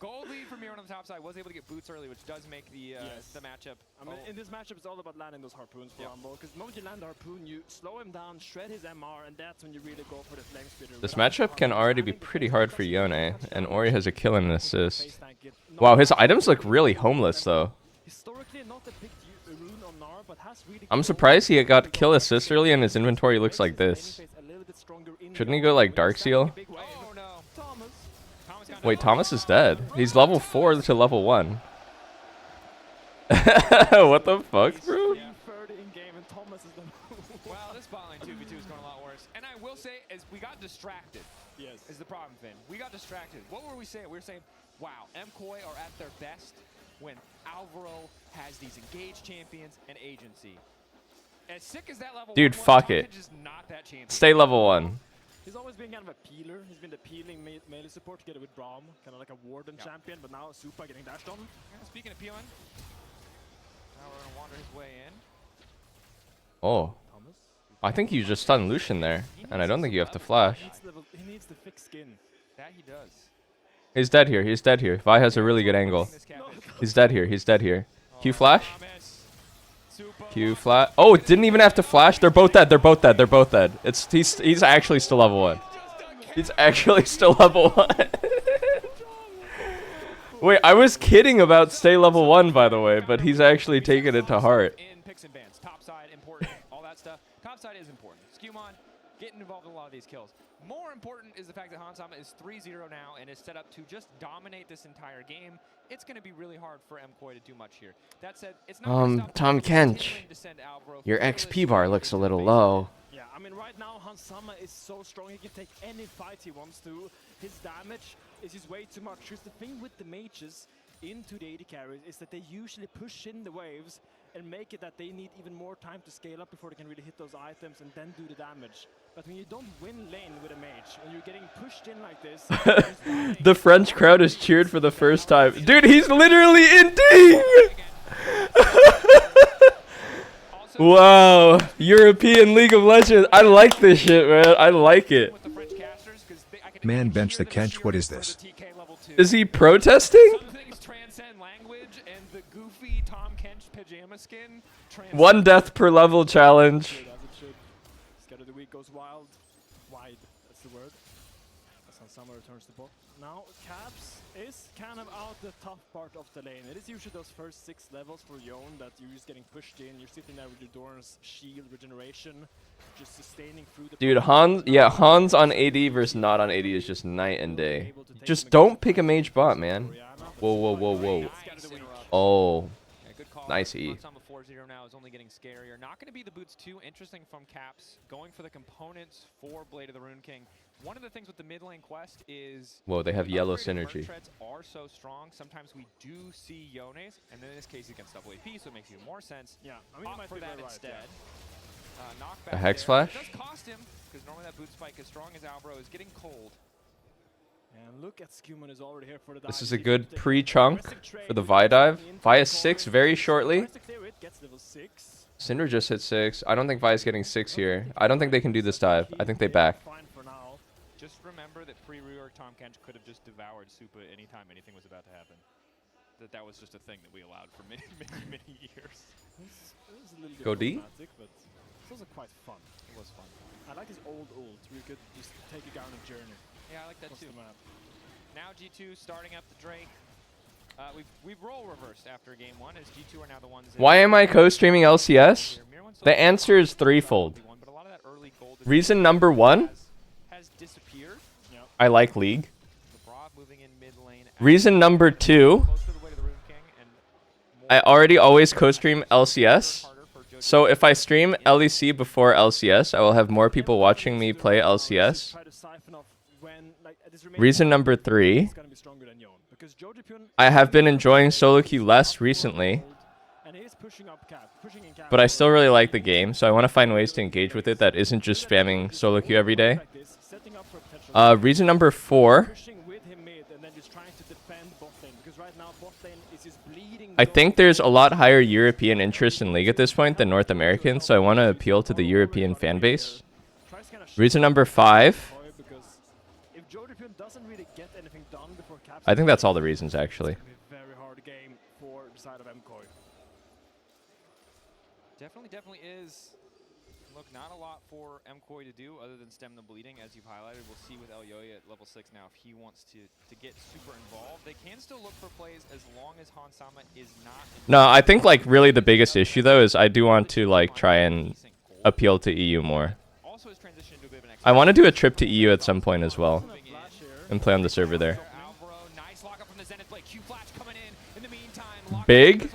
Gold lead from Miro on the top side, was able to get boots early, which does make the matchup. I mean, in this matchup, it's all about landing those harpoons for Rumble, because the moment you land the harpoon, you slow him down, shred his MR, and that's when you really go for the flame spitter. This matchup can already be pretty hard for Yone, and Ori has a kill and an assist. Wow, his items look really homeless though. I'm surprised he got kill assist early and his inventory looks like this. Shouldn't he go like Dark Seal? Wait, Thomas is dead. He's level 4 to level 1. What the fuck, bro? Well, this bot lane 2v2 is going a lot worse. And I will say, as we got distracted, is the problem, Finn. We got distracted. What were we saying? We were saying, wow, MKOI are at their best when Alvaro has these engaged champions and agency. As sick as that level Dude, 1 was, fuck Tom it. Kench is not that champion. Stay level 1. He's always been kind of a peeler. He's been the peeling melee support together with Braum, kind of like a warden champion, but now Supa getting dashed on. Yeah, speaking of peeling, now we're going to wander his way in. Oh. I think you just stunned Lucian there, and I don't think you have to flash. He needs the thick skin. That he does. He's dead here, he's dead here. Vi has a really good angle. He's dead here, he's dead here. Q flash? Q flash. Oh, didn't even have to flash. They're both dead, they're both dead, they're both dead. He's actually still level 1. He's actually still level 1. Wait, I was kidding about stay level 1, by the way, but he's actually taking it to heart. In picks and bans, top side important, all that stuff. Top side is important. Skewmon getting involved in a lot of these kills. More important is the fact that Hansama is 3-0 now and is set up to just dominate this entire game. It's going to be really hard for MKOI to do much here. That said, it's not Tom Kench, your XP bar looks a little low. Yeah, I mean, right now, Hansama is so strong, he can take any fight he wants to. His damage is just way too much. Here's the thing with the mages into the AD carries is that they usually push in the waves and make it that they need even more time to scale up before they can really hit those items and then do the damage. But when you don't win lane with a mage, and you're getting pushed in like this... The French crowd has cheered for the first time. Dude, he's literally in Ding! Wow, European League of Legends. I like this shit, man. I like it. Man, bench the Kench, what is this? Is he protesting? One death per level challenge. Scatter of the week goes wild. Wide, that's the word. As Hansama returns to bot. Now, Caps is kind of out the tough part of the lane. It is usually those first 6 levels for Yone that you're just getting pushed in. You're sitting there with your Doran's shield regeneration, just sustaining through the... Dude, Hans on AD versus not on AD is just night and day. Just don't pick a mage bot, man. Whoa, whoa, whoa, whoa. Oh, nice E. 4-0 now is only getting scarier. Not going to be the boots too interesting from Caps. Going for the components for Blade of the Rune King. One of the things with the mid lane quest is... Whoa, they have yellow synergy. Treads are so strong. Sometimes we do see Yone's, and then in this case against double AP, so it makes even more sense. Yeah, I mean, opt for that instead. A Hex Flash? It does cost him, because normally that boot spike, as strong as Albro, is getting cold. And look at Skewman is already here for the dive. This is a good pre-chunk for the Vi dive. Vi is 6 very shortly. Cinder just hit 6. I don't think Vi is getting 6 here. I don't think they can do this dive. I think they back. Just remember that pre-rework Tom Kench could have just devoured Supa anytime anything was about to happen. That was just a thing that we allowed for many, many years. It was a little bit Go D? but it's also quite fun. It was fun. I like his old ult. We could just take you down a journey. Yeah, I like that too. Now G2 starting up the Drake. We've role reversed after game 1 as G2 are now the ones. Why am I co-streaming LCS? The answer is threefold. Reason number 1, I like League. Reason number 2, I already always co-stream LCS. So if I stream LEC before LCS, I will have more people watching me play LCS. Reason number 3, I have been enjoying solo queue less recently, but I still really like the game, so I want to find ways to engage with it that isn't just spamming solo queue every day. Reason number 4, I think there's a lot higher European interest in League at this point than North American, so I want to appeal to the European fan base. Reason number 5, TSM doesn't really get anything done before Caps. I think that's all the reasons, actually. It's gonna be a very hard game for the side of MKOI. Definitely is. Look, not a lot for MKOI to do other than stem the bleeding, as you've highlighted. We'll see with Elyoya at level 6 now if he wants to get super involved. They can still look for plays as long as Hansama is not. No, I think like really the biggest issue though is I do want to like try and appeal to EU more. I want to do a trip to EU at some point as well and play on the server there. Big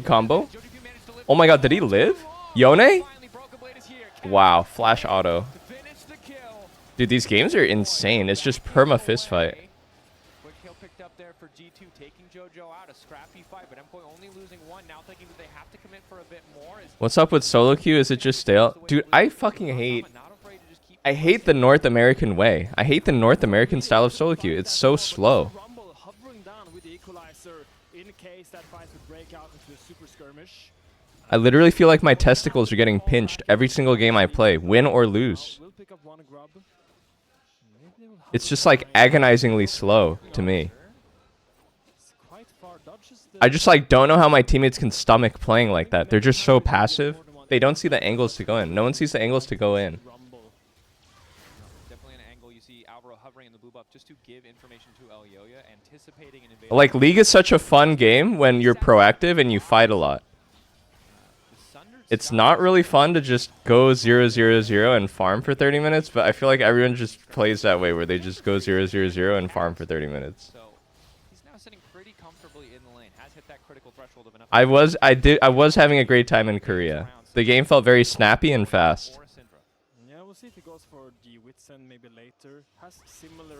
combo. Oh my god, did he live? Yone? Wow, flash auto. Dude, these games are insane. It's just perma fist fight. Quick kill picked up there for G2, taking JoJo out. A scrappy fight, but MKOI only losing one. Now thinking that they have to commit for a bit more. What's up with solo queue? Is it just stale? Dude, I fucking hate the North American way. I hate the North American style of solo queue. It's so slow. I literally feel like my testicles are getting pinched every single game I play, win or lose. It's just like agonizingly slow to me. I just like don't know how my teammates can stomach playing like that. They're just so passive. They don't see the angles to go in. No one sees the angles to go in. Definitely an angle. You see Alvaro hovering in the blue buff just to give information to Elyoya, anticipating an invasion. Like League is such a fun game when you're proactive and you fight a lot. It's not really fun to just go 0-0-0 and farm for 30 minutes, but I feel like everyone just plays that way where they just go 0-0-0 and farm for 30 minutes. So he's now sitting pretty comfortably in the lane. Has hit that critical threshold of enough. I was having a great time in Korea. The game felt very snappy and fast. Yeah, we'll see if he goes for the Witsen maybe later. Has similar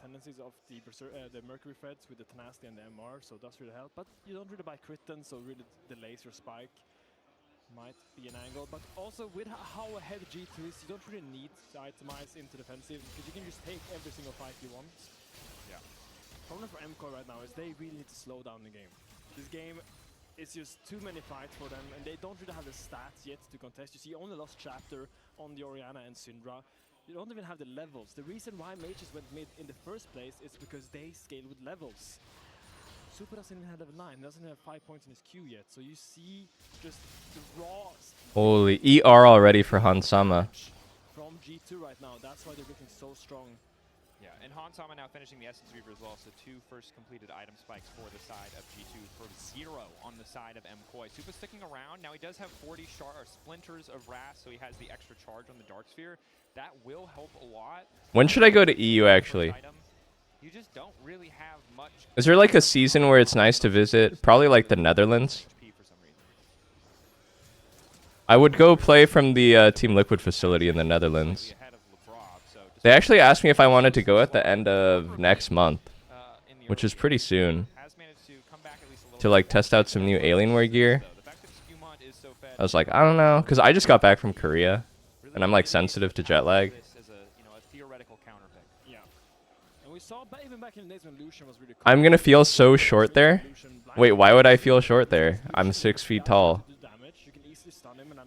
tendencies of the Mercury Threads with the Tenacity and the MR, so does really help. But you don't really buy Critten, so really delays your spike. Might be an angle, but also with how ahead G2 is, you don't really need to itemize into defensive because you can just take every single fight you want. Yeah. Problem for MKOI right now is they really need to slow down the game. This game is just too many fights for them, and they don't really have the stats yet to contest. You see, only lost chapter on the Orianna and Syndra. You don't even have the levels. The reason why Mages went mid in the first place is because they scale with levels. Super doesn't even have level 9, doesn't have 5 points in his queue yet, so you see just the raw... Holy ER already for Hansama. From G2 right now, that's why they're looking so strong. Yeah, and Hansama now finishing the Essence Reaver as well, so 2 first completed item spikes for the side of G2 for 0 on the side of MKOI. Super sticking around, now he does have 40 splinters of Wrath, so he has the extra charge on the Dark Sphere. That will help a lot. When should I go to EU actually? You just don't really have much. Is there like a season where it's nice to visit? Probably like the Netherlands. I would go play from the Team Liquid facility in the Netherlands. They actually asked me if I wanted to go at the end of next month, which is pretty soon, to like test out some new Alienware gear. I was like, I don't know, because I just got back from Korea, and I'm like sensitive to jet lag. I'm gonna feel so short there. Wait, why would I feel short there? I'm 6 feet tall.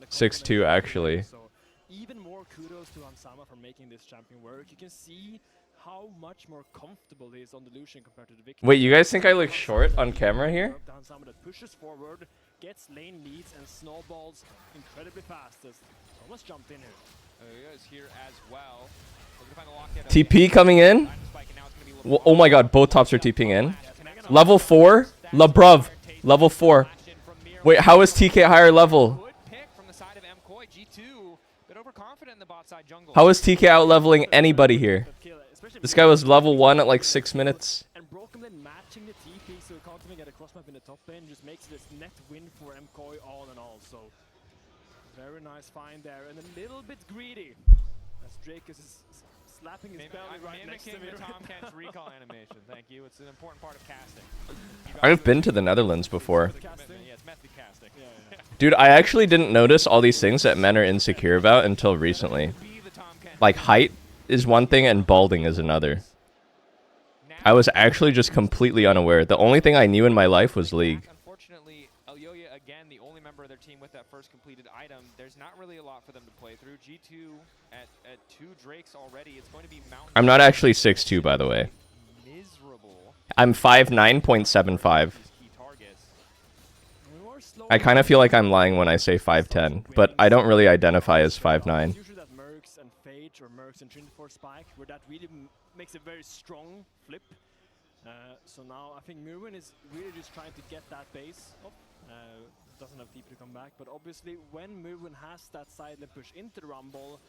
6'2" actually. Even more kudos to Hansama for making this champion work. You can see how much more comfortable he is on the Lucian compared to the Viking. Wait, you guys think I look short on camera here? Hansama that pushes forward, gets lane leads and snowballs incredibly fast. Almost jumped in here. Is here as well. TP coming in. Oh my god, both tops are TPing in. Level 4? LeBruv. Level 4. Wait, how is TK higher level? How is TK out leveling anybody here? This guy was level 1 at like 6 minutes. And Broken then matching the TP, so he can't even get a cross map in the top lane, just makes this net win for MKOI all in all. So very nice find there, and a little bit greedy as Drake is slapping his belly right next to me. The Tomcat's recall animation. Thank you. It's an important part of casting. I've been to the Netherlands before. Yeah, it's method casting. Dude, I actually didn't notice all these things that men are insecure about until recently. Like height is one thing and balding is another. I was actually just completely unaware. The only thing I knew in my life was League. Unfortunately, Elyoya again, the only member of their team with that first completed item, there's not really a lot for them to play through. G2 at 2 Drakes already. It's going to be Mountain. I'm not actually 6'2", by the way. Miserable. I'm 5'9.75". I kind of feel like I'm lying when I say 5'10", but I don't really identify as 5'9". Usually that Mercs and Phage or Mercs and Trinity for Spike, where that really makes a very strong flip. So now I think Murwin is really just trying to get that base up. Doesn't have TP to come back, but obviously when Murwin has that side lane push into the Rumble,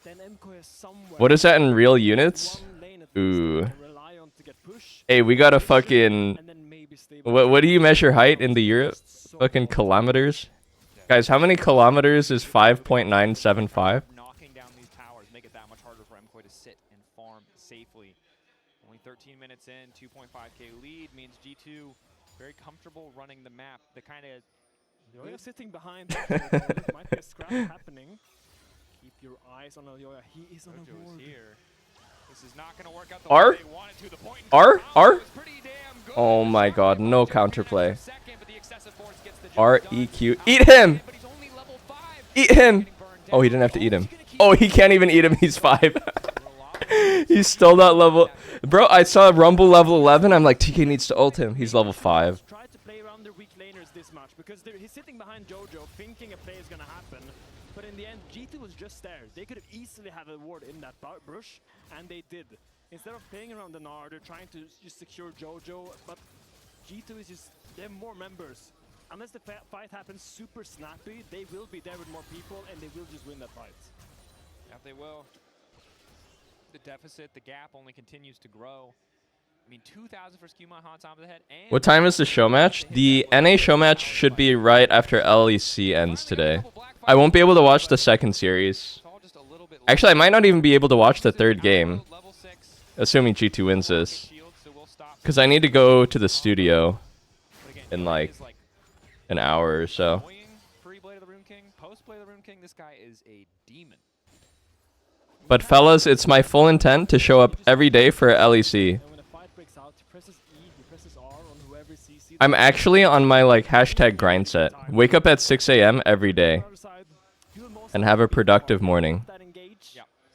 then MK is somewhere. What is that in real units? Ooh. Hey, we got a fucking... What do you measure height in the Europe? Fucking kilometers? Guys, how many kilometers is 5.975? Knocking down these towers make it that much harder for MK to sit and farm safely. Only 13 minutes in, 2.5k lead means G2 very comfortable running the map. The kind of Yoya sitting behind. There might be a scrap happening. Keep your eyes on Yoya. He is on the board. Here. This is not going to work out the R? way they want it to. The point R? R? Oh my god, no counterplay. R-E-Q. Eat him! Eat him! Oh, he didn't have to eat him. Oh, he can't even eat him. He's 5. He's still not level... Bro, I saw Rumble level 11. I'm like, TK needs to ult him. He's level 5. Try to play around their weak laners this much because he's sitting behind Jojo thinking a play is going to happen. But in the end, G2 was just there. They could have easily had a ward in that brush, and they did. Instead of playing around the Gnar, they're trying to just secure Jojo, but G2 is just... They have more members. Unless the fight happens super snappy, they will be there with more people, and they will just win that fight. Yeah, they will. The deficit, the gap only continues to grow. I mean, 2,000 for Skuma on top of the head. And What time is the show match? The NA show match should be right after LEC ends today. I won't be able to watch the second series. Actually, I might not even be able to watch the third game. Assuming G2 wins this. Because I need to go to the studio in like an hour or so. Pre-play to the Rune King, post-play to the Rune King, this guy is a demon. But fellas, it's my full intent to show up every day for LEC. I'm actually on my like hashtag grind set. Wake up at 6 a.m. every day. And have a productive morning.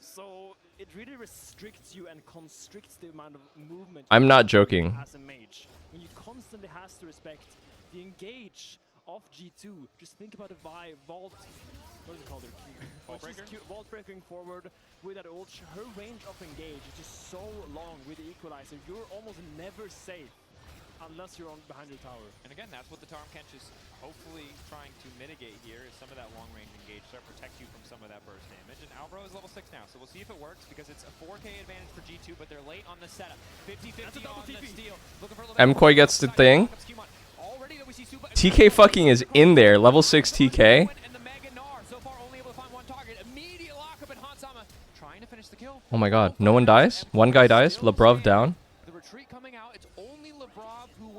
So it really restricts you and constricts the amount of movement. I'm not joking. As a mage, when you constantly has to respect the engage of G2. Just think about a vault. What is it called? Vault breaking forward with that ult. Her range of engage is just so long with the equalizer. You're almost never safe unless you're behind your tower. And again, that's what the Tahm Kench is hopefully trying to mitigate here, is some of that long-range engage, start to protect you from some of that burst damage. And Alvaro is level 6 now, so we'll see if it works, because it's a 4k advantage for G2, but they're late on the setup. 50-50 on the steal. MKOI gets the thing. TK fucking is in there, level 6 TK. Oh my god, no one dies? One guy dies? Lebrov down?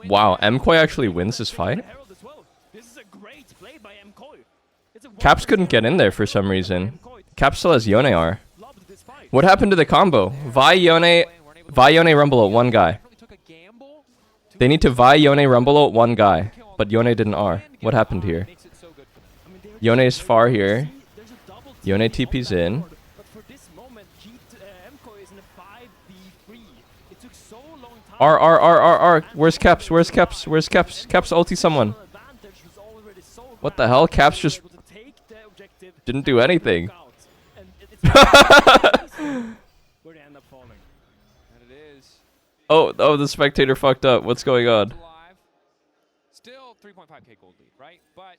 Wow, MKOI actually wins this fight? Caps couldn't get in there for some reason. Caps still has Yone R. What happened to the combo? Vi Yone Rumble ult one guy. They need to Vi Yone Rumble ult one guy, but Yone didn't R. What happened here? Yone is far here. Yone TP's in. R. Where's Caps? Where's Caps? Where's Caps? Caps ulti someone. What the hell? Caps just didn't do anything. Oh, the spectator fucked up. What's going on? Still 3.5k gold lead, right? But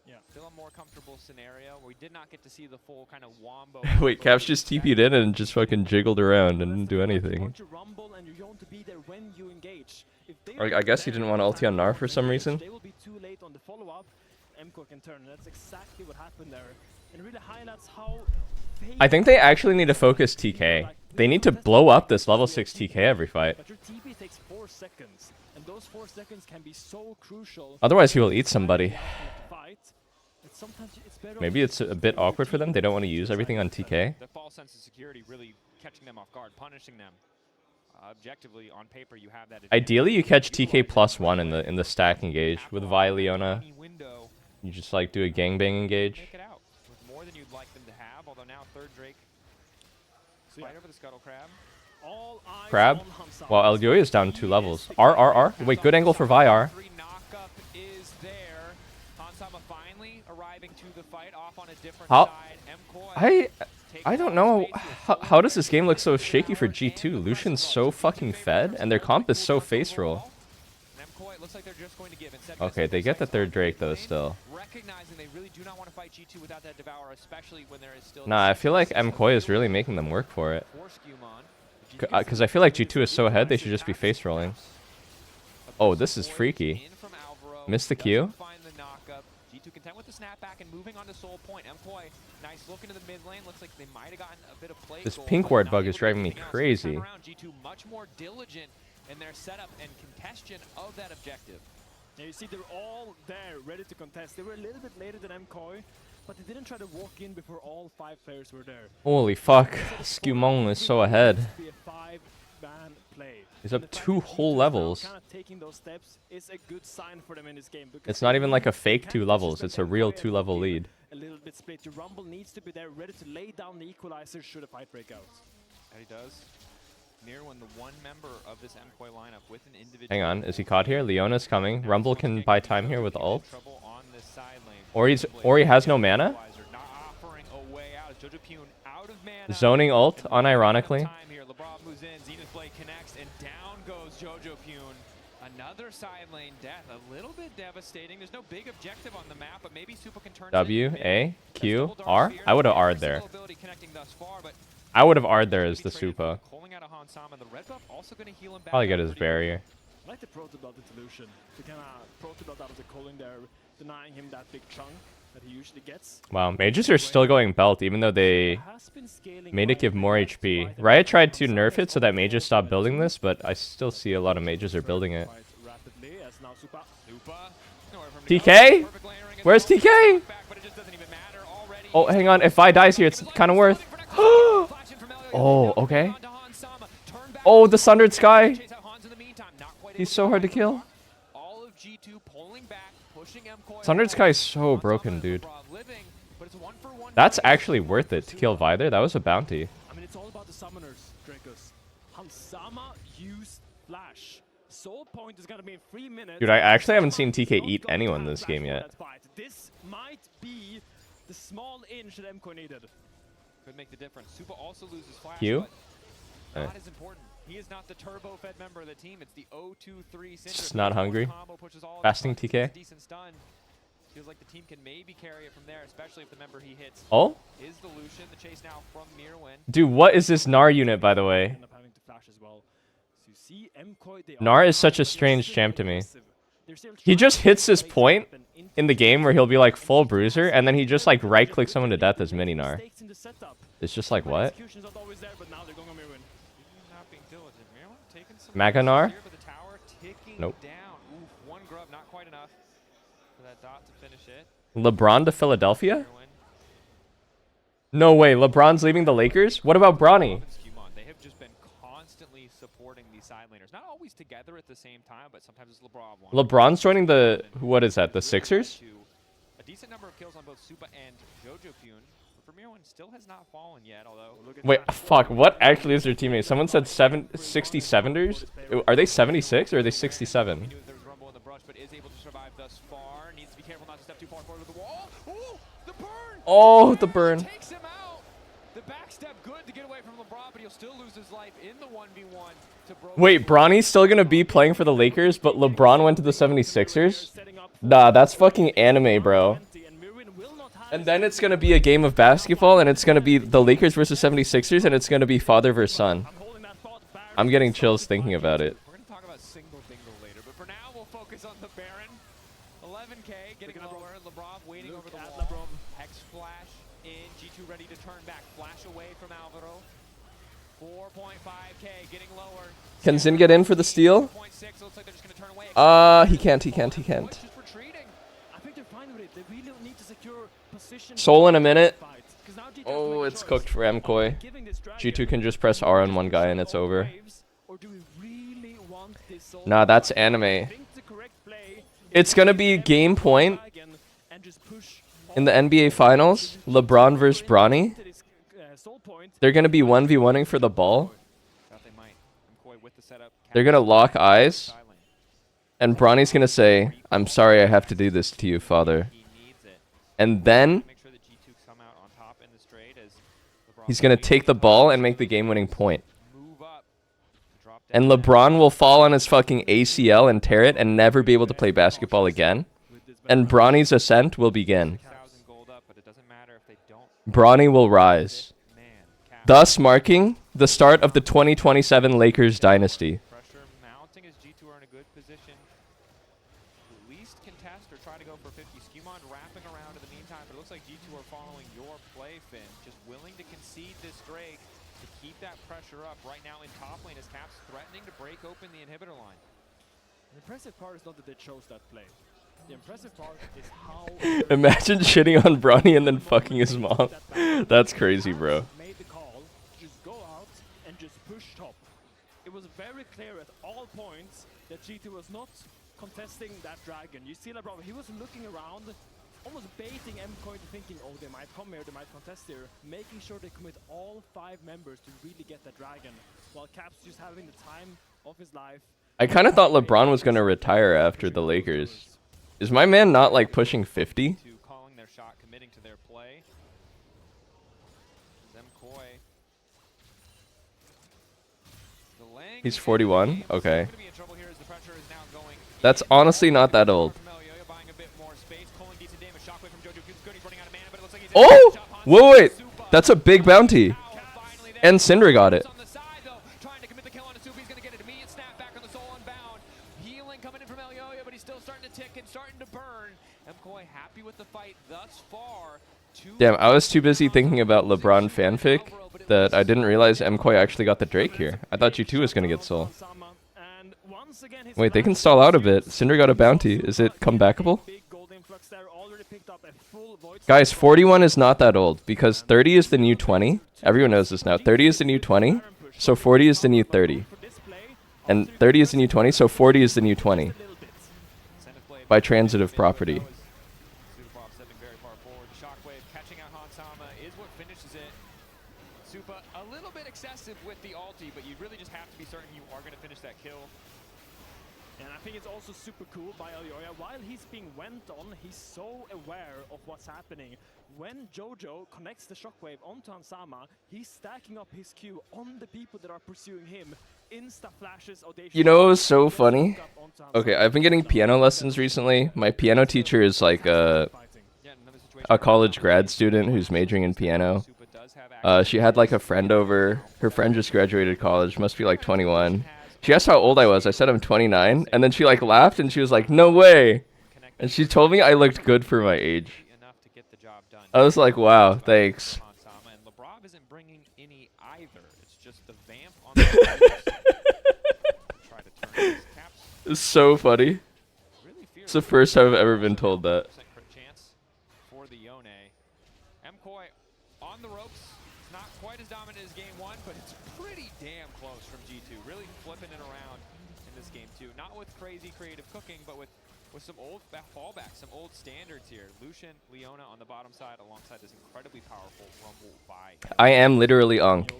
yeah, still a more comfortable scenario where we did not get to see the full kind of wombo. Wait, Caps just TP'd in and just fucking jiggled around and didn't do anything. I guess he didn't want to ulti on Gnar for some reason. They will be too late on the follow-up. MKOI can turn. That's exactly what happened there. And it really highlights how... I think they actually need to focus TK. They need to blow up this level 6 TK every fight. But your TP takes 4 seconds, and those 4 seconds can be so crucial. Otherwise he will eat somebody. Maybe it's a bit awkward for them. They don't want to use everything on TK. The false sense of security really catching them off guard, punishing them. Objectively, on paper, you have that. Ideally, you catch TK +1 in the stack engage with Vi, Leona, You just like do a gangbang engage. Make it out with more than you'd like them to have. Although now third Drake fight over the Scuttle Crab. Crab. Well, El Yoyo is down 2 levels. R. Wait, good angle for Vyar. Knockup is there. Hansama finally arriving to the fight off on a different How? side. I don't know. How does this game look so shaky for G2? Lucian's so fucking fed, and their comp is so face roll. Okay, they get the third Drake though still. Recognizing they really do not want to fight G2 without that Devourer, especially when there is still. Nah, I feel like MKoi is really making them work for it. Because I feel like G2 is so ahead, they should just be face rolling. Oh, this is freaky. Missed the Q. G2 content with the snapback and moving on to Soul Point. MKoi, nice look into the mid lane. Looks like they might have gotten a bit of play. This pink ward bug is driving me crazy. G2 much more diligent in their setup and contestion of that objective. Now you see they're all there, ready to contest. They were a little bit later than MKoi, but they didn't try to walk in before all 5 players were there. Holy fuck. Skewmong is so ahead. Be a 5-man play. He's up 2 whole levels. Kind of taking those steps is a good sign for them in this game. It's not even like a fake 2 levels. It's a real 2-level lead. A little bit split. Your Rumble needs to be there, ready to lay down the equalizer should a fight break out. And he does. Mirwin, the one member of this MKoi lineup with an individual. Hang on, is he caught here? Leona's coming. Rumble can buy time here with ult. Or he has no mana. Zoning ult, unironically. Another side lane death, a little bit devastating. There's no big objective on the map, but maybe Supa can turn W, A, Q, R? I would have R'd there. I would have R'd there as the Supa. Probably get his barrier. I like the Proto Blood solution. To kind of Proto Blood out of the calling there, denying him that big chunk that he usually gets. Wow, mages are still going belt even though they made it give more HP. Riot tried to nerf it so that mages stopped building this, but I still see a lot of mages are building it. TK? Where's TK? Oh, hang on. If Vi dies here, it's kind of worth. Oh, okay. Oh, the Sundered Sky. He's so hard to kill. Sundered Sky is so broken, dude. That's actually worth it to kill Vi there. That was a bounty. I mean, it's all about the summoners, Dracos. Hansama used Flash. Soul Point is gonna be in 3 minutes. Dude, I actually haven't seen TK eat anyone this game yet. This might be the small inch that MKoi needed. Could make the difference. Supa also loses Flash. Q? Not as important. He is not the turbo-fed member of the team. It's the 0-2-3 Just not hungry. Fasting TK. Decent stun. Feels like the team can maybe carry it from there, especially if the member he hits is the Lucian. The chase now from Mirwin. Dude, what is this Gnar unit, by the way? Gnar is such a strange champ to me. He just hits this point in the game where he'll be like full bruiser, and then he just like right-click someone to death as mini Gnar. It's just like, what? Maga Gnar? Nope. One grub, not quite enough for that dot to finish it. LeBron to Philadelphia? No way, LeBron's leaving the Lakers? What about Bronny? They have just been constantly supporting these side laners. Not always together at the same time, but sometimes it's LeBron. LeBron's joining the, what is that, the Sixers? A decent number of kills on both Supa and Jojo Pune. Mirwin still has not fallen yet, although... Wait, fuck, what actually is their teammate? Someone said 67ers? Are they 76 or are they 67? Oh, the burn. Wait, Bronny's still gonna be playing for the Lakers, but LeBron went to the 76ers? Nah, that's fucking anime, bro. And then it's going to be a game of basketball, and it's going to be the Lakers versus 76ers, and it's going to be father versus son. I'm getting chills thinking about it. We're going to talk about single dingle later, but for now, we'll focus on the Baron. 11k getting lower. LeBron waiting over the wall. Hex flash in. G2 ready to turn back. Flash away from Alvaro. 4.5k getting lower. Can Zin get in for the steal? He can't. Soul in a minute. Oh, it's cooked for MKoi. G2 can just press R on one guy and it's over. Nah, that's anime. It's gonna be game point in the NBA Finals, LeBron versus Bronny, they're going to be 1v1ing for the ball. They're going to lock eyes. And Bronny's going to say, "I'm sorry I have to do this to you, father." And then he's going to take the ball and make the game-winning point. And LeBron will fall on his fucking ACL and tear it and never be able to play basketball again. And Bronny's ascent will begin. Bronny will rise, thus marking the start of the 2027 Lakers dynasty. Pressure mounting as G2 are in a good position. At least contest or try to go for 50. Skewmon wrapping around in the meantime, but it looks like G2 are following your play, Finn. Just willing to concede this Drake to keep that pressure up. Right now in top lane as Caps threatening to break open the inhibitor line. The impressive part is not that they chose that play. The impressive part is how... Imagine shitting on Bronny and then fucking his mom. That's crazy, bro. Made the call, just go out and just push top. It was very clear at all points that G2 was not contesting that dragon. You see LeBron, he was looking around, almost baiting MCoy into thinking, oh, they might come here, they might contest here, making sure they commit all 5 members to really get that dragon, while Caps just having the time of his life. I kind of thought LeBron was going to retire after the Lakers. Is my man not like pushing 50? Calling their shot, committing to their play. MCoy. He's 41? Okay. That's honestly not that old. Oh! Whoa, wait! That's a big bounty. And Syndra got it. Damn, I was too busy thinking about LeBron fanfic that I didn't realize MCoy actually got the Drake here. I thought G2 was going to get Soul. Wait, they can stall out a bit. Syndra got a bounty. Is it comebackable? Guys, 41 is not that old because 30 is the new 20. Everyone knows this now. 30 is the new 20, so 40 is the new 30. And 30 is the new 20, so 40 is the new 20. By transitive property. A little bit excessive with the ulti, but you really just have to be certain you are going to finish that kill. And I think it's also super cool by Alioya. While he's being went on, he's so aware of what's happening. When Jojo connects the shockwave onto Hansama, he's stacking up his Q on the people that are pursuing him. Insta flashes, audacious. You know what was so funny? Okay, I've been getting piano lessons recently. My piano teacher is like a college grad student who's majoring in piano. She had like a friend over. Her friend just graduated college, must be like 21. She asked how old I was. I said I'm 29, and then she like laughed and she was like, "No way!" And she told me I looked good for my age. I was like, "Wow, thanks." Isn't bringing any either. It's just the vamp on the It's so funny. It's the first time I've ever been told that. For the Yone. MCoy on the ropes. It's not quite as dominant as game 1, but it's pretty damn close from G2. Really flipping it around in this game too. Not with crazy creative cooking, but with some old fallbacks, some old standards here. Lucian, Leona on the bottom side alongside this incredibly powerful Rumble by... I am literally Ankh.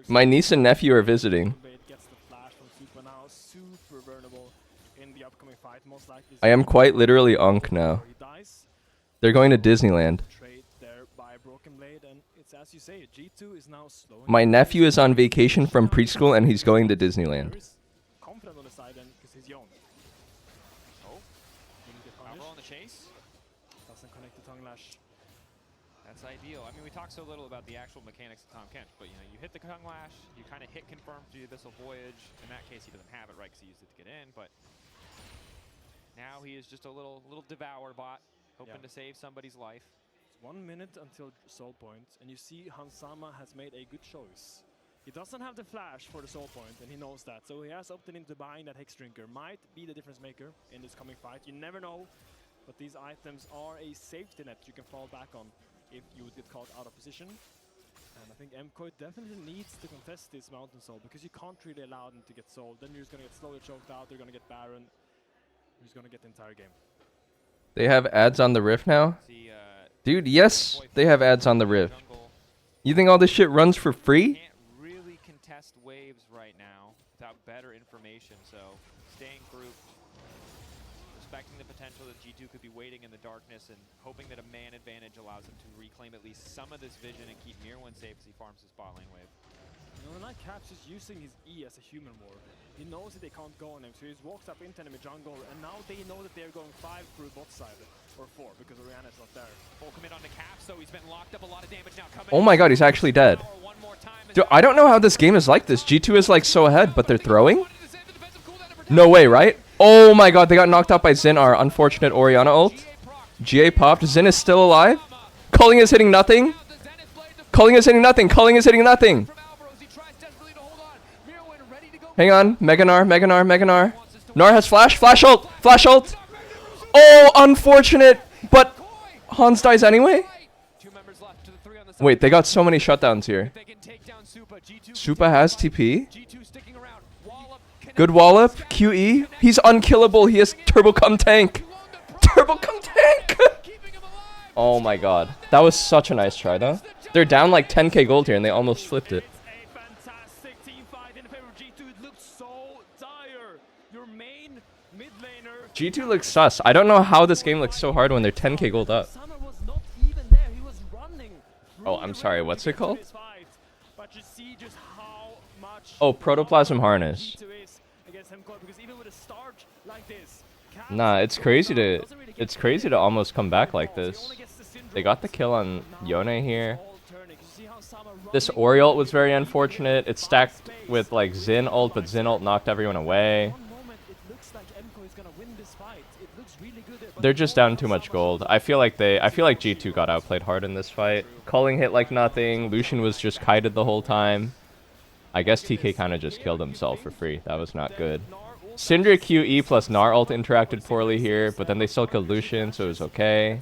My niece and nephew are visiting. I am quite literally Ankh now. They're going to Disneyland. My nephew is on vacation from preschool and he's going to Disneyland. That's ideal. I mean, we talk so little about the actual mechanics of Tom Kench, but you know, you hit the tongue lash, you kind of hit confirm to the Abyssal Voyage. In that case, he doesn't have it, right, because he used it to get in, but now he is just a little devour bot, hoping to save somebody's life. It's 1 minute until Soul Point, and you see Hansama has made a good choice. He doesn't have the flash for the Soul Point, and he knows that, so he has opted into buying that Hex Drinker. Might be the difference maker in this coming fight. You never know, but these items are a safety net you can fall back on if you would get caught out of position. And I think MCoy definitely needs to contest this Mountain Soul because you can't really allow them to get sold. Then you're just going to get slowly choked out, they're going to get Baron, you're just going to get the entire game. They have ads on the Rift now? Dude, yes, they have ads on the Rift. You think all this shit runs for free? Can't really contest waves right now without better information, so staying group, respecting the potential that G2 could be waiting in the darkness and hoping that a man advantage allows them to reclaim at least some of this vision and keep Mirwin safe as he farms his bot lane wave. You know, like Caps is using his E as a human ward. He knows that they can't go on him, so he just walks up into enemy jungle, and now they know that they're going 5 through bot side, or 4, because Oriana's not there. Full commit on the Caps, so he's been locked up, a lot of damage now coming. Oh my god, he's actually dead. Dude, I don't know how this game is like this. G2 is like so ahead, but they're throwing? No way, right? Oh my god, they got knocked out by Zinar. Unfortunate Oriana ult. GA popped. Zin is still alive. Culling is hitting nothing. Culling is hitting nothing. Culling is hitting nothing. Hang on. Meganar, Meganar, Meganar. Nar has flash. Flash ult. Flash ult. Oh, unfortunate. But Hans dies anyway? Wait, they got so many shutdowns here. Supa has TP. Good wallop. QE. He's unkillable. He has turbo come tank. Turbo come tank. Oh my god. That was such a nice try though. They're down like 10k gold here and they almost flipped it. G2 looks sus. I don't know how this game looks so hard when they're 10k gold up. Oh, I'm sorry. What's it called? Oh, Protoplasm Harness. Nah, it's crazy to almost come back like this. They got the kill on Yone here. This Ori ult was very unfortunate. It's stacked with like Zin ult, but Zin ult knocked everyone away. They're just down too much gold. I feel like G2 got outplayed hard in this fight. Culling hit like nothing. Lucian was just kited the whole time. I guess TK kind of just killed himself for free. That was not good. Syndra QE plus Gnar ult interacted poorly here, but then they still killed Lucian, so it was okay.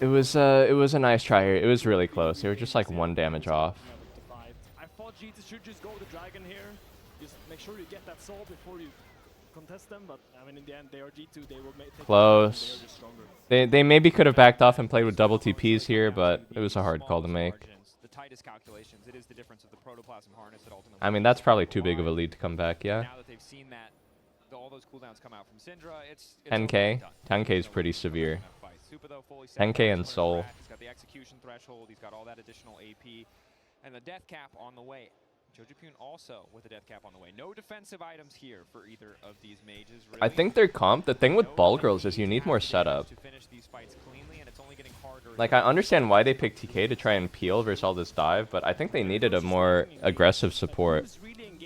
It was a nice try here. It was really close. They were just like 1 damage off. I thought G2 should just go the dragon here. Just make sure you get that soul before you contest them, but I mean in the end they are G2, they will make Close. They maybe could have backed off and played with double TPs here, but it was a hard call to make. The tightest calculations, it is the difference of the protoplasm harness that ultimately. I mean, that's probably too big of a lead to come back, yeah. Now that they've seen that all those cooldowns come out from Syndra, it's 10k. 10k is pretty severe. 10k and Soul. He's got the execution threshold, he's got all that additional AP, and the death cap on the way. Jojapun also with a death cap on the way. No defensive items here for either of these mages. Really. I think their comp, the thing with ball girls is you need more setup. Like, I understand why they picked TK to try and peel versus all this dive, but I think they needed a more aggressive support.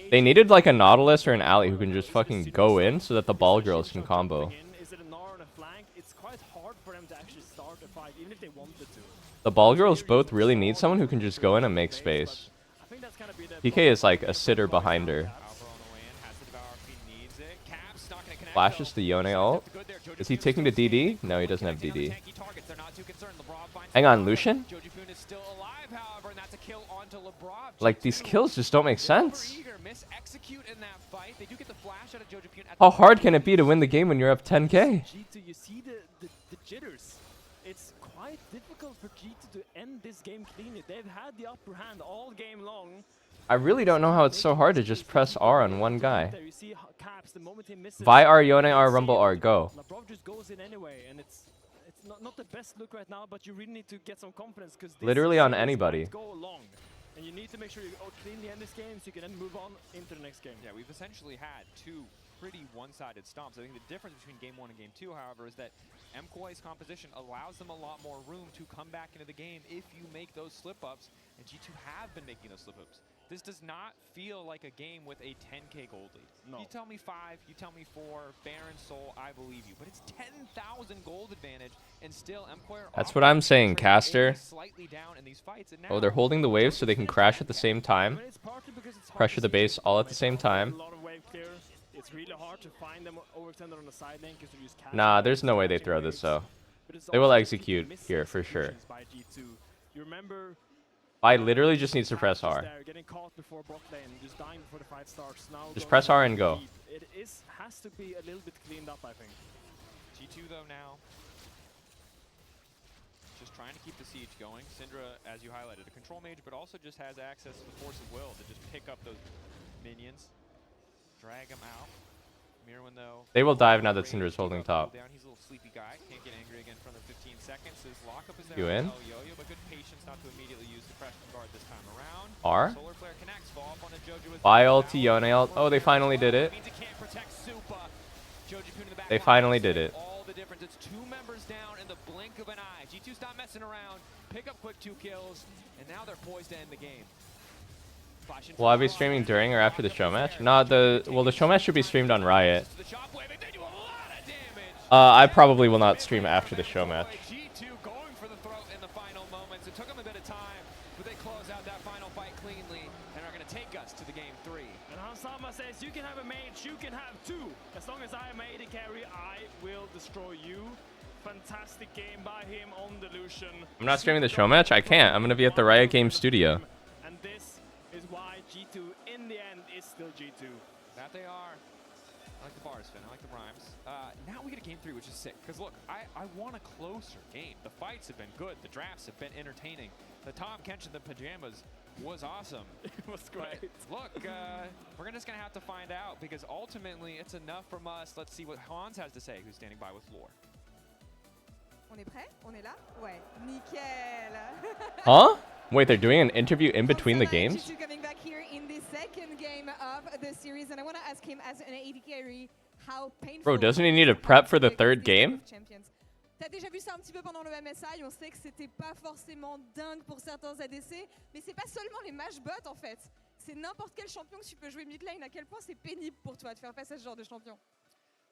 They needed like a Nautilus or an Ally who can just fucking go in so that the ball girls can combo. The ball girls both really need someone who can just go in and make space. TK is like a sitter behind her. Flashes the Yone ult. Is he taking the DD? No, he doesn't have DD. Hang on, Lucian? Like, these kills just don't make sense. How hard can it be to win the game when you're up 10k? You see the jitters. It's quite difficult for G2 to end this game cleanly. They've had the upper hand all game long. I really don't know how it's so hard to just press R on one guy. Vi R, Yone R, Rumble R, go. Labrov just goes in anyway, and it's not the best look right now, but you really need to get some confidence because Literally on anybody. Go long. And you need to make sure you cleanly end this game so you can then move on into the next game. Yeah, we've essentially had 2 pretty one-sided stomps. I think the difference between Game 1 and Game 2, however, is that MKOI's composition allows them a lot more room to come back into the game if you make those slip-ups, and G2 have been making those slip-ups. This does not feel like a game with a 10k gold lead. No. You tell me 5, you tell me 4, Baron, Soul, I believe you. But it's 10,000 gold advantage, and still MKOI are That's what I'm saying, Caster. Slightly down in these fights, and Oh, they're holding the waves so they can crash at the same time. Pressure the base all at the same time. It's really hard to find them overextended on the side lane because they use Nah, there's no way they throw this though. They will execute here for sure. You remember I literally just needs to press R. Just press R and go. It has to be a little bit cleaned up, I think. G2 though now just trying to keep the siege going. Syndra, as you highlighted, a control mage, but also just has access to the force of will to just pick up those minions, drag them out. Mirwin, though, They will dive now that Syndra's holding top. down. He's a little sleepy guy. Can't get angry again for another 15 seconds. His lockup is there. You in? Yo-yo, but good patience not to immediately use the Crescent Guard this time around. R? Solar Flare connects. Fall off on a Joji with Buy ulti, Yone ult. Oh, they finally did it. means it can't protect Supa. Joji Poon in the back They line finally makes did it. All the difference. It's 2 members down in the blink of an eye. G2's not messing around. Pick up quick 2 kills, and now they're poised to end the game. Will I be streaming during or after the show match? No, the show match should be streamed on Riot. I probably will not stream after the show match. G2 going for the throat in the final moments. It took them a bit of time, but they close out that final fight cleanly and are going to take us to the game 3. And Hansama says, you can have a mage, you can have 2. As long as I am AD carry, I will destroy you. Fantastic game by him on the Lucian. I'm not streaming the show match? I can't. I'm going to be at the Riot Games studio. And this is why G2 in the end is still G2. That they are. I like the bars, Finn. I like the rhymes. Now we get a game 3, which is sick. Because look, I want a closer game. The fights have been good. The drafts have been entertaining. The Tom Kench in the pajamas was awesome. It was great. Look, we're just going to have to find out. Because ultimately, it's enough from us. Let's see what Hans has to say, who's standing by with Lore. On est prêt? On est là? Ouais. Nickel. Huh? Wait, they're doing an interview in between the games? G2 coming back here in the second game of the series, and I want to ask him as an AD carry how painful. Bro, doesn't he need to prep for the third game? T'as déjà vu ça un petit peu pendant le MSI, on sait que c'était pas forcément dingue pour certains ADC, mais c'est pas seulement les match bots en fait. C'est n'importe quel champion que tu peux jouer mid lane, à quel point c'est pénible pour toi de faire face à ce genre de champion.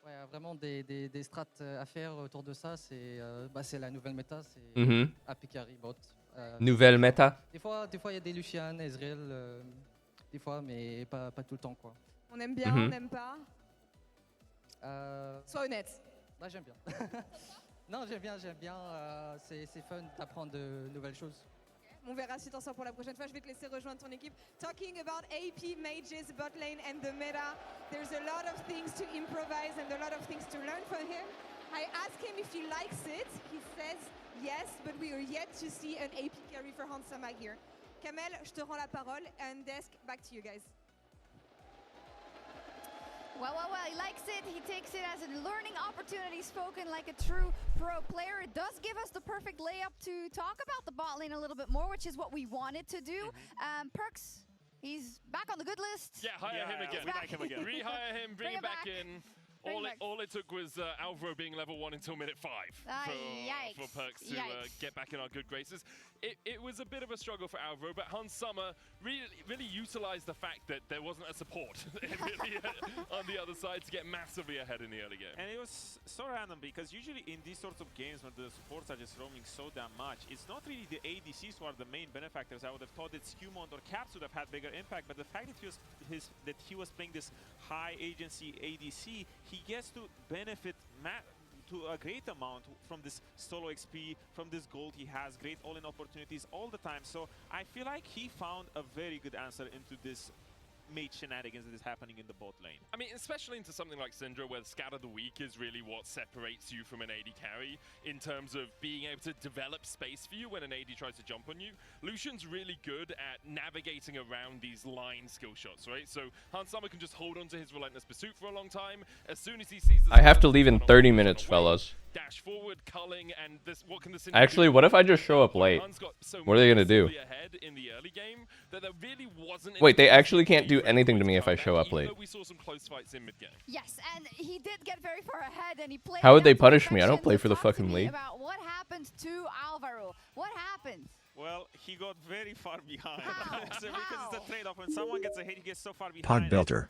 Ouais, vraiment des strats à faire autour de ça, c'est la nouvelle méta, c'est AP carry bot. Nouvelle méta. Des fois il y a des Lucian, Ezreal, des fois, mais pas tout le temps quoi. On aime bien, on n'aime pas. Sois honnête. Bah, j'aime bien. Non, j'aime bien. C'est fun d'apprendre de nouvelles choses. On verra si t'en sors pour la prochaine fois. Je vais te laisser rejoindre ton équipe. Talking about AP, mages, bot lane and the meta, there's a lot of things to improvise and a lot of things to learn from him. I asked him if he likes it. He says yes, but we are yet to see an AP carry for Hansama here. Kamel, je te rends la parole. And Desk, back to you guys. Well, he likes it. He takes it as a learning opportunity, spoken like a true pro player. It does give us the perfect layup to talk about the bot lane a little bit more, which is what we wanted to do. Perks, he's back on the good list. Yeah, hire him again. We like him again. Rehire him, bring him back in. All it took was Alvaro being level 1 until minute 5 for Perks to get back in our good graces. It was a bit of a struggle for Alvaro, but Hansama really utilized the fact that there wasn't a support on the other side to get massively ahead in the early game. And it was so random because usually in these sorts of games when the supports are just roaming so damn much, it's not really the ADCs who are the main benefactors. I would have thought that Skewmont or Caps would have had bigger impact, but the fact that he was playing this high agency ADC, he gets to benefit to a great amount from this solo XP, from this gold. He has great all-in opportunities all the time. So I feel like he found a very good answer into this mage shenanigans that is happening in the bot lane. I mean, especially into something like Syndra, where the scat of the week is really what separates you from an AD carry in terms of being able to develop space for you when an AD tries to jump on you. Lucian's really good at navigating around these line skill shots, right? So Hansama can just hold on to his relentless pursuit for a long time. As soon as he sees the I have to leave in 30 minutes, fellas. Dash forward, culling, and this, what can the Syndra Actually, what if I just show up late? What are they gonna do? In the early game, that there really wasn't. Wait, they actually can't do anything to me if I show up late. We saw some close fights in mid-game. Yes, and he did get very far ahead, and he played. How would they punish me? I don't play for the fucking league. About what happened to Alvaro? What happened? Well, he got very far behind. So because it's a trade-off. When someone gets a hit, he gets so far behind. Podbelter.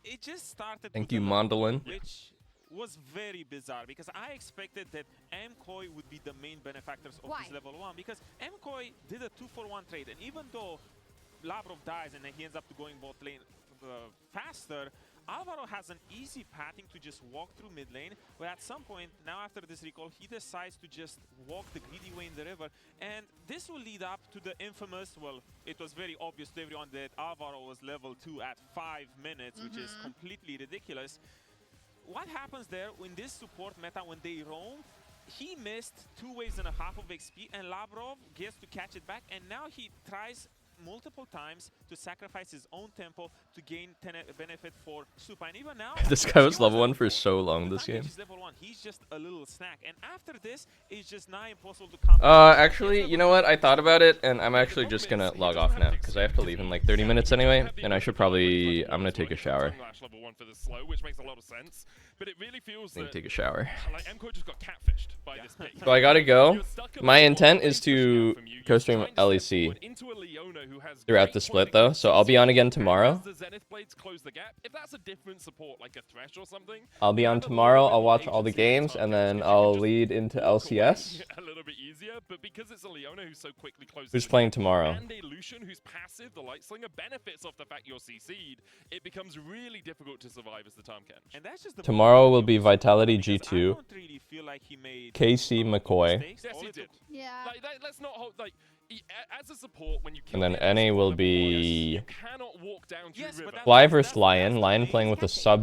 It just started. Thank you, Mondolin. Which was very bizarre because I expected that MKoi would be the main benefactors of this level 1 because MKoi did a 2-for-1 trade, and even though Lavrov dies and then he ends up going bot lane faster, Alvaro has an easy pathing to just walk through mid lane, but at some point, now after this recall, he decides to just walk the greedy way in the river, and this will lead up to the infamous, well, it was very obvious to everyone that Alvaro was level 2 at 5 minutes, which is completely ridiculous. What happens there in this support meta when they roam, he missed 2 waves and a half of XP, and Labrov gets to catch it back, and now he tries multiple times to sacrifice his own tempo to gain benefit for Supa. And even now, This guy was level 1 for so long this game. he's level 1. He's just a little snack. And after this, it's just now impossible to come. Actually, you know what? I thought about it, and I'm actually just gonna log off now because I have to leave in like 30 minutes anyway, and I should probably. I'm gonna take a shower. Level 1 for the slow, which makes a lot of sense. But it really feels I need to take a shower. Like MCOY just got catfished by this pick. So I gotta go. My intent is to co-stream LEC throughout the split though, so I'll be on again tomorrow. If that's a different support, like a Thresh or something, I'll be on tomorrow, I'll watch all the games, and then I'll lead into LCS. A little bit easier, but because it's a Leona who's so quickly closes, Who's playing tomorrow? and a Lucian who's passive, the Light Slinger benefits off the fact you're CC'd, it becomes really difficult to survive as the time catch. And that's just the Tomorrow will be Vitality G2, I don't really feel like he made KC McCoy, Yes, he did. Yeah. Like, let's not hold, like, as a support, when you and then NA will be cannot walk down through river. Fly vs Lion. Lion playing with a sub